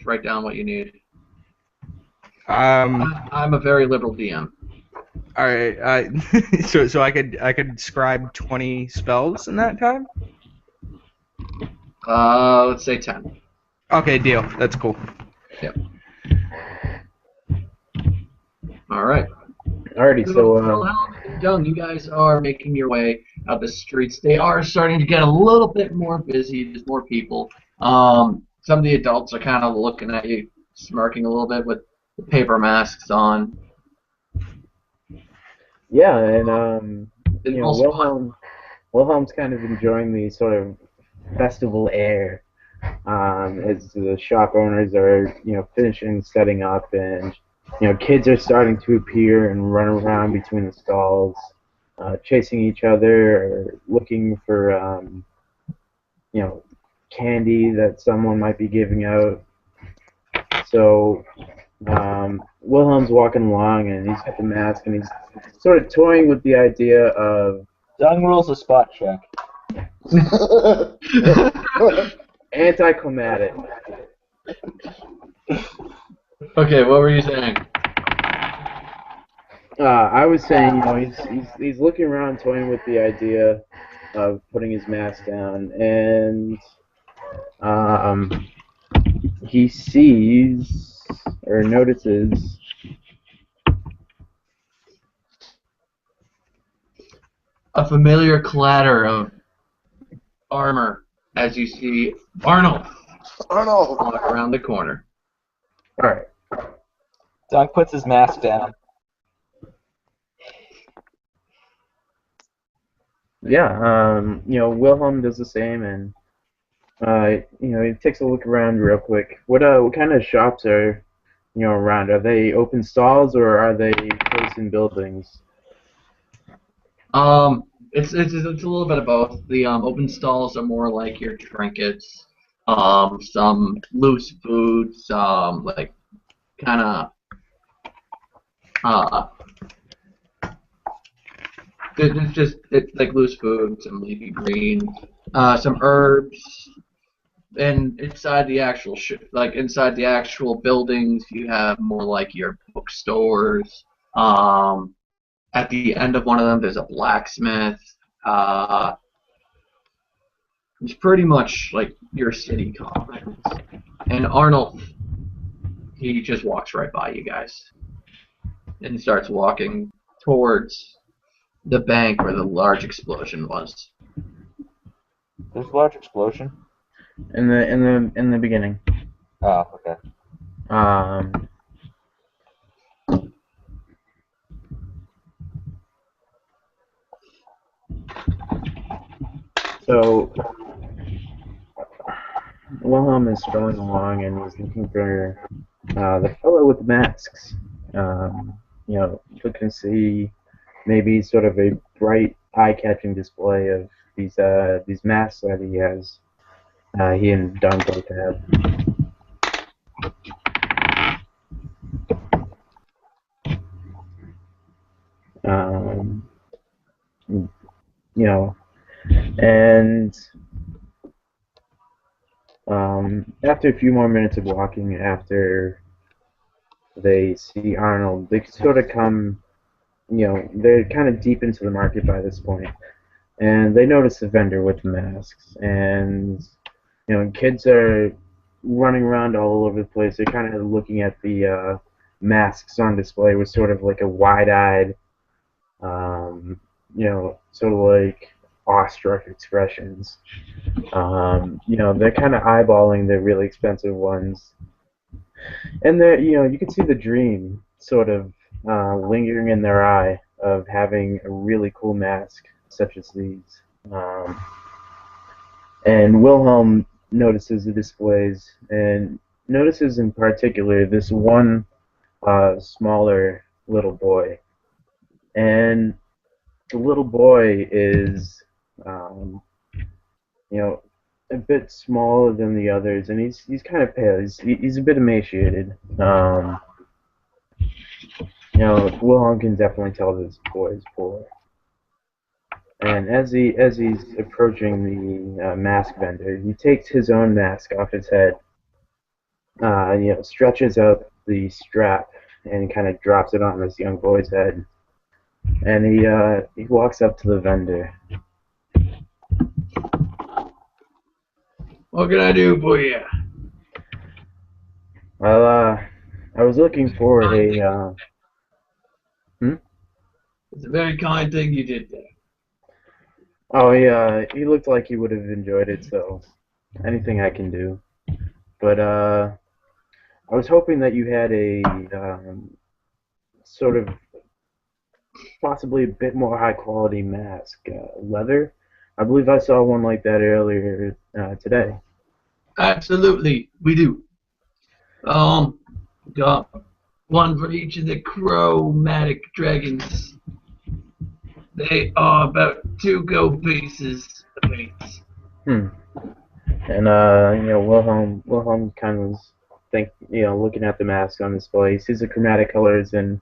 write down what you need. Um. I'm a very liberal DM. All right. So I could scribe 20 spells in that time. Let's say 10. Okay, deal. That's cool. Yep. All right. Alrighty, so Wilhelm and Dung, you guys are making your way out the streets. They are starting to get a little bit more busy. There's more people. Some of the adults are kind of looking at you, smirking a little bit with the paper masks on. yeah, and Wilhelm's kind of enjoying the sort of festival air. As the shop owners are, finishing setting up, and kids are starting to appear and run around between the stalls, chasing each other or looking for, candy that someone might be giving out. So Wilhelm's walking along, and he's got the mask, and he's sort of toying with the idea of Dung rolls a spot check. anticlimactic. Okay, what were you saying? I was saying, he's looking around, toying with the idea of putting his mask down, and he sees or notices A familiar clatter of armor as you see Arnold walk around the corner. All right. Dung puts his mask down. Yeah. Wilhelm does the same, and he takes a look around real quick. What kind of shops are around? Are they open stalls or are they placed in buildings? It's a little bit of both. The open stalls are more like your trinkets, some loose food, some like kind of it's like loose food, some leafy greens, some herbs, and inside the actual inside the actual buildings, you have more like your bookstores. At the end of one of them, there's a blacksmith. It's pretty much like your city complex. And Arnold, he just walks right by you guys and starts walking towards the bank where the large explosion was. There's a large explosion. In the beginning. Oh, okay. So Wilhelm is strolling along and he's looking for the fellow with the masks. Looking to see maybe sort of a bright, eye-catching display of these masks that he has. He and Don both have. And after a few more minutes of walking, after they see Arnold, they sort of come, they're kind of deep into the market by this point, and they notice the vendor with the masks, and, kids are running around all over the place. They're kind of looking at the masks on display with sort of like a wide-eyed, sort of like awestruck expressions. They're kind of eyeballing the really expensive ones, and you can see the dream sort of lingering in their eye of having a really cool mask such as these. And Wilhelm notices the displays and notices in particular this one smaller little boy, and the little boy is a bit smaller than the others, and he's kind of pale. He's a bit emaciated. Wilhelm can definitely tell this boy is poor. And as he's approaching the mask vendor, he takes his own mask off his head, stretches out the strap, and kind of drops it on this young boy's head. And he walks up to the vendor. What can I do for you? Well, I was looking for a. It's a very kind thing you did there. Oh, he looked like he would have enjoyed it, so anything I can do. But I was hoping that you had a sort of possibly a bit more high quality mask, leather. I believe I saw one like that earlier today. Absolutely, we do. Got one for each of the chromatic dragons. They are about 2 gold pieces apiece. And Wilhelm kind of looking at the mask on display, he sees the chromatic colors, and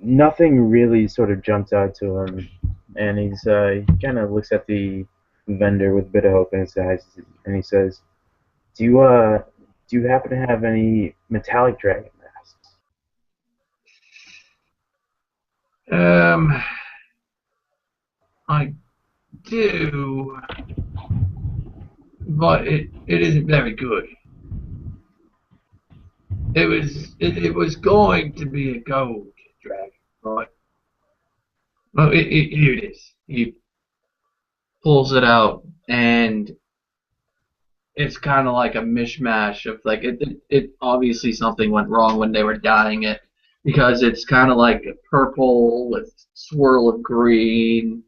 nothing really sort of jumps out to him. And he kind of looks at the vendor with a bit of hope in his eyes, and he says, "Do you happen to have any metallic dragon masks?" I do, but it isn't very good. It was going to be a gold dragon, but well, here it is. He pulls it out, and it's kind of like a mishmash of like it obviously something went wrong when they were dyeing it, because it's kind of like a purple with swirl of green,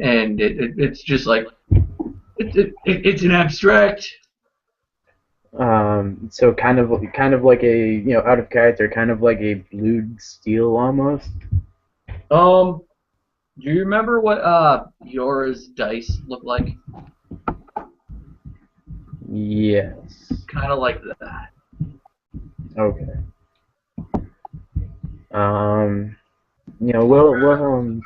and it's just like it's an abstract. So kind of like a out of character, kind of like a blued steel almost. Do you remember what yours dice look like? Yes. Kind of like that. Okay. Wilhelm.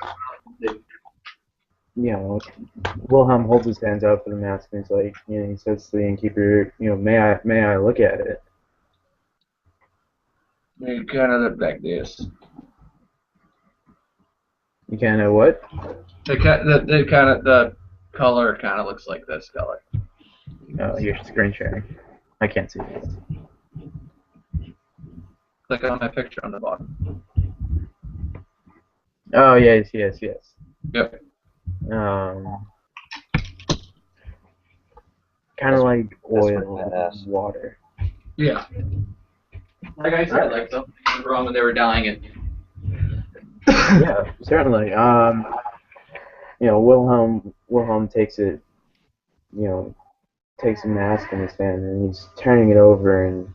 Wilhelm holds his hands out for the mask, and he's like, he says to the innkeeper, may I look at it? They kind of look like this. You kind of what? The color kind of looks like this color. Oh, you're screen sharing. I can't see this. Click on my picture on the bottom. Oh, yes. Yep. Kind of like oil badass. and water. Yeah. Like I said, like something went wrong when they were dyeing it. Yeah, certainly. Wilhelm takes it, takes a mask in his hand and he's turning it over and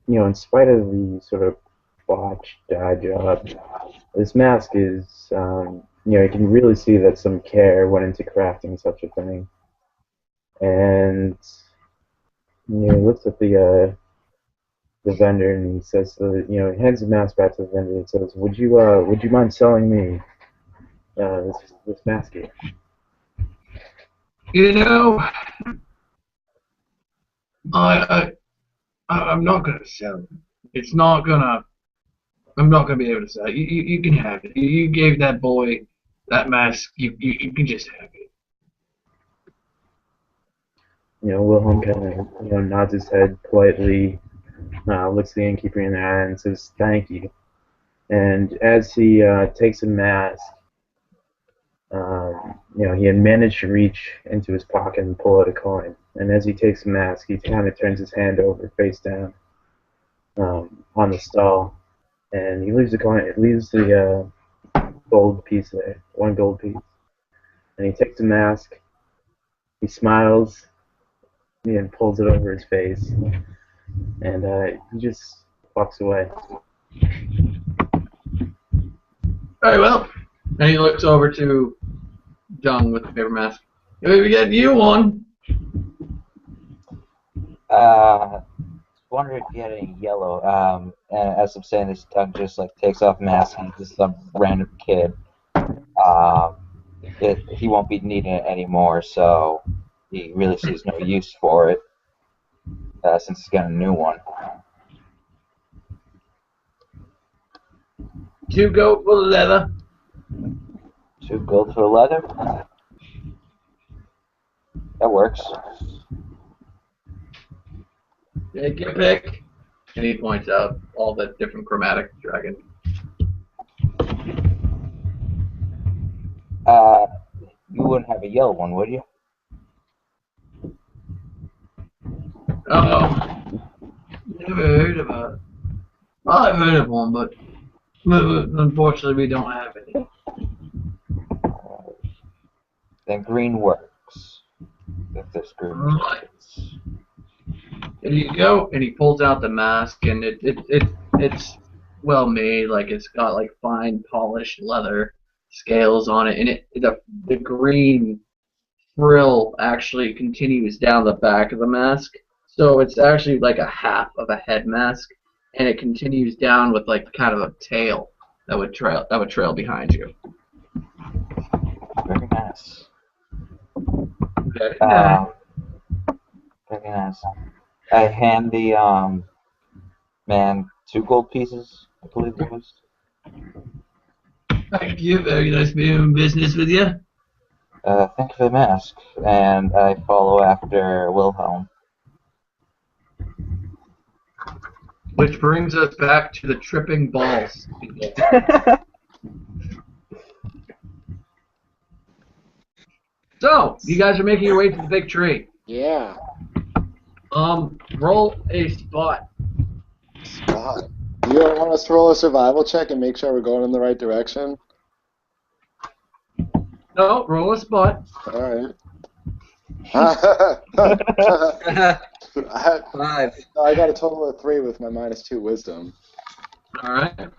in spite of the sort of botched dye job, this mask is, you can really see that some care went into crafting such a thing. And he looks at the vendor and he says, he hands the mask back to the vendor and says, would you mind selling me this mask here? I'm not gonna sell it. It's not gonna. I'm not gonna be able to sell it. You can have it. You gave that boy that mask. You can just have it. Wilhelm kind of nods his head politely, looks the innkeeper in the eye and says thank you. And as he takes a mask, he had managed to reach into his pocket and pull out a coin. And as he takes the mask, he kind of turns his hand over, face down, on the stall, and he leaves the coin. It leaves the gold piece there, one gold piece. And he takes the mask. He smiles, and pulls it over his face, and he just walks away. Alright, well, and he looks over to Dung with the paper mask. We get you one. Wondering if you had any yellow. And as I'm saying this, Doug just like takes off mask and just some random kid. He won't be needing it anymore, so he really sees no use for it since he's got a new one. 2 gold for the leather. 2 gold for the leather? That works. Take your pick. And he points out all the different chromatic dragons. You wouldn't have a yellow one, would you? Never heard about it. Well, I've heard of one, but unfortunately we don't have any. Then green works. If there's green. Right. There you go. And he pulls out the mask, and it's well made. Like it's got like fine polished leather scales on it, and the green frill actually continues down the back of the mask. So it's actually like a half of a head mask, and it continues down with like kind of a tail that would trail behind you. Very nice. Okay. Very nice. I hand the man 2 gold pieces, I believe it was. Thank you. Very nice doing business with you. Thank you for the mask. And I follow after Wilhelm. Which brings us back to the tripping balls. So, you guys are making your way to the big tree. Yeah. Roll a spot. Spot. You don't want us to roll a survival check and make sure we're going in the right direction? No, roll a spot. Alright. 5. I got a total of 3 with my -2 wisdom. Alright.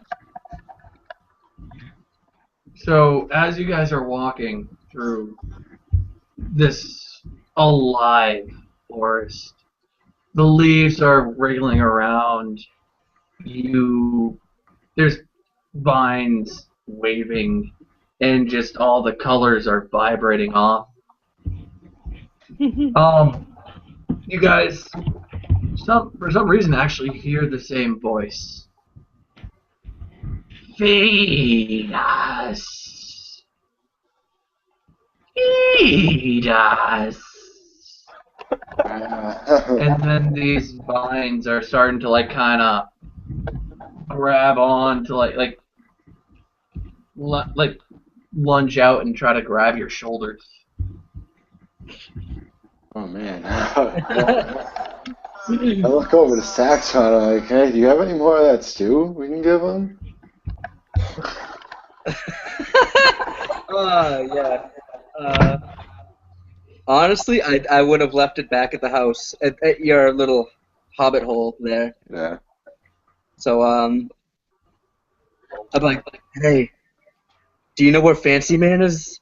So, as you guys are walking through this alive forest, the leaves are wriggling around. There's vines waving, and just all the colors are vibrating off. You guys, for some reason, actually hear the same voice. Feed us. Feed us. And then these vines are starting to like kind of grab on to like lunge out and try to grab your shoulders. Oh man. I look over to Saxon, I'm like, hey, do you have any more of that stew we can give him? Yeah. Honestly, I would have left it back at the house at your little hobbit hole there. Yeah. So I'm like, hey, do you know where Fancy Man is?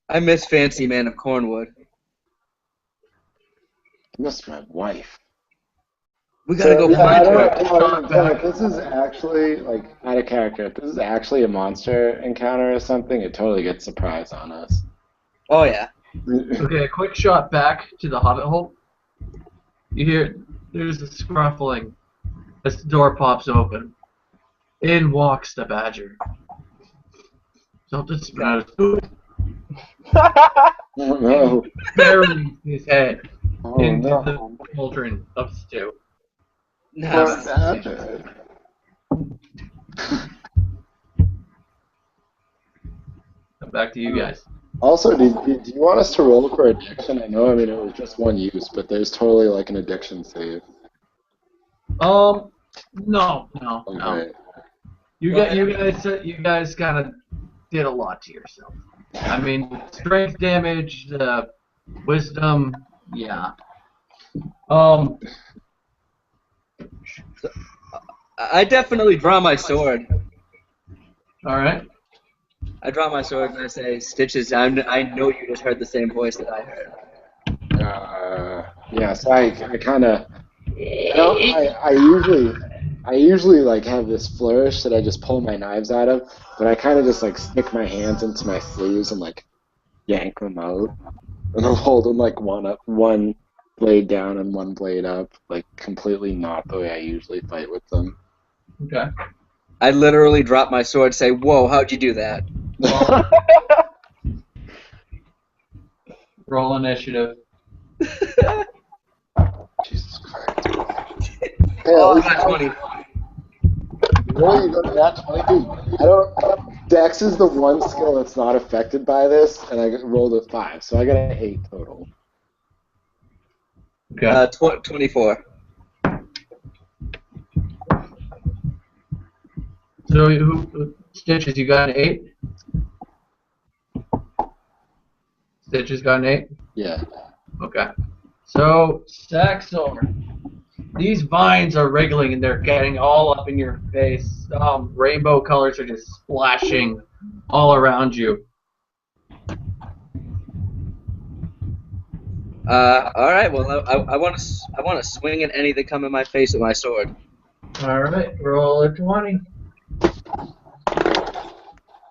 I miss Fancy Man of Cornwood. I miss my wife. We gotta go yeah, I find her. don't know. If this is actually like out of character, if this is actually a monster encounter or something, it totally gets surprised on us. Oh yeah. Okay, a quick shot back to the hobbit hole. You hear there's a scruffling as the door pops open. In walks the badger. Something smells good. Oh no! Buries his head Oh into no! the cauldron of stew. Poor Nice. badger. Back to you guys. Also, do you want us to roll for addiction? I know, I mean, it was just one use, but there's totally like an addiction save. No. Okay. You guys kind of did a lot to yourself. I mean, strength damage, wisdom, yeah. I definitely draw my sword. All right. I draw my sword and I say, Stitches, I know you just heard the same voice that I heard. Yeah, so I kind of, I usually like have this flourish that I just pull my knives out of, but I kind of just like stick my hands into my sleeves and like yank them out, and I'll hold them like one blade down and one blade up, like completely not the way I usually fight with them. Okay. I literally drop my sword and say, whoa, how'd you do that? Roll initiative. Jesus Christ. Oh, not 20. Really, you go to that 22. Dex is the one skill that's not affected by this, and I rolled a 5, so I got an 8 total. Okay. 24. So Stitches, you got an 8? Stitches got an 8? Yeah. Okay. So, Saxor, these vines are wriggling and they're getting all up in your face. Rainbow colors are just splashing all around you. All right. Well, I want to swing at any that come in my face with my sword. All right, roll a 20.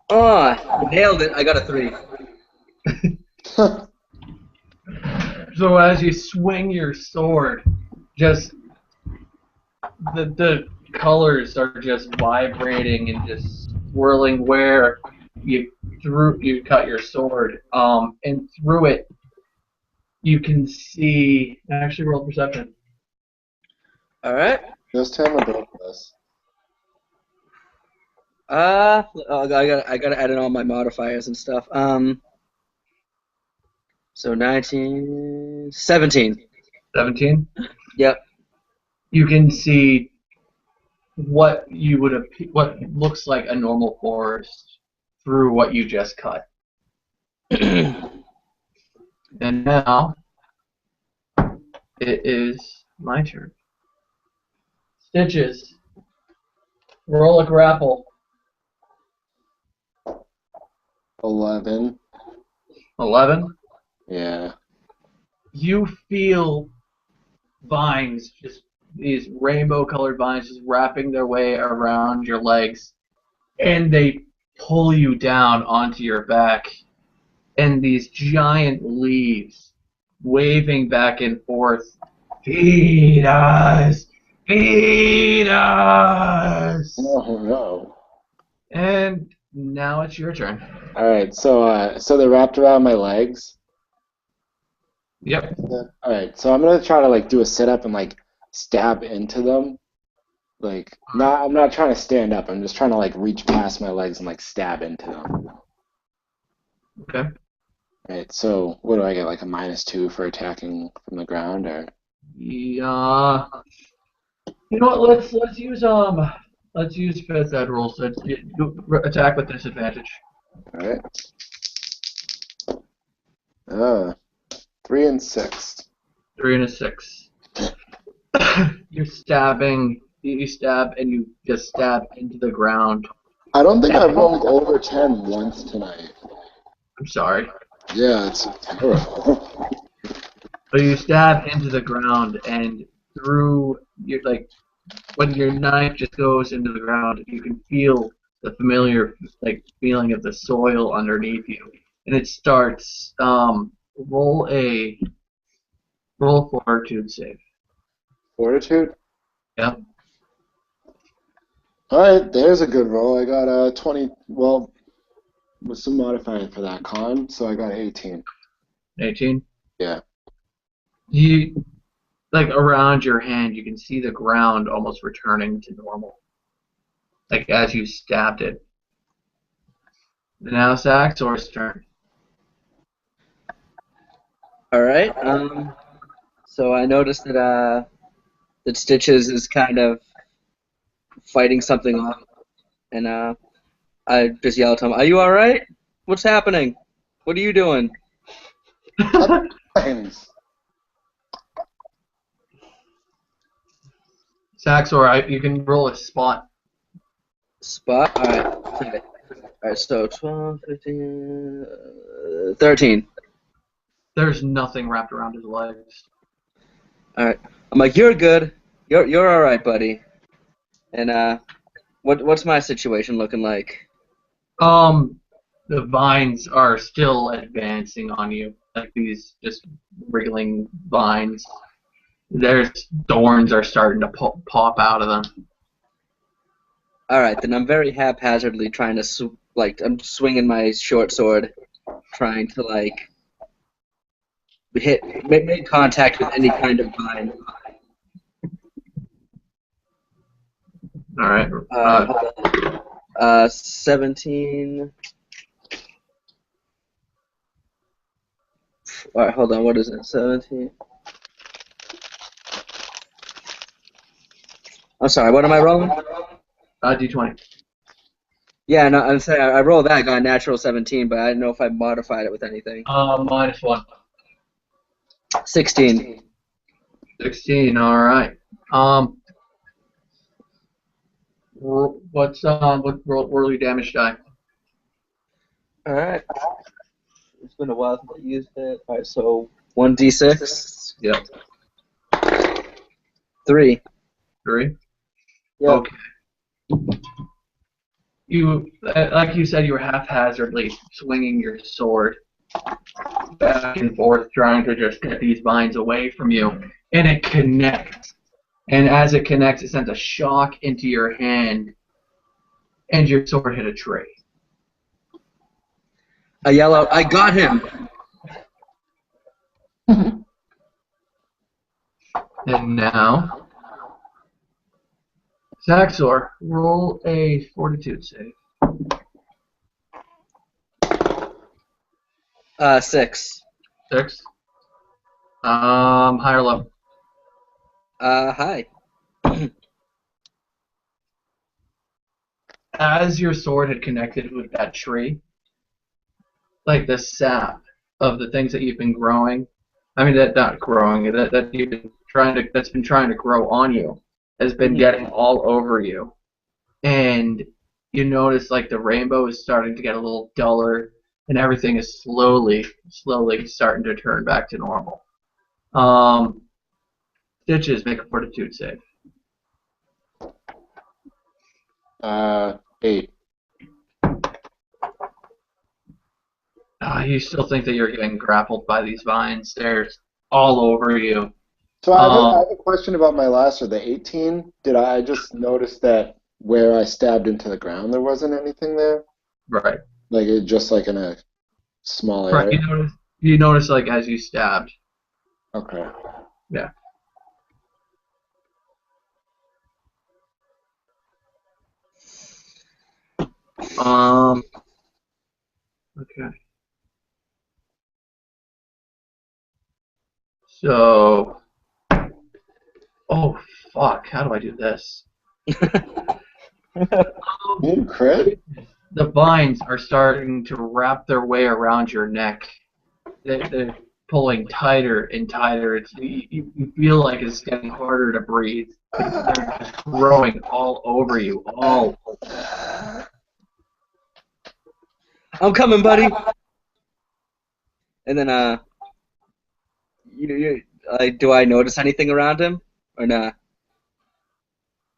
Oh, nailed it! I got a 3. So as you swing your sword, just the colors are just vibrating and just swirling where you cut your sword. And through it, you can see. Actually, roll perception. All right. Just him or both of us? I gotta add in all my modifiers and stuff. So 19, 17. 17. Yep. You can see what looks like a normal forest through what you just cut. And now it is my turn. Stitches. Roll a grapple. 11. 11. Yeah. You feel vines, just these rainbow-colored vines, just wrapping their way around your legs, and they pull you down onto your back, and these giant leaves waving back and forth. Feed us! Feed us! Oh no. And now it's your turn. All right, so they're wrapped around my legs. Yep. All right, so I'm gonna try to like do a sit up and like stab into them. Like, I'm not trying to stand up. I'm just trying to like reach past my legs and like stab into them. Okay. All right, so what do I get? Like a -2 for attacking from the ground, or? Yeah. You know what? Let's use fifth ed rules. So attack with disadvantage. All right. 3 and 6. 3 and a 6. You're stabbing. You stab and you just stab into the ground. I don't think I've rolled over 10 once tonight. I'm sorry. Yeah, it's terrible. So you stab into the ground, and through your when your knife just goes into the ground, you can feel the familiar feeling of the soil underneath you, and it starts. Roll a fortitude save. Fortitude? Yep. Alright, there's a good roll. I got a 20, well, with some modifying for that con, so I got 18. 18. Yeah. You around your hand, you can see the ground almost returning to normal, as you stabbed it. Now it's Axor's turn. All right. So I noticed that Stitches is kind of fighting something off, and I just yelled to him, "Are you all right? What's happening? What are you doing?" Thanks. Saxor, you can roll a spot. Spot. All right. Okay. All right. So 12, 15, 13. There's nothing wrapped around his legs. All right. I'm like, "You're good. You're all right, buddy." And what's my situation looking like? The vines are still advancing on you, these just wriggling vines. There's thorns are starting to pop out of them. All right, then I'm very haphazardly trying to I'm swinging my short sword, trying to make contact with any kind of vine. All right. 17. All right, hold on. What is it? 17. I'm sorry. What am I rolling? D20. Yeah, no, I'm saying I rolled that. I got a natural 17, but I didn't know if I modified it with anything. -1. 16. 16. All right. What roll your damage die? All right. It's been a while since I used it. All right, so 1d6. Yep. 3. 3. Yep. Okay. You, like you said, you were haphazardly swinging your sword back and forth, trying to just get these vines away from you, and it connects. And as it connects, it sends a shock into your hand, and your sword hit a tree. I yell out, "I got him!" And now, Saxor, roll a fortitude save. 6. 6. High or low? High. As your sword had connected with that tree, the sap of the things that you've been growing, that not growing, that you've been that's been trying to grow on you, has been getting all over you, and you notice the rainbow is starting to get a little duller, and everything is slowly starting to turn back to normal. Stitches, make a fortitude save. 8. You still think that you're getting grappled by these vines. They're all over you. So I have a question about my last one, the 18. Did I just notice that where I stabbed into the ground there wasn't anything there? Right. It just in a small area? Right. You notice as you stabbed. Okay. Yeah. Okay. So, oh fuck! How do I do this? You crit? the vines are starting to wrap their way around your neck. They're pulling tighter and tighter. You feel like it's getting harder to breathe. They're just growing all over you. All. I'm coming, buddy. And then, do I notice anything around him or not?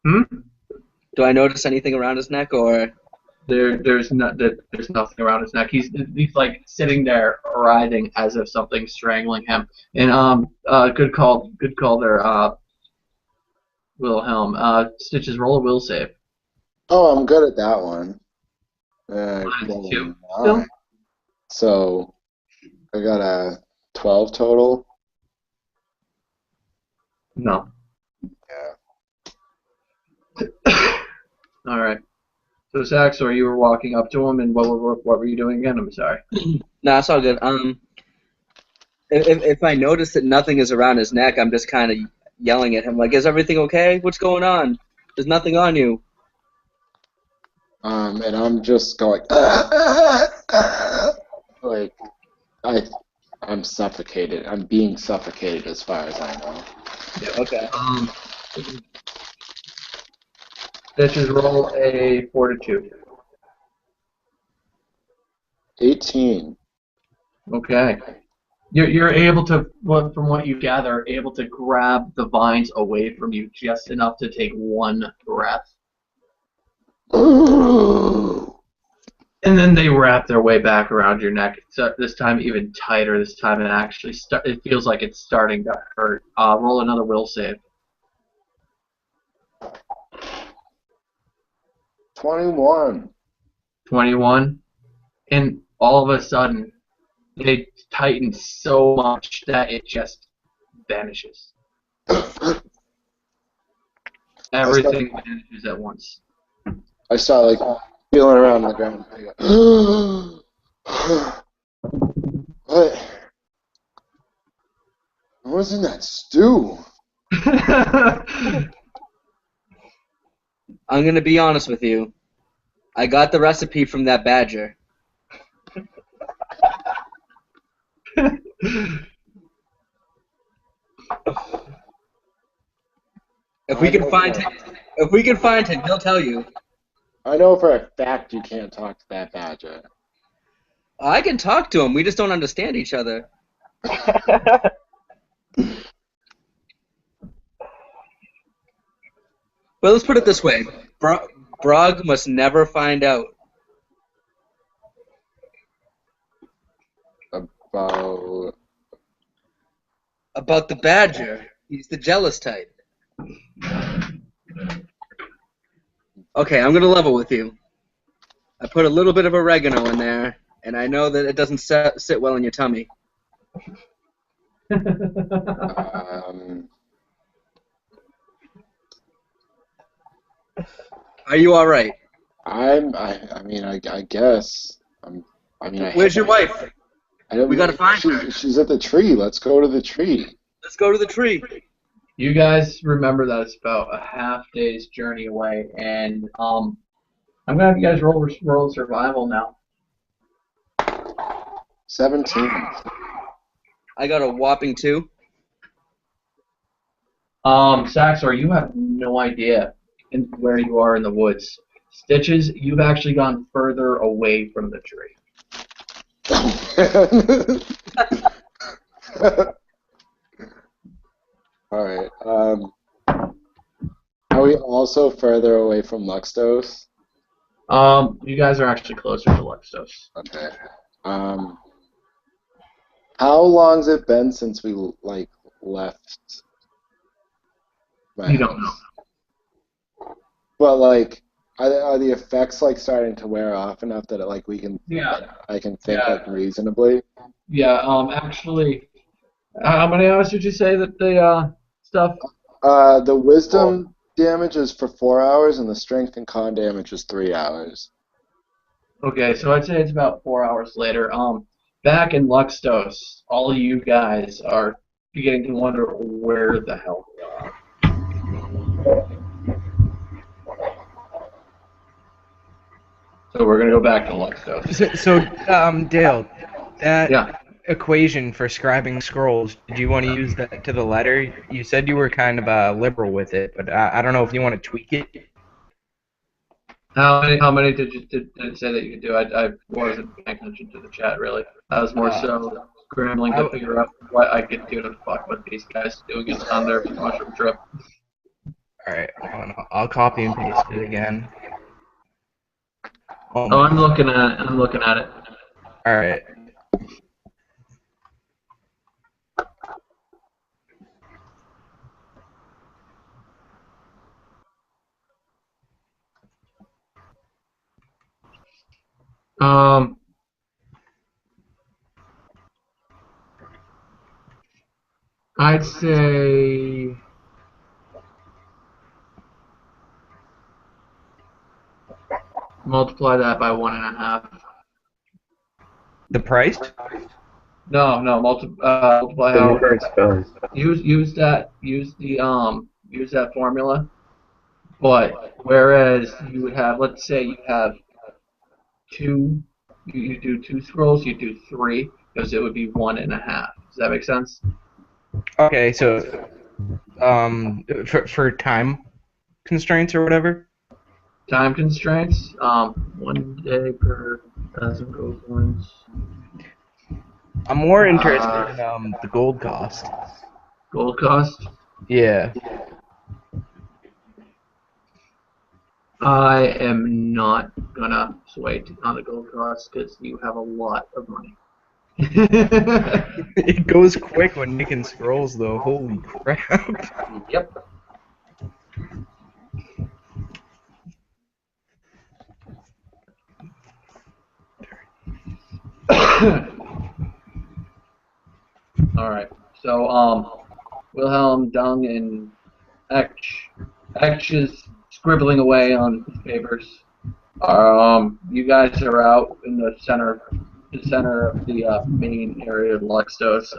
Do I notice anything around his neck or? There's nothing around his neck. He's like sitting there writhing as if something's strangling him. And good call there, Wilhelm. Stitches, roll a will save. Oh, I'm good at that one. -2. Nine. So I got a 12 total. No. Yeah. All right. So Saxor, you were walking up to him, and what were you doing again? I'm sorry. No, it's all good. If I notice that nothing is around his neck, I'm just kind of yelling at him like, "Is everything okay? What's going on? There's nothing on you." And I'm just going like I'm suffocated. I'm being suffocated as far as I know. Yeah. Okay. Stitches, roll a fortitude. 18. Okay. You're able to, from what you gather, able to grab the vines away from you just enough to take one breath. And then they wrap their way back around your neck. So this time even tighter. This time it actually it feels like it's starting to hurt. Roll another will save. 21. 21. And all of a sudden, they tighten so much that it just vanishes. Everything vanishes at once. I start like feeling around on the ground. I go, what? What was in that stew? I'm gonna be honest with you. I got the recipe from that badger. If we can find him, he'll tell you. I know for a fact you can't talk to that badger. I can talk to him. We just don't understand each other. Well, let's put it this way. Brog must never find out. About the badger. He's the jealous type. Okay, I'm going to level with you. I put a little bit of oregano in there, and I know that it doesn't sit well in your tummy. Are you all right? I guess. Where's your wife? We gotta find her. She's at the tree. Let's go to the tree. Let's go to the tree. You guys remember that it's about a half day's journey away, and I'm gonna have you guys roll survival now. 17. I got a whopping 2. Saxor, you have no idea where you are in the woods. Stitches, you've actually gone further away from the tree. Alright, are we also further away from Luxtos? You guys are actually closer to Luxtos. Okay. How long's it been since we, left my You don't know. But, are the effects, starting to wear off enough that, we can... Yeah. I can think, reasonably? Yeah, actually, how many hours did you say that the stuff? The wisdom damage is for 4 hours, and the strength and con damage is 3 hours. Okay, so I'd say it's about 4 hours later. Back in Luxtos, all of you guys are beginning to wonder where the hell we are. So we're gonna go back to Luxtos. Dale, that Yeah. equation for scribing scrolls, did you want to use that to the letter? You said you were kind of liberal with it, but I don't know if you want to tweak it. How many did it say that you could do? I wasn't paying attention to the chat really. I was more so scrambling to figure out what I could do to fuck with these guys doing it on their mushroom trip. Alright, I'll copy and paste it again. Oh, I'm looking at it. Alright. I'd say multiply that by 1.5. The price? No, multiply The how. number of spells. Use that formula. But whereas you would have, let's say you have two, you do 2 scrolls, you do 3, because it would be 1.5. Does that make sense? Okay, so for time constraints or whatever? Time constraints, 1 day per 1,000 gold coins. I'm more interested in the gold cost. Gold cost? Yeah. I am not gonna sway on the gold cost because you have a lot of money. It goes quick when making scrolls, though. Holy crap. Yep. Alright. So, Wilhelm, Dung, and Ekch. Ekch is scribbling away on his papers. You guys are out in the center of the main area of Luxtos.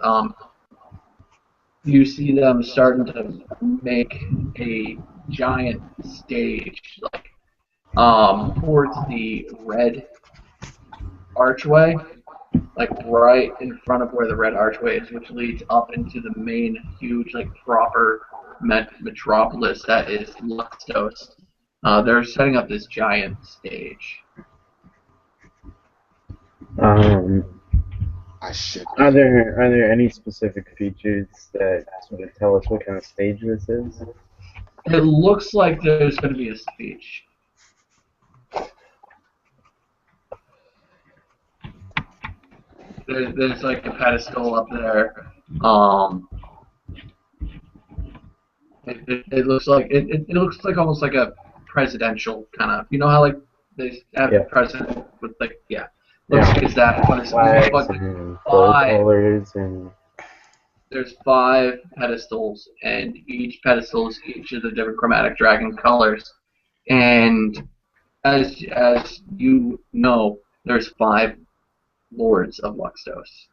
You see them starting to make a giant stage, like towards the red archway, like right in front of where the red archway is, which leads up into the main huge, like proper metropolis that is Luxtos. They're setting up this giant stage. I should. Are there any specific features that sort of tell us what kind of stage this is? It looks like there's going to be a speech. There's like a pedestal up there. It looks like it looks like almost like a presidential kind of, you know how like they have the president with like looks like it's that, but it's Flags like and gold colors and. There's 5 pedestals, and each pedestal is each of the different chromatic dragon colors. And as you know, there's 5 lords of Luxtos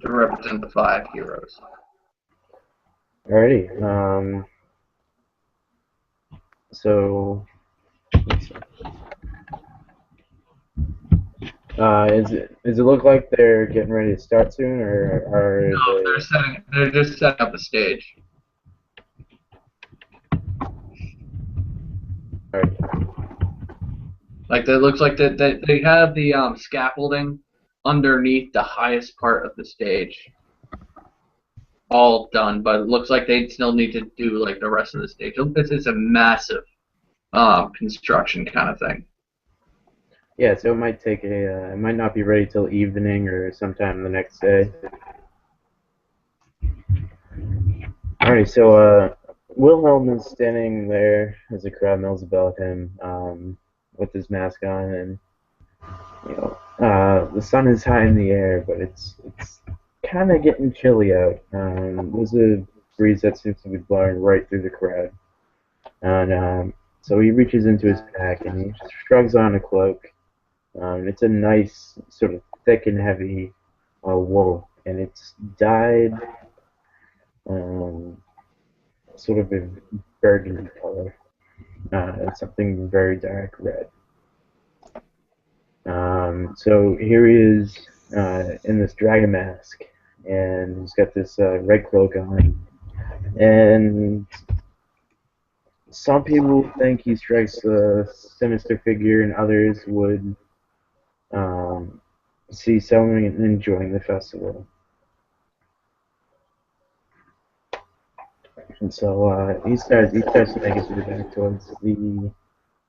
to represent the 5 heroes. Alrighty. So. Does it look like they're getting ready to start soon, or are No, they're just setting up the stage. Alright. Like it looks like that they have the scaffolding underneath the highest part of the stage, all done, but it looks like they still need to do like the rest of the stage. It's a massive construction kind of thing. Yeah, so it might take it might not be ready till evening or sometime the next day. Alright, so Wilhelm is standing there as the crowd knows about him, with his mask on, and the sun is high in the air, but it's kind of getting chilly out. There's a breeze that seems to be blowing right through the crowd, and so he reaches into his pack and he shrugs on a cloak. It's a nice, sort of thick and heavy wool, and it's dyed sort of a burgundy color. something very dark red. So here he is in this dragon mask, and he's got this red cloak on. And some people think he strikes a sinister figure, and others would um, see someone enjoying the festival. And so he starts to make his way back towards the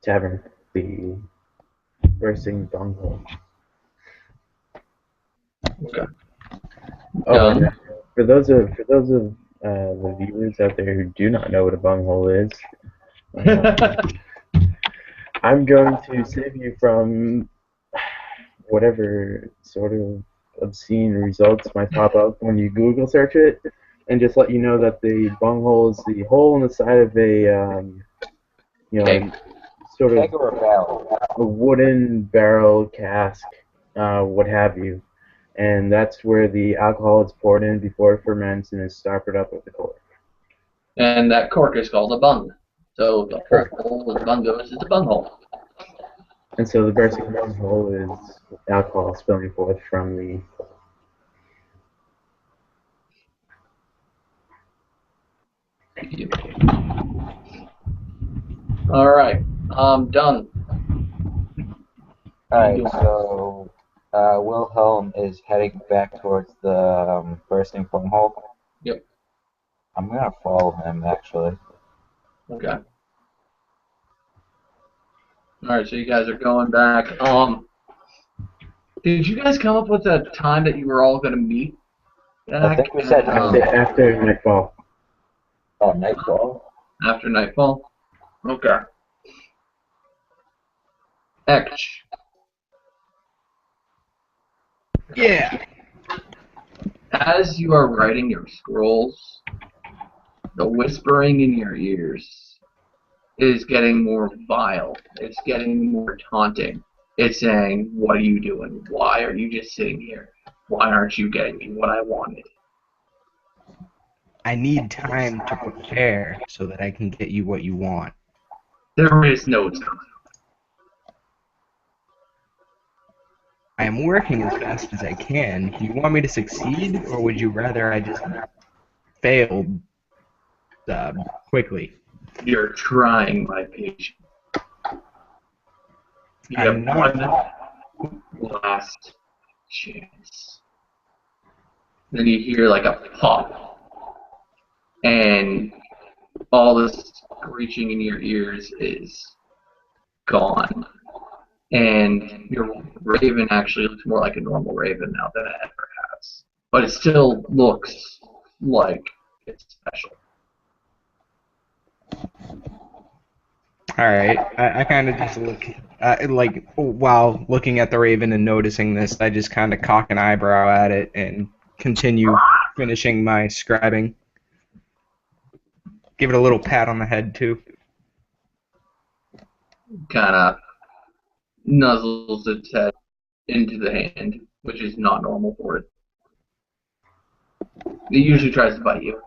tavern, the bursting bunghole. Okay. Oh, and for those of the viewers out there who do not know what a bunghole is, I'm going to save you from whatever sort of obscene results might pop up when you Google search it, and just let you know that the bunghole is the hole in the side of a Okay. sort of Keg or a barrel? a wooden barrel cask, what have you. And that's where the alcohol is poured in before it ferments and is stoppered up with the cork. And that cork is called a bung. So the Correct. hole where the bung goes is the bung hole. And so the bursting bunghole is alcohol spilling forth from the. All right. Done. Alright, so Wilhelm is heading back towards the bursting bunghole. Yep. I'm gonna follow him, actually. Okay. All right. So you guys are going back. Did you guys come up with a time that you were all going to meet? I think we said After nightfall. nightfall. After nightfall. Okay. Etch. Yeah. As you are writing your scrolls, the whispering in your ears is getting more vile. It's getting more taunting. It's saying, "What are you doing? Why are you just sitting here? Why aren't you getting me what I wanted?" I need time to prepare so that I can get you what you want. There is no time. I am working as fast as I can. Do you want me to succeed, or would you rather I just failed quickly? You're trying my patience. You I'm have not. one last chance. Then you hear like a pop, and all this screeching in your ears is gone. And your raven actually looks more like a normal raven now than it ever has. But it still looks like it's special. All right. I kind of just look, like, while looking at the raven and noticing this, I just kind of cock an eyebrow at it and continue finishing my scribing. Give it a little pat on the head, too. Kind of nuzzles its head into the hand, which is not normal for it. It usually tries to bite you.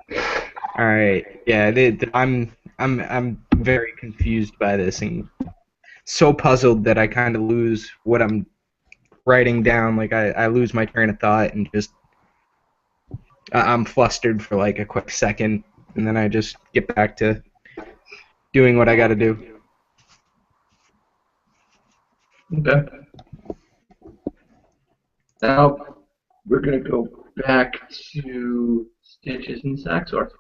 All right. Yeah, I'm very confused by this and so puzzled that I kind of lose what I'm writing down. Like I lose my train of thought and just I'm flustered for like a quick second, and then I just get back to doing what I got to do. Okay. Now we're gonna go back to Stitches and Saxor.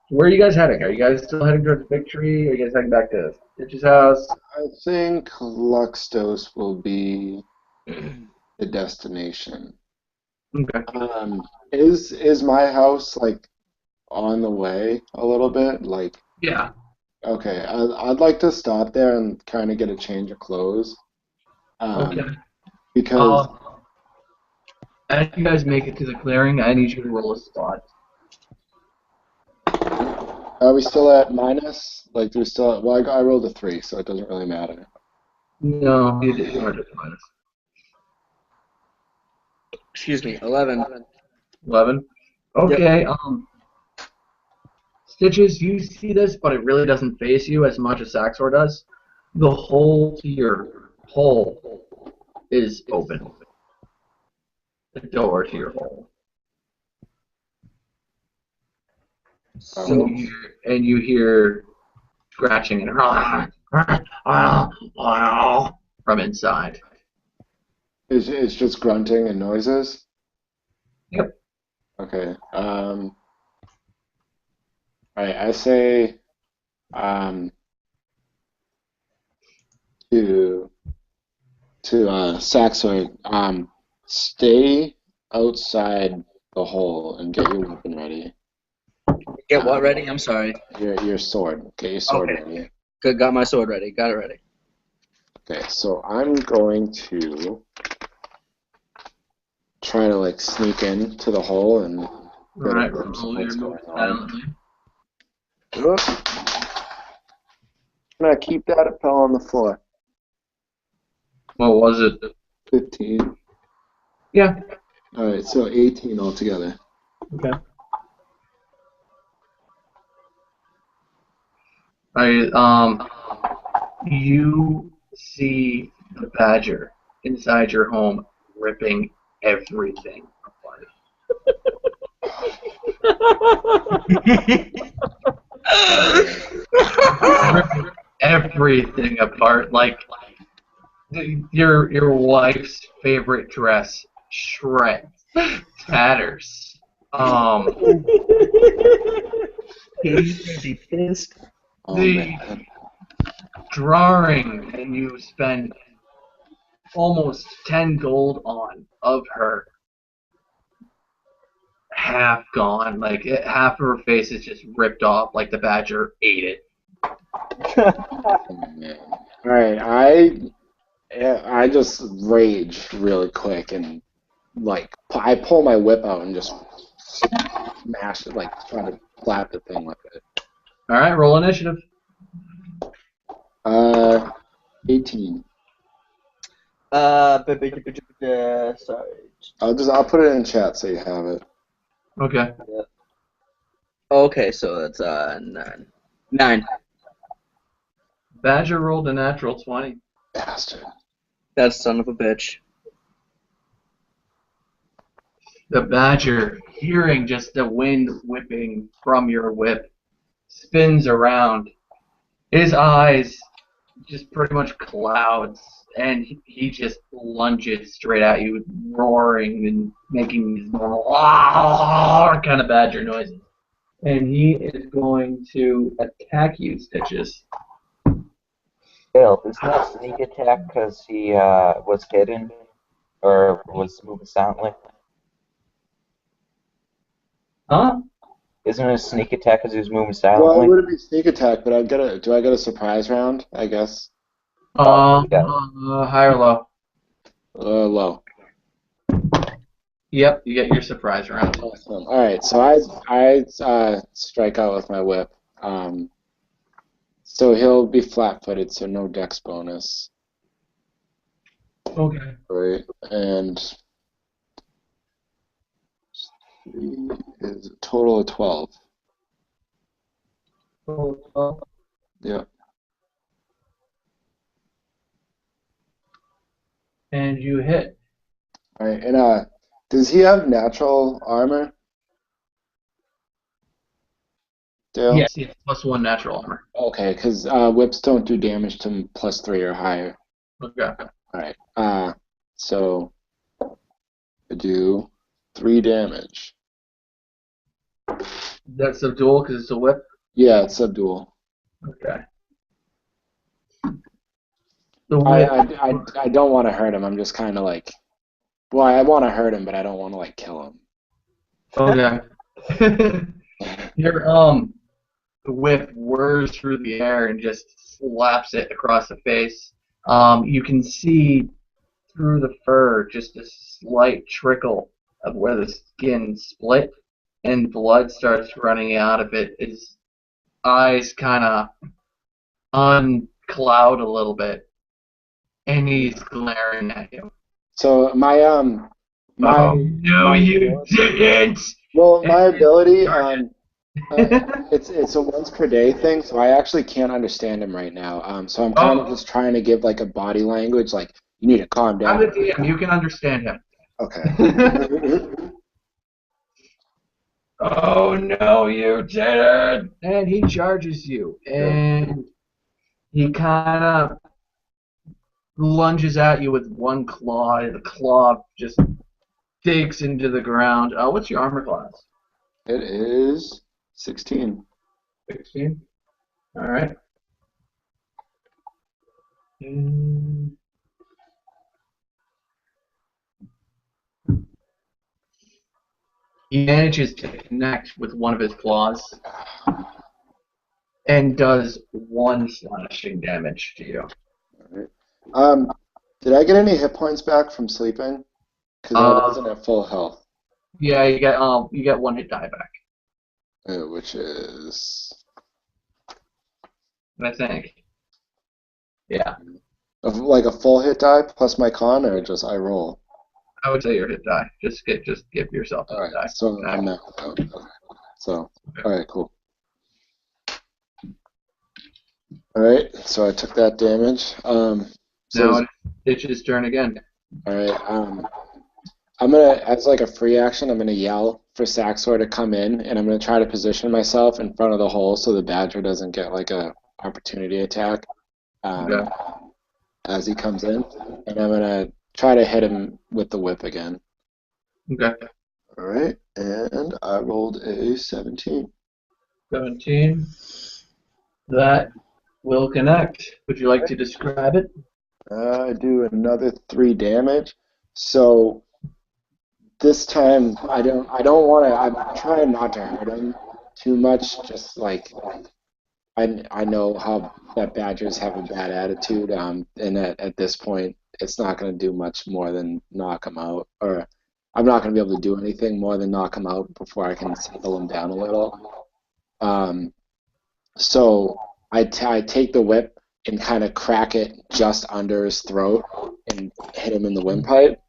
Where are you guys heading? Are you guys still heading towards Victory? Are you guys heading back to Stitch's house? I think Luxtos will be the destination. Okay. Is my house like on the way a little bit? Like, Yeah. okay, I'd like to stop there and kind of get a change of clothes. Okay. Because As you guys make it to the clearing, I need you to roll a spot. are we still at minus? Like, do we still? Well, I rolled a 3, so it doesn't really matter. No, you weren't at minus. Excuse me, 11. 11? Okay, Stitches, you see this, but it really doesn't faze you as much as Saxor does. The hole to your hole is open. The door to your hole. So And you hear scratching and from inside. It's just grunting and noises? Yep. Okay. Alright, I say to Saxoid, stay outside the hole and get your weapon ready. get what ready? I'm sorry. Your sword. Get your sword Okay. ready. Good, got my sword ready. Got it ready. Okay, so I'm going to try to like sneak into the hole and get Alright, a glimpse of roll what's your going move on. silently. Can I keep that? It fell on the floor. What was it? 15. Yeah. Alright, so 18 altogether. Okay. You see the badger inside your home ripping everything apart. Ripping everything apart, like your wife's favorite dress shreds, tatters. He's gonna be pissed. Oh The man. drawing that you spend almost 10 gold on of her, half gone. Like half of her face is just ripped off, like the badger ate it. Alright, I just rage really quick and like I pull my whip out and just smash it, like try to slap the thing with it. All right, roll initiative. 18. Sorry. I'll put it in chat so you have it. Okay. Okay, so that's 9. Badger rolled a natural 20. Bastard. That son of a bitch. The badger, hearing just the wind whipping from your whip, spins around. His eyes just pretty much clouds, and he just lunges straight at you, roaring and making these normal kind of badger noises. And he is going to attack you, Stitches. Bill, isn't that sneak attack because he was hidden or was moving silently? Huh? Isn't it a sneak attack because he was moving Well, it silently? would be sneak attack, but do I get a surprise round? I guess. High or low? Low. Yep, you get your surprise round. Awesome. All right, so I strike out with my whip. So he'll be flat-footed, so no dex bonus. Okay. Right, and is a total of 12. Yeah. And you hit. All right, and does he have natural armor? Dale? Yes, it's +1 natural armor. Okay, because whips don't do damage to +3 or higher. Okay. All right. So I do 3 damage. That's a duel because it's a whip? Yeah, it's subdual. Okay. The whip. I don't want to hurt him. I'm just kind of like, well, I want to hurt him, but I don't want to like kill him. Okay. Your the whip whirs through the air and just slaps it across the face. You can see through the fur just a slight trickle of where the skin split, and blood starts running out of it. His eyes kind of uncloud a little bit, and he's glaring at you. So my No, you didn't. well, my ability It's a once per day thing, so I actually can't understand him right now. So I'm kind of Oh, just trying to give like a body language, like you need to calm I'm the down. DM. You can understand him. Okay. Oh no, you didn't! And he charges you, and he kind of lunges at you with one claw. The claw just digs into the ground. What's your armor class? It is 16. 16. All right. And he manages to connect with one of his claws and does 1 slashing damage to you. All right. Did I get any hit points back from sleeping? Because I wasn't at full health. Yeah, you get 1 hit die back. Which is I think. Yeah, like a full hit die plus my con, or just I roll. I would say your hit die. Just give yourself a All hit right, die. so I'm maxed out. Okay. So, all right, cool. All right, so I took that damage. Now it's his turn again. All right. I'm gonna, as like a free action, I'm gonna yell for Saxor to come in, and I'm gonna try to position myself in front of the hole so the badger doesn't get like a opportunity attack Okay. as he comes in, and I'm gonna try to hit him with the whip again. Okay. All right, and I rolled a 17. 17. That will connect. Would you like to describe it? I do another 3 damage. So this time I don't want to. I'm trying not to hurt him too much. Just like I know how that badgers have a bad attitude. And at this point, it's not going to do much more than knock him out, or I'm not going to be able to do anything more than knock him out before I can settle him down a little. So I take the whip and kind of crack it just under his throat and hit him in the windpipe.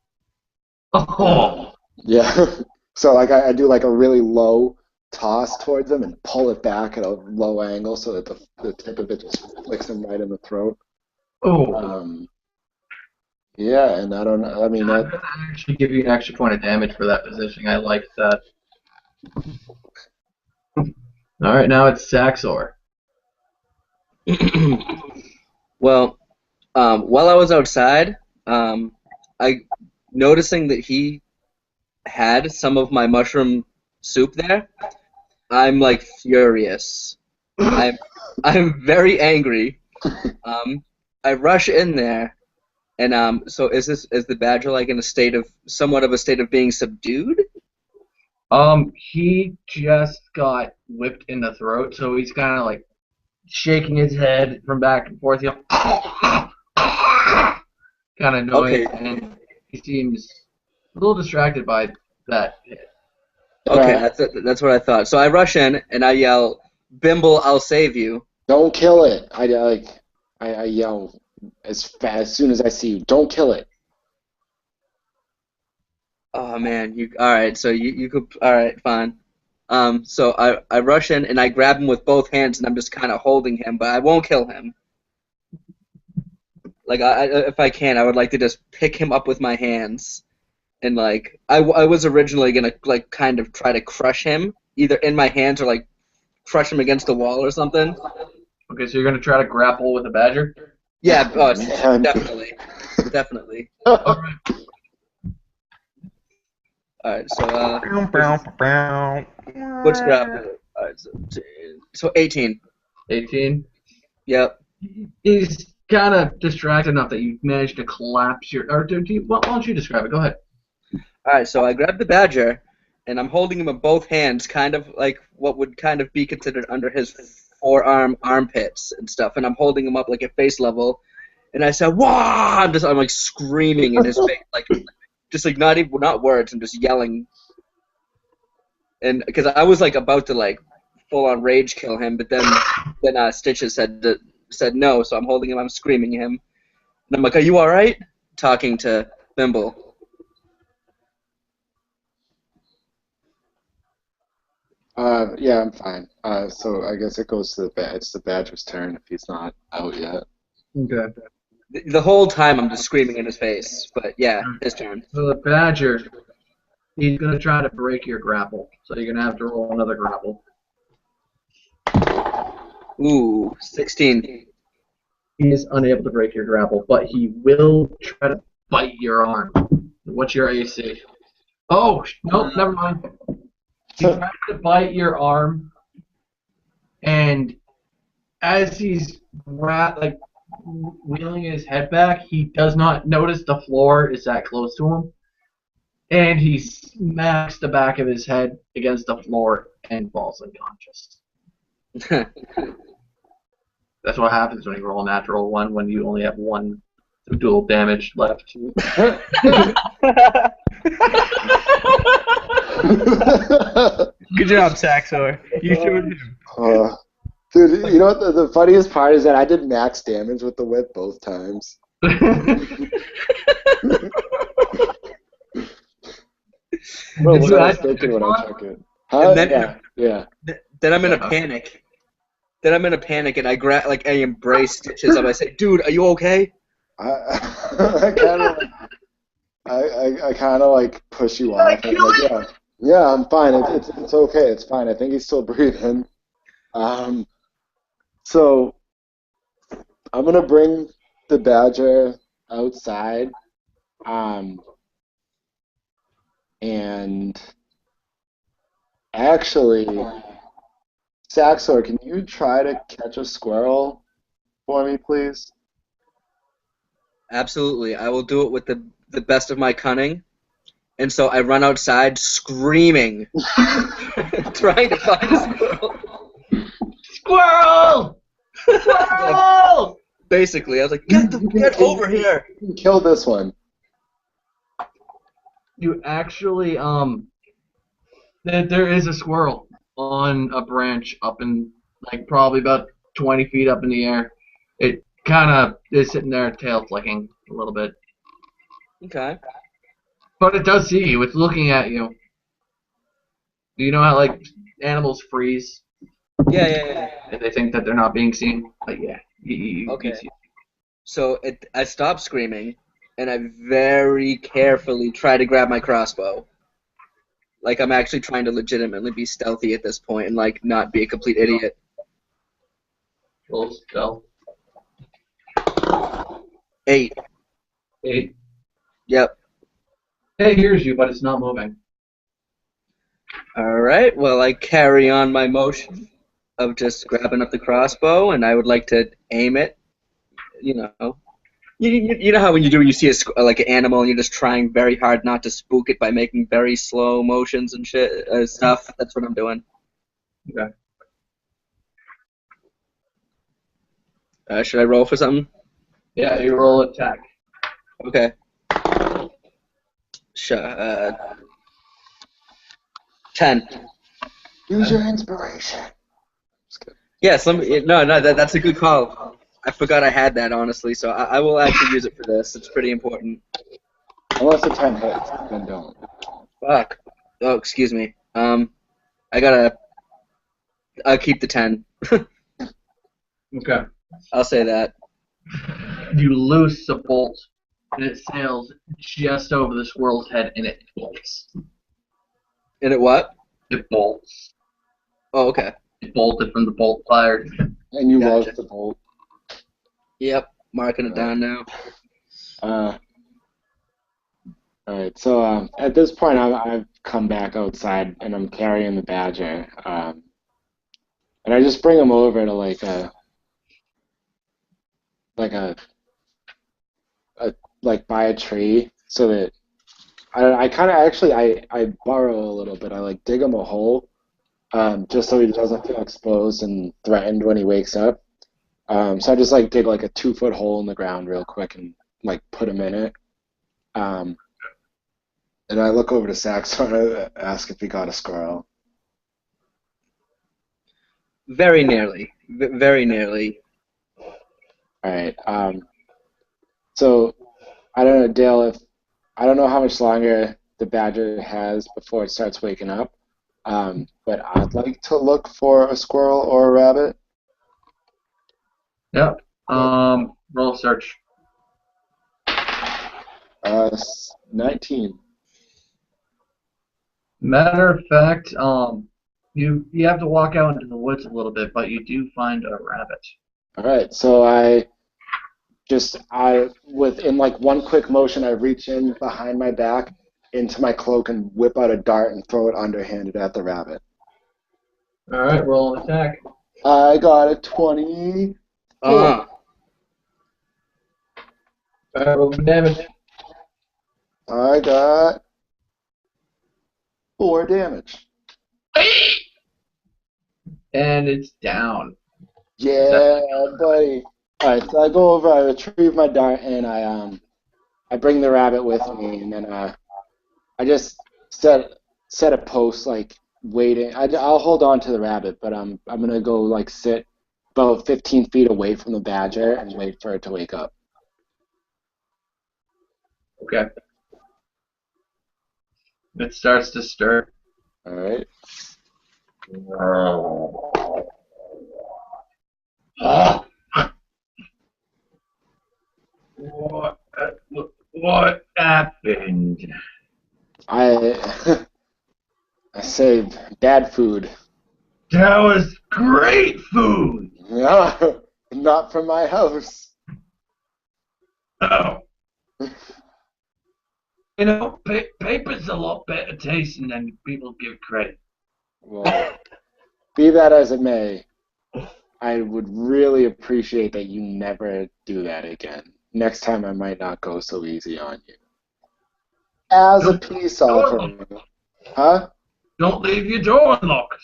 Oh. Yeah. So like I do like a really low toss towards him and pull it back at a low angle so that the tip of it just flicks him right in the throat. Oh. Yeah, and I don't know. I mean I'm that. gonna actually give you an extra point of damage for that positioning. I like that. All right, now it's Saxor. Well, while I was outside, I noticing that he had some of my mushroom soup there. I'm like furious. I'm very angry. I rush in there, and so is the badger like in a state of somewhat of a state of being subdued? He just got whipped in the throat, so he's kind of like shaking his head from back and forth, kind of noise, Okay. and he seems a little distracted by that hit. Okay, that's what I thought. So I rush in and I yell, "Bimble, I'll save you!" Don't kill it. I yell as soon as I see you. Don't kill it. Oh man, all right? So you could all right, fine. So I rush in and I grab him with both hands and I'm just kind of holding him, but I won't kill him. Like if I can, I would like to just pick him up with my hands, and like I was originally gonna like kind of try to crush him either in my hands or like crush him against a wall or something. Okay, so you're gonna try to grapple with the badger? Yeah, Man. definitely. All right. All right, so what's grapple? All right, so 18. 18. Yep. He's kind of distracted enough that you managed to collapse your. Or why don't you describe it? Go ahead. All right, so I grab the badger, and I'm holding him with both hands, kind of like what would kind of be considered under his forearm armpits and stuff, and I'm holding him up like at face level, and I said, "Wah!" I'm like screaming in his face, like just like not words, I'm just yelling, and because I was like about to like full on rage kill him, but then Stitches said no, so I'm holding him, I'm screaming him, and I'm like, "Are you all right?" Talking to Thimble. Yeah, I'm fine. So I guess it goes to it's the Badger's turn if he's not out yet. Okay. The whole time I'm just screaming in his face, but yeah, his turn. So the Badger, he's gonna try to break your grapple. So you're gonna have to roll another grapple. Ooh, 16. He is unable to break your grapple, but he will try to bite your arm. What's your AC? Oh, nope, never mind. He tries to bite your arm, and as he's wheeling his head back, he does not notice the floor is that close to him, and he smacks the back of his head against the floor and falls unconscious. That's what happens when you roll a natural one when you only have one dual damage left. Good job, Saxor. You showed him. Dude, you know what the funniest part is that I did max damage with the whip both times. Well, what I was thinking when I took it. Huh? And then, Yeah. Then I'm in a panic. And I embrace Stitches up. I say, "Dude, are you okay?" I kind of like push you off. I'm like, yeah, I'm fine. It's okay. It's fine. I think he's still breathing. So I'm gonna bring the Badger outside. And actually, Saxor, can you try to catch a squirrel for me, please? Absolutely. I will do it with the best of my cunning. And so I run outside screaming, trying to find a squirrel. Squirrel! Squirrel! Basically, I was like, get over here! Kill this one. You actually, there is a squirrel on a branch up in, like, probably about 20 feet up in the air. It kind of is sitting there, tail flicking a little bit. Okay. But it does see you. It's looking at you. Do you know how, like, animals freeze? Yeah. And they think that they're not being seen? But yeah. Okay. You see. So I stop screaming, and I very carefully try to grab my crossbow. Like, I'm actually trying to legitimately be stealthy at this point and, like, not be a complete idiot. Roll stealth. 8. 8. Yep. It hears you, but it's not moving. Alright, well, I carry on my motion of just grabbing up the crossbow, and I would like to aim it, you know. You know how when you see like an animal and you're just trying very hard not to spook it by making very slow motions and shit stuff? That's what I'm doing. Okay. Should I roll for something? Yeah, you roll attack. Okay. 10. Use your inspiration. Yes, that's a good call. I forgot I had that, honestly, so I will actually use it for this. It's pretty important. Unless the 10 hits, then don't. Fuck. Oh, excuse me. I'll keep the 10. Okay. I'll say that. You loose a bolt, and it sails just over the squirrel's head, and it bolts. And it what? It bolts. Oh, okay. It bolted from the bolt fired. And you Gotcha. lost the bolt. Yep, marking it down now. Alright, so at this point I've come back outside and I'm carrying the Badger. And I just bring him over to like by a tree so that I kind of actually I burrow a little bit. I like dig him a hole just so he doesn't feel exposed and threatened when he wakes up. So I just like dig like a 2-foot hole in the ground real quick and like put him in it. And I look over to Saxon and ask if he got a squirrel. Very nearly. Very nearly. All right. So I don't know, Dale. I don't know how much longer the Badger has before it starts waking up. But I'd like to look for a squirrel or a rabbit. Yep. Roll search. 19. Matter of fact, you have to walk out into the woods a little bit, but you do find a rabbit. All right, so in like one quick motion, I reach in behind my back into my cloak and whip out a dart and throw it underhanded at the rabbit. All right, roll an attack. I got a 20. All right, roll for damage. I got 4 damage. And it's down. Yeah, buddy. All right, so I go over, I retrieve my dart, and I bring the rabbit with me, and then I just set a post like waiting. I'll hold on to the rabbit, but I'm gonna go like sit about 15 feet away from the badger and wait for it to wake up. Okay. It starts to stir. All right. What happened? I saved bad food. That was great food. No, not from my house. Oh. You know, paper's a lot better tasting than people give credit. Well, be that as it may, I would really appreciate that you never do that again. Next time I might not go so easy on you. As a peace offering. Huh? Don't leave your door unlocked.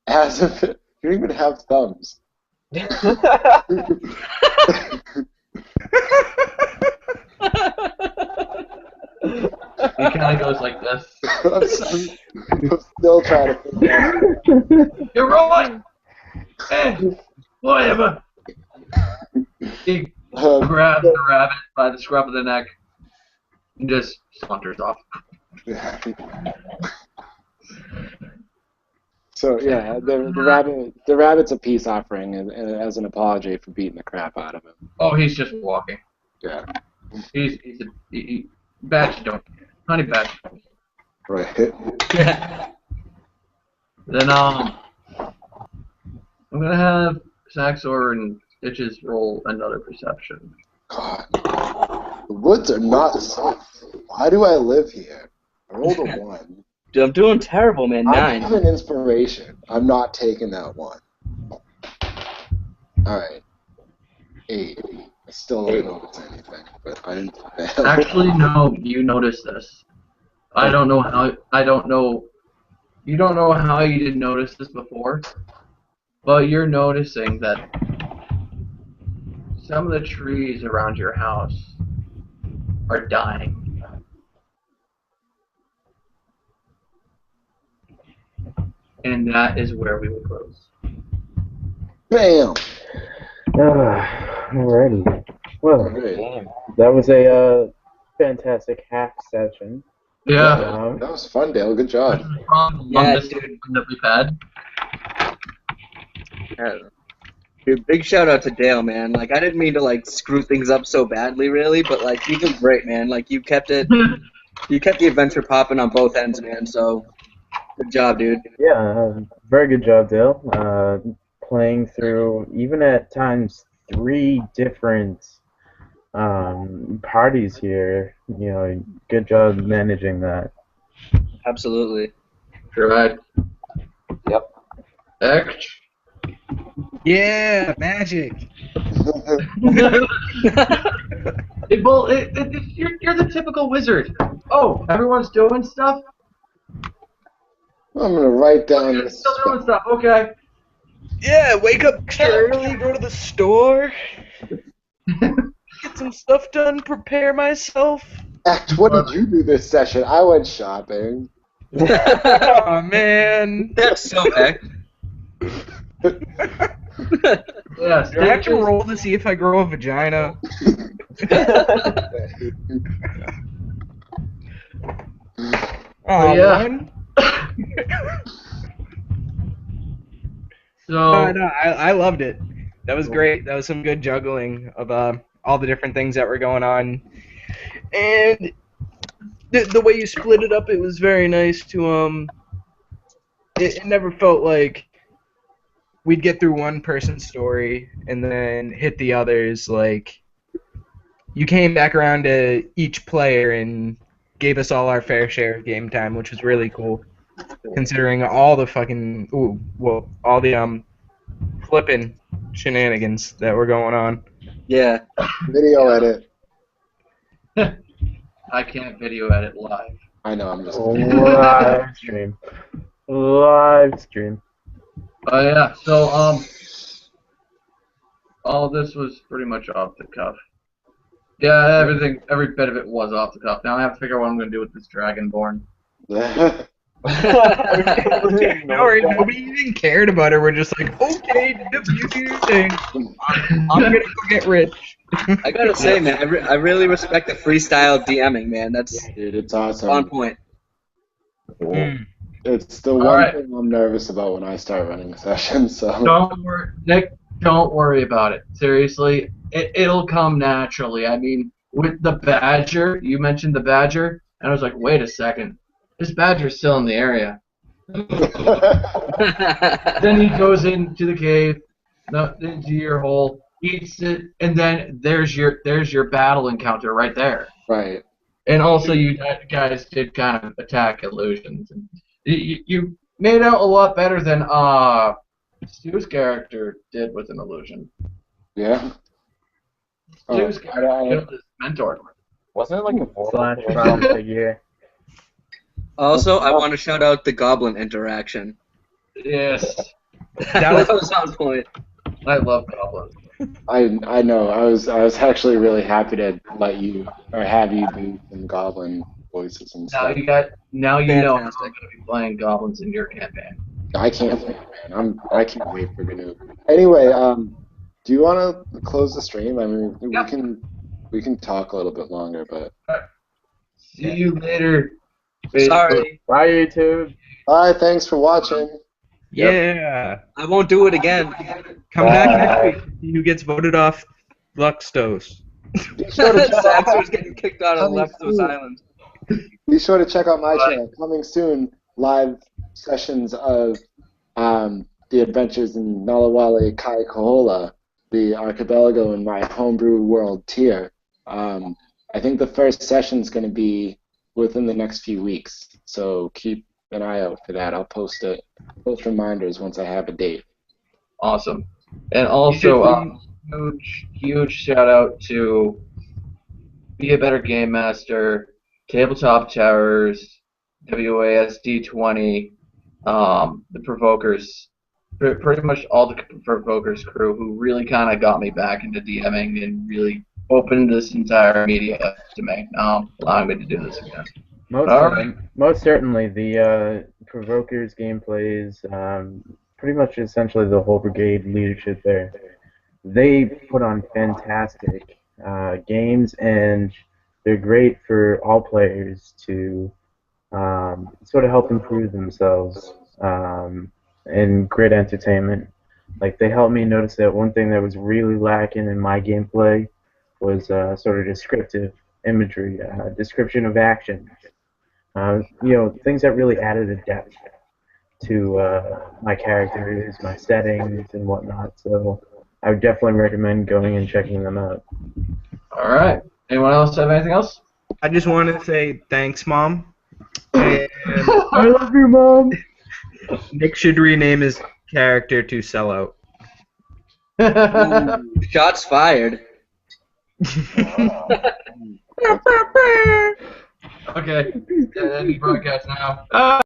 As if you don't even have thumbs. He kind of goes like this. I'm still trying to figure out. You're right. Hey, whatever. He grabs the rabbit by the scruff of the neck and just saunters off. So yeah, the rabbit's a peace offering as an apology for beating the crap out of him. Oh, he's just walking. Yeah. He's badge don't. Honey badge. Right. Then I'm gonna have Saxor and Stitches roll another perception. God. The woods are not safe. Why do I live here? I rolled a 1. Dude, I'm doing terrible, man. I 9. have an inspiration. I'm not taking that 1. Alright. 8. I still don't notice anything, but I didn't fail. Actually, no. You noticed this. I don't know how. I don't know. You don't know how you didn't notice this before, but you're noticing that some of the trees around your house are dying. And that is where we will close. Bam! Alrighty. Well, Great. that was a fantastic hack session. Yeah. That was fun, Dale. Good job. Yeah, Longest dude. that we've had. Dude, big shout out to Dale, man. Like, I didn't mean to like screw things up so badly, really, but like you did great, man. Like you kept the adventure popping on both ends, man. So, good job, dude. Yeah, very good job, Dale. Playing through, even at times, 3 different parties here. You know, good job managing that. Absolutely. Right. Yep. X. Yeah, magic. You're the typical wizard. Oh, everyone's doing stuff? I'm gonna write down this. Still doing stuff, okay. Yeah, wake up extra early, go to the store, get some stuff done, prepare myself. Act, what did you do this session? I went shopping. Oh man. That's so heck. Yeah, Do I have to roll to see if I grow a vagina? Oh, Yeah. man. So No, I loved it. That was great. That was some good juggling of all the different things that were going on, and the way you split it up, it was very nice to It never felt like we'd get through one person's story and then hit the others. Like, you came back around to each player and gave us all our fair share of game time, which was really cool, considering all the fucking all the flipping shenanigans that were going on. Yeah. Video edit. I can't video edit live. I know, I'm just. Live stream. Live stream. Oh yeah. So all this was pretty much off the cuff. Yeah, every bit of it was off the cuff. Now I have to figure out what I'm gonna do with this Dragonborn. No, nobody even cared about her. We're just like, okay, you do your thing. I'm gonna go get rich. I gotta say, man, I really respect the freestyle DMing, man. That's Dude, it's awesome. on point. It's the one thing I'm nervous about when I start running sessions. So Don't worry, Nick. Don't worry about it. Seriously, it'll come naturally. I mean, with the Badger, you mentioned the Badger, and I was like, wait a second, this Badger's still in the area. Then he goes into the cave, into your hole, eats it, and then there's your battle encounter right there. right. And also, you guys did kind of attack illusions. And you made out a lot better than Stu's character did with an illusion. Yeah. Stu's character his mentor. Wasn't it like a Slash vortex? problem figure. Also, I want to shout out the Goblin interaction. Yes, That was on point. I love Goblin. I know. I was actually really happy to let you or have you do some Goblin voices and Now stuff. you know how I'm Fantastic. going to be playing goblins in your campaign. I can't wait, man. I can't wait for GNU. Anyway, do you want to close the stream? I mean, we can talk a little bit longer, but. See you later. Sorry, Bye, YouTube. Bye. Thanks for watching. Yeah. I won't do it again. Come back next week. See who gets voted off Luxtos. Be sure to check out, Saxer's getting kicked out of Coming Luxtos soon. Island. be sure to check out my channel. Coming soon, live sessions of the adventures in Nalawale Kai Kohola, the archipelago in my homebrew world tier. I think the first session's going to be within the next few weeks, so keep an eye out for that. I'll post reminders once I have a date. Awesome. And also, huge shout out to Be a Better Game Master, Tabletop Towers, WASD20, the Provokers, pretty much all the Provokers crew who really kind of got me back into DMing and really opened this entire media to me, allowing me to do this again. Most certainly, the Provokers gameplay is pretty much essentially the whole brigade leadership there. They put on fantastic games, and they're great for all players to sort of help improve themselves in great entertainment. Like, they helped me notice that one thing that was really lacking in my gameplay was sort of descriptive imagery, description of action. Things that really added a depth to my characters, my settings, and whatnot. So I would definitely recommend going and checking them out. All right. Anyone else have anything else? I just wanted to say thanks, Mom. And I love you, Mom! Nick should rename his character to Sellout. Ooh, shots fired. Okay. End the broadcast now.